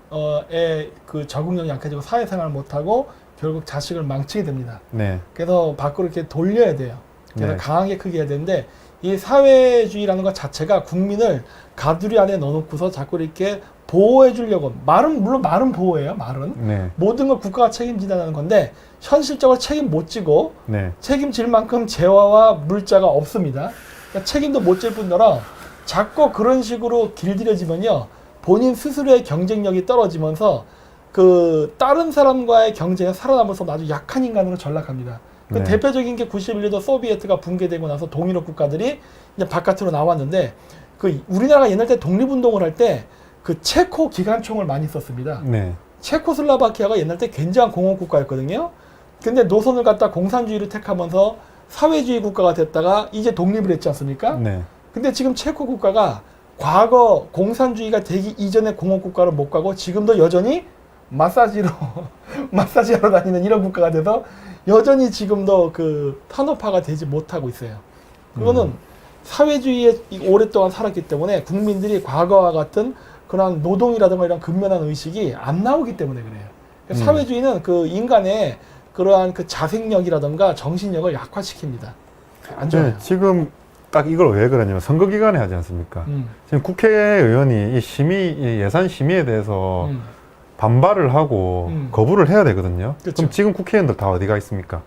애 그 적응력이 약해지고 사회생활 못하고 결국 자식을 망치게 됩니다. 네. 그래서 밖으로 이렇게 돌려야 돼요. 그래서 네. 강하게 크게 해야 되는데 이 사회주의라는 것 자체가 국민을 가두리 안에 넣어놓고서 자꾸 이렇게 보호해 주려고 물론 말은 보호해요. 말은 네. 모든 걸 국가가 책임진다는 건데 현실적으로 책임 못 지고 네. 책임질 만큼 재화와 물자가 없습니다. 그러니까 책임도 못 질 뿐더러 자꾸 그런 식으로 길들여지면요 본인 스스로의 경쟁력이 떨어지면서 그 다른 사람과의 경쟁에 살아남아서 아주 약한 인간으로 전락합니다. 그 네. 대표적인 게 91년도 소비에트가 붕괴되고 나서 동유럽 국가들이 이제 바깥으로 나왔는데 그 우리나라가 옛날 때 독립운동을 할 때 그 체코 기관총을 많이 썼습니다. 네. 체코슬라바키아가 옛날 때 굉장한 공화국가였거든요. 근데 노선을 갖다 공산주의를 택하면서 사회주의 국가가 됐다가 이제 독립을 했지 않습니까? 네. 근데 지금 체코 국가가 과거 공산주의가 되기 이전의 공화국가로 못 가고 지금도 여전히 마사지하러 다니는 이런 국가가 돼서 여전히 지금도 그 탄호파가 되지 못하고 있어요. 그거는 사회주의에 오랫동안 살았기 때문에 국민들이 과거와 같은 그런 노동이라든가 이런 근면한 의식이 안 나오기 때문에 그래요. 사회주의는 그 인간의 그러한 그 자생력이라든가 정신력을 약화시킵니다. 안 좋아요. 네, 지금 딱 이걸 왜 그러냐면 선거 기간에 하지 않습니까? 지금 국회의원이 이 예산 심의에 대해서 반발을 하고 거부를 해야 되거든요. 그쵸. 그럼 지금 국회의원들 다 어디가 있습니까?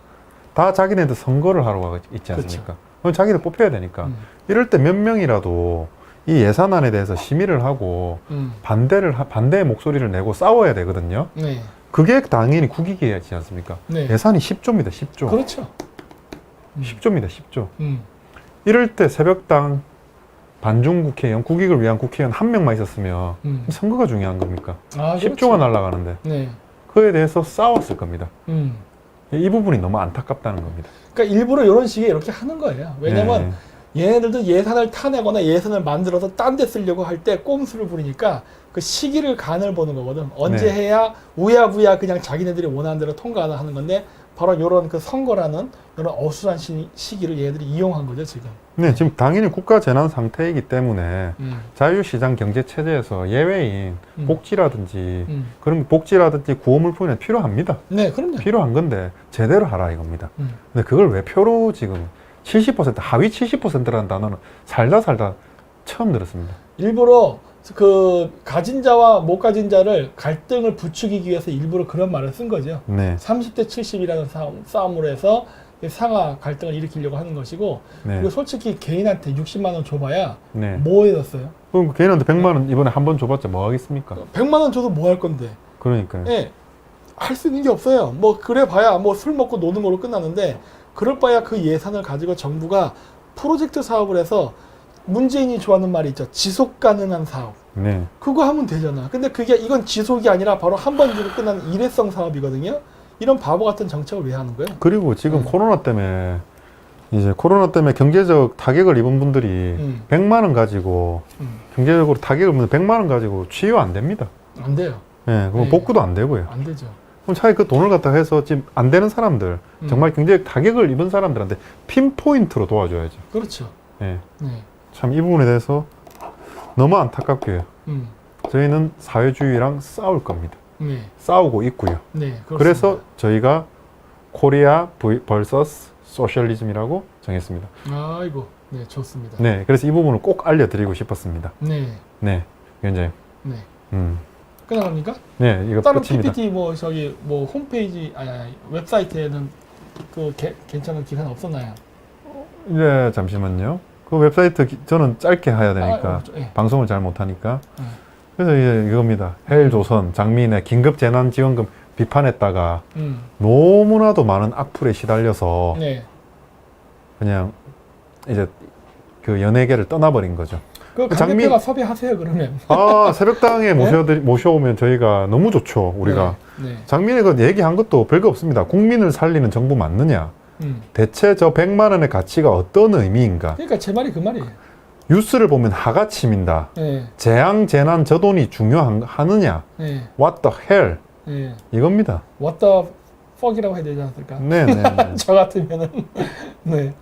다 자기네들 선거를 하러 있지 않습니까? 그럼 자기들 뽑혀야 되니까. 이럴 때 몇 명이라도 이 예산안에 대해서 심의를 하고 반대의 목소리를 내고 싸워야 되거든요. 네. 그게 당연히 국익이지 않습니까? 네. 예산이 10조입니다. 10조. 그렇죠. 10조입니다. 10조. 이럴 때 새벽당 반중 국회의원, 국익을 위한 국회의원 한 명만 있었으면 선거가 중요한 겁니까? 10조가 날아가는데 네. 그에 대해서 싸웠을 겁니다. 이 부분이 너무 안타깝다는 겁니다. 그러니까 일부러 이런 식의 이렇게 하는 거예요. 왜냐면 얘네들도 예산을 타내거나 예산을 만들어서 딴 데 쓰려고 할 때 꼼수를 부리니까 그 시기를 간을 보는 거거든. 언제 네. 해야 우야부야 그냥 자기네들이 원하는 대로 통과하는 건데 바로 이런 그 선거라는 이런 어수선한 시기를 얘네들이 이용한 거죠 지금. 네, 지금 당연히 국가 재난 상태이기 때문에 자유시장 경제 체제에서 예외인 복지라든지 그런 복지라든지 구호물품이 필요합니다. 네, 그럼요. 필요한 건데 제대로 하라 이겁니다. 근데 그걸 왜 표로 지금 70% 하위 70%라는 단어는 살다 처음 들었습니다. 일부러 그 가진 자와 못 가진 자를 갈등을 부추기기 위해서 일부러 그런 말을 쓴 거죠. 네. 30대 70이라는 싸움으로 해서 상하 갈등을 일으키려고 하는 것이고 네. 그리고 솔직히 개인한테 60만 원 줘봐야 네. 뭐 해줬어요? 그럼 개인한테 100만 원 이번에 한 번 줘봤자 뭐 하겠습니까? 100만 원 줘도 뭐 할 건데? 그러니까요. 예, 할 수 있는 게 없어요. 뭐 그래 봐야 뭐 술 먹고 노는 걸로 끝나는데 그럴 바야 그 예산을 가지고 정부가 프로젝트 사업을 해서 문재인이 좋아하는 말이 있죠. 지속 가능한 사업. 네. 그거 하면 되잖아. 근데 그게 이건 지속이 아니라 바로 한 번 주고 끝나는 일회성 사업이거든요. 이런 바보 같은 정책을 왜 하는 거예요? 그리고 지금 코로나 때문에 경제적 타격을 입은 분들이 100만 원 가지고 경제적으로 타격을 입은 100만 원 가지고 치유 안 됩니다. 안 돼요. 예, 그럼 네. 복구도 안 되고요. 안 되죠. 그럼 차라리 그 돈을 갖다 해서 지금 안 되는 사람들, 정말 경제적 타격을 입은 사람들한테 핀포인트로 도와줘야죠. 그렇죠. 예. 네. 참 이 부분에 대해서 너무 안타깝고요. 저희는 사회주의랑 싸울 겁니다. 네. 싸우고 있고요. 네. 그렇습니다. 그래서 저희가 코리아 vs 소셜리즘이라고 정했습니다. 아이고, 네, 좋습니다. 네, 그래서 이 부분을 꼭 알려드리고 싶었습니다. 네. 네, 위원장님. 네. 음. 끝나갑니까? 네, 이거 다른 끝입니다. PPT 뭐 저기 뭐 홈페이지 웹사이트에는 그 괜찮은 기간 없었나요? 네, 잠시만요. 그 웹사이트 저는 짧게 해야 되니까 예. 방송을 잘 못하니까. 그래서 이제 이겁니다. 헬조선 장민의 긴급재난지원금 비판했다가 너무나도 많은 악플에 시달려서 네. 그냥 이제 그 연예계를 떠나버린 거죠. 그 강대표가 섭외하세요 그러면. 아, 새벽당에 모셔오면 저희가 너무 좋죠. 우리가. 네. 장민의 그 얘기한 것도 별거 없습니다. 국민을 살리는 정부 맞느냐? 대체 저 100만 원의 가치가 어떤 의미인가? 그러니까 제 말이 그 말이에요. 뉴스를 보면 하가침인다. 네. 재앙, 재난, 저 돈이 중요하느냐? 네. What the hell? 네. 이겁니다. What the fuck이라고 해야 되지 않을까? 네네. 저 같으면은. 네.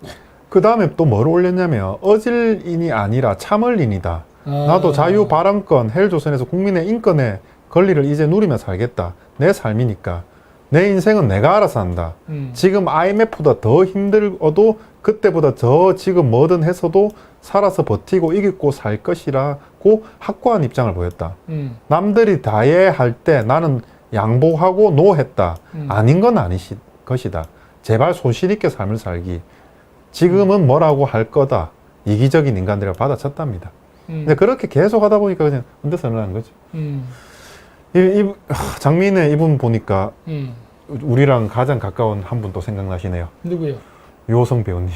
그 다음에 또 뭘 올렸냐면 어질인이 아니라 참을인이다. 나도 자유 발언권 헬조선에서 국민의 인권의 권리를 이제 누리며 살겠다. 내 삶이니까. 내 인생은 내가 알아서 한다. 지금 IMF보다 더 힘들어도 그때보다 더 지금 뭐든 해서도 살아서 버티고 이기고 살 것이라고 확고한 입장을 보였다. 남들이 다해할 때 나는 양보하고 노했다. 아닌 건 것이다. 제발 소신 있게 삶을 살기. 지금은 뭐라고 할 거다. 이기적인 인간들이라 받아쳤답니다. 근데 그렇게 계속 하다 보니까 그냥 은대선언한 거죠. 장민의 이분 보니까 우리랑 가장 가까운 한 분 또 생각나시네요. 누구요? 유호성 배우님.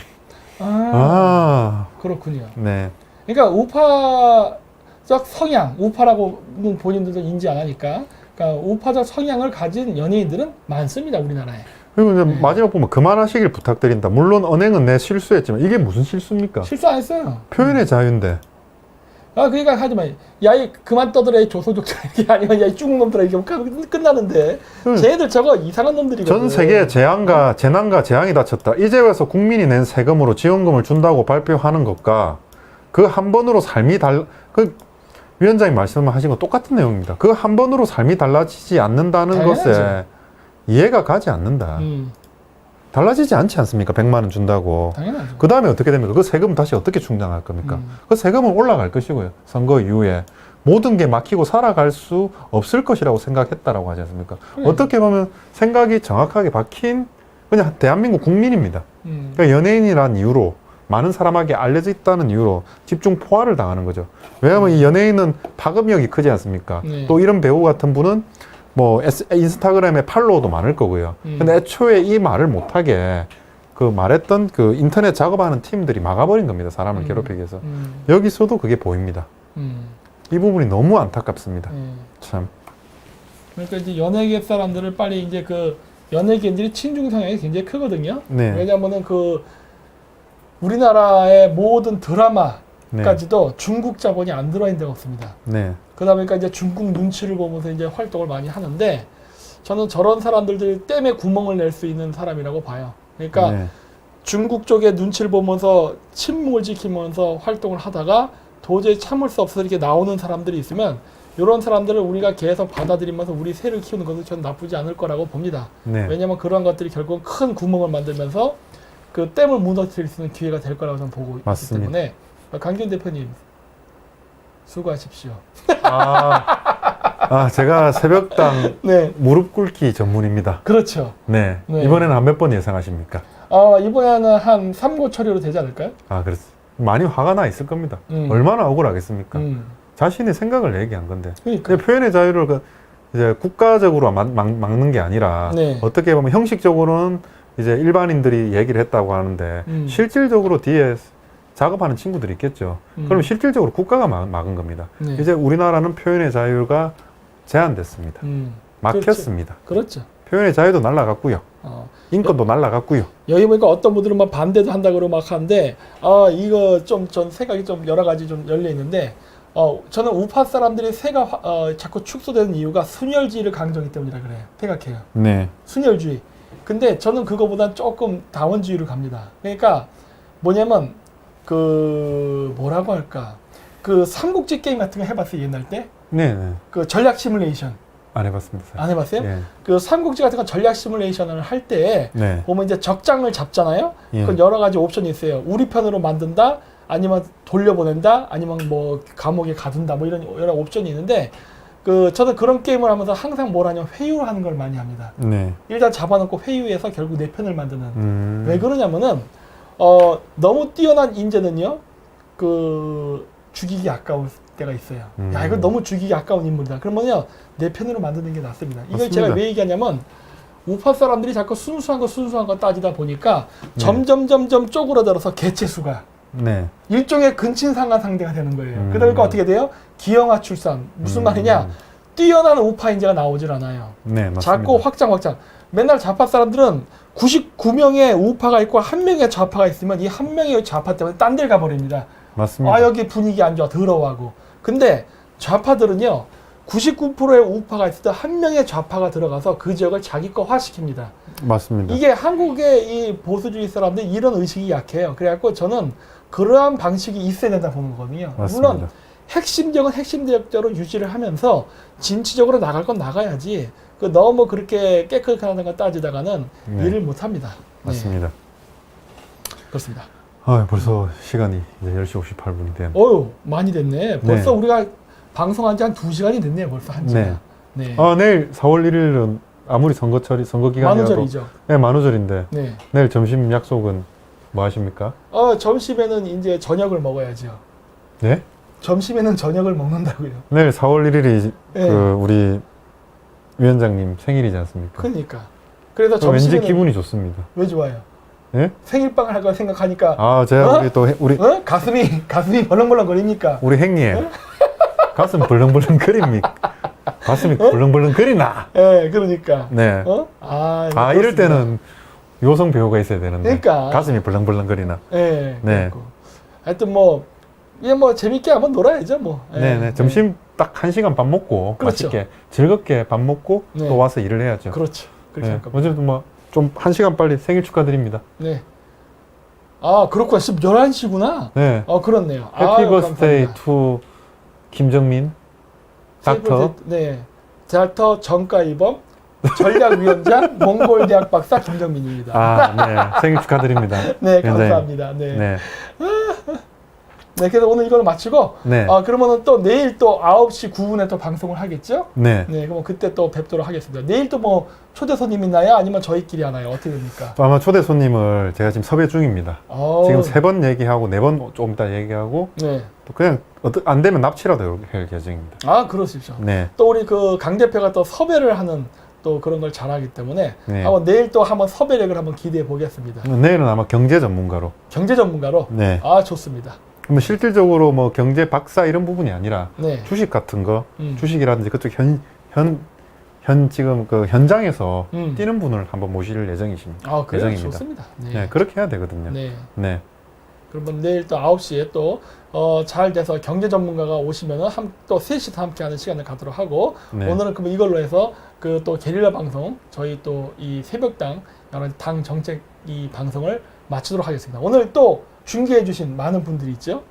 그렇군요. 네. 그러니까 우파적 성향, 우파라고 본인들도 인지 안 하니까, 그러니까 우파적 성향을 가진 연예인들은 많습니다, 우리나라에. 그리고 이제 마지막 보면 그만하시길 부탁드린다. 물론 언행은 내 실수했지만 이게 무슨 실수입니까? 실수 안 했어요. 표현의 자유인데. 그러니까 하지 마. 야, 이 그만 떠들어, 이 조선족들. 이게 아니면 야, 이 중국 놈들아. 이게 끝나는데. 쟤네들 저거 이상한 놈들이거든. 전 세계에 재난과 재앙이 닥쳤다. 이제 와서 국민이 낸 세금으로 지원금을 준다고 발표하는 것과 그 한 번으로 삶이 위원장님 말씀하신 거 똑같은 내용입니다. 그 한 번으로 삶이 달라지지 않는다는 당연하죠. 것에 이해가 가지 않는다. 달라지지 않지 않습니까? 100만 원 준다고. 당연하죠. 그 다음에 어떻게 됩니까? 그 세금 다시 어떻게 충당할 겁니까? 그 세금은 올라갈 것이고요. 선거 이후에. 모든 게 막히고 살아갈 수 없을 것이라고 생각했다라고 하지 않습니까? 어떻게 보면 생각이 정확하게 박힌 그냥 대한민국 국민입니다. 그러니까 연예인이란 이유로 많은 사람에게 알려져 있다는 이유로 집중 포화를 당하는 거죠. 왜냐하면 이 연예인은 파급력이 크지 않습니까? 또 이런 배우 같은 분은 뭐 인스타그램에 팔로워도 많을 거고요. 근데 애초에 이 말을 못하게 그 말했던 그 인터넷 작업하는 팀들이 막아버린 겁니다. 사람을 괴롭히기 위해서. 여기서도 그게 보입니다. 이 부분이 너무 안타깝습니다. 참. 그러니까 이제 연예계 사람들을 빨리 이제 그 연예계인들이 친중 성향이 굉장히 크거든요. 네. 왜냐하면은 그 우리나라의 모든 드라마까지도 네. 중국 자본이 안 들어있는 데가 없습니다. 네. 그러다 보니까 이제 중국 눈치를 보면서 이제 활동을 많이 하는데 저는 저런 사람들 땜에 구멍을 낼 수 있는 사람이라고 봐요. 그러니까 네. 중국 쪽에 눈치를 보면서 침묵을 지키면서 활동을 하다가 도저히 참을 수 없어서 이렇게 나오는 사람들이 있으면 이런 사람들을 우리가 계속 받아들이면서 우리 새를 키우는 것은 저는 나쁘지 않을 거라고 봅니다. 네. 왜냐하면 그런 것들이 결국 큰 구멍을 만들면서 그 댐을 무너뜨릴 수 있는 기회가 될 거라고 저는 보고 맞습니다. 있기 때문에 강기훈 대표님 수고하십시오. 제가 새벽당 네, 무릎 꿇기 전문입니다. 그렇죠. 네. 네. 이번에는 한 몇 번 예상하십니까? 이번에는 한 3고 처리로 되지 않을까요? 그렇습니다. 많이 화가 나 있을 겁니다. 음. 얼마나 억울하겠습니까? 음. 자신의 생각을 얘기한 건데. 그러니까. 근데 표현의 자유를 이제 국가적으로 막는 게 아니라 네. 어떻게 보면 형식적으로는 이제 일반인들이 얘기를 했다고 하는데 실질적으로 뒤에 작업하는 친구들이 있겠죠. 그럼 실질적으로 국가가 막은 겁니다. 네. 이제 우리나라는 표현의 자유가 제한됐습니다. 막혔습니다. 그렇죠. 표현의 자유도 날라갔고요. 인권도 날라갔고요. 여기 보니까 어떤 분들은 막 반대도 한다고 그러고 막 하는데 이거 좀 전 생각이 좀 여러 가지 좀 열려 있는데 저는 우파 사람들이 새가 자꾸 축소되는 이유가 순혈주의를 강조하기 때문이라 그래요. 생각해요. 네. 순혈주의. 근데 저는 그거보단 조금 다원주의로 갑니다. 그러니까 뭐냐면 그 뭐라고 할까? 그 삼국지 게임 같은 거 해봤어요 옛날 때? 네, 네. 그 전략 시뮬레이션 안 해봤습니다. 안 해봤어요? 예. 그 삼국지 같은 거 전략 시뮬레이션을 할 때 네. 보면 이제 적장을 잡잖아요. 예. 그건 여러 가지 옵션이 있어요. 우리 편으로 만든다, 아니면 돌려보낸다, 아니면 뭐 감옥에 가둔다, 뭐 이런 여러 옵션이 있는데 저는 그런 게임을 하면서 항상 뭘 하냐면 회유를 하는 걸 많이 합니다. 네. 일단 잡아놓고 회유해서 결국 내 편을 만드는. 왜 왜 그러냐면은 너무 뛰어난 인재는요, 죽이기 아까울 때가 있어요. 야, 이거 너무 죽이기 아까운 인물이다. 그러면요, 내 편으로 만드는 게 낫습니다. 이걸 맞습니다. 제가 왜 얘기하냐면, 우파 사람들이 자꾸 순수한 거 따지다 보니까 점점 쪼그라들어서 개체수가 네. 일종의 근친상간 상대가 되는 거예요. 그러니까 어떻게 돼요? 기형아 출산. 무슨 말이냐? 뛰어난 우파 인재가 나오질 않아요. 네, 맞습니다. 자꾸 확장. 맨날 좌파 사람들은 99명의 우파가 있고 1명의 좌파가 있으면 이 1명의 좌파 때문에 딴 데 가버립니다. 맞습니다. 여기 분위기 안 좋아, 더러워하고. 근데 좌파들은요, 99%의 우파가 있을 때 1명의 좌파가 들어가서 그 지역을 자기 거화 시킵니다. 맞습니다. 이게 한국의 이 보수주의 사람들이 이런 의식이 약해요. 그래갖고 저는 그러한 방식이 있어야 된다 보는 거거든요. 맞습니다. 물론 핵심적은 핵심적으로 유지를 하면서 진취적으로 나갈 건 나가야지. 너무 그렇게 깨끗하게 하는 거 따지다가는 네. 일을 못 합니다. 맞습니다. 네. 그렇습니다. 벌써 시간이 이제 10시 58분이 된. 많이 됐네. 벌써 네. 우리가 방송한 지 한 2시간이 됐네요. 벌써 한 시간. 네. 내일 4월 1일은 아무리 선거 기간이라도 만우절이죠. 네, 만우절인데 네. 내일 점심 약속은 뭐 하십니까? 점심에는 이제 저녁을 먹어야죠. 네? 점심에는 저녁을 먹는다고요. 내일 4월 1일이 네. 우리 위원장님 생일이지 않습니까? 그러니까. 그래서 왠지 점심에는 기분이 좋습니다. 왜 좋아요? 예? 생일빵을 할 거 생각하니까 제가 우리 가슴이 벌렁벌렁거립니까? 우리 행님 가슴 벌렁벌렁 그립니까? 가슴이 벌렁벌렁 그리나? 예, 그러니까. 네. 그렇습니다. 이럴 때는 요성 배우가 있어야 되는데. 그러니까. 가슴이 벌렁벌렁 그리나? 예. 네. 그렇고. 하여튼 재밌게 한번 놀아야죠, 뭐. 예, 네네. 점심 딱 1시간 밥 먹고 그렇죠. 맛있게 즐겁게 밥 먹고 네. 또 와서 일을 해야죠. 그렇죠. 그렇게 네. 할 겁니다. 어쨌든 좀 1시간 빨리 생일 축하드립니다. 네. 그렇구나. 지금 11시구나. 네. 그렇네요. 해피 버스데이 감사합니다. 투 김정민 닥터. 네. 닥터 정가이범 전략위원장 몽골대학 박사 김정민입니다. 네. 생일 축하드립니다. 네, 위원장님. 감사합니다. 네. 네. 네, 그래서 오늘 이걸 마치고, 네. 그러면은 또 내일 또 9시 9분에 또 방송을 하겠죠? 네. 네, 그럼 그때 또 뵙도록 하겠습니다. 내일 또 초대 손님 있나요? 아니면 저희끼리 하나요? 어떻게 됩니까? 아마 초대 손님을 제가 지금 섭외 중입니다. 지금 3번 얘기하고 4번 조금 이따 얘기하고 네. 또 그냥 안 되면 납치라도 할 계정입니다. 그러십시오. 네. 또 우리 강 대표가 또 섭외를 하는 또 그런 걸 잘하기 때문에 네. 한번 내일 또 한번 섭외력을 한번 기대해 보겠습니다. 내일은 아마 경제 전문가로. 경제 전문가로. 네. 아 좋습니다. 뭐 실질적으로 뭐 경제 박사 이런 부분이 아니라 네. 주식 같은 거, 음. 주식이라든지 그쪽 지금 그 현장에서 음. 뛰는 분을 한번 모실 예정이십니다. 아 그래요? 예정입니다. 좋습니다. 네, 그렇게 해야 되거든요. 네. 네. 그러면 내일 또 9시에 또 잘 돼서 경제 전문가가 오시면은 또 셋이서 함께하는 시간을 갖도록 하고 네. 오늘은 그럼 이걸로 해서 그 또 게릴라 방송 저희 또 이 새벽당 여러 가지 당 정책 이 방송을 마치도록 하겠습니다. 오늘 또 중계해주신 많은 분들이 있죠.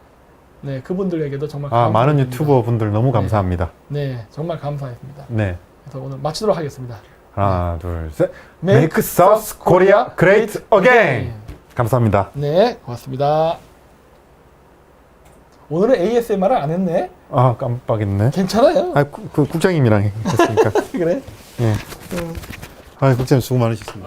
네, 그분들에게도 정말 많은 감사드립니다. 유튜버 분들 너무 감사합니다. 네, 정말 감사했습니다. 네. 그래서 오늘 마치도록 하겠습니다. 하나, 둘, 셋. Make Make South Korea Great Again. 감사합니다. 네, 고맙습니다. 오늘은 ASMR을 안 했네. 아, 깜빡했네. 괜찮아요. 그 국장님이랑 했으니까. 그래? 네. 국장님 수고 많으셨습니다.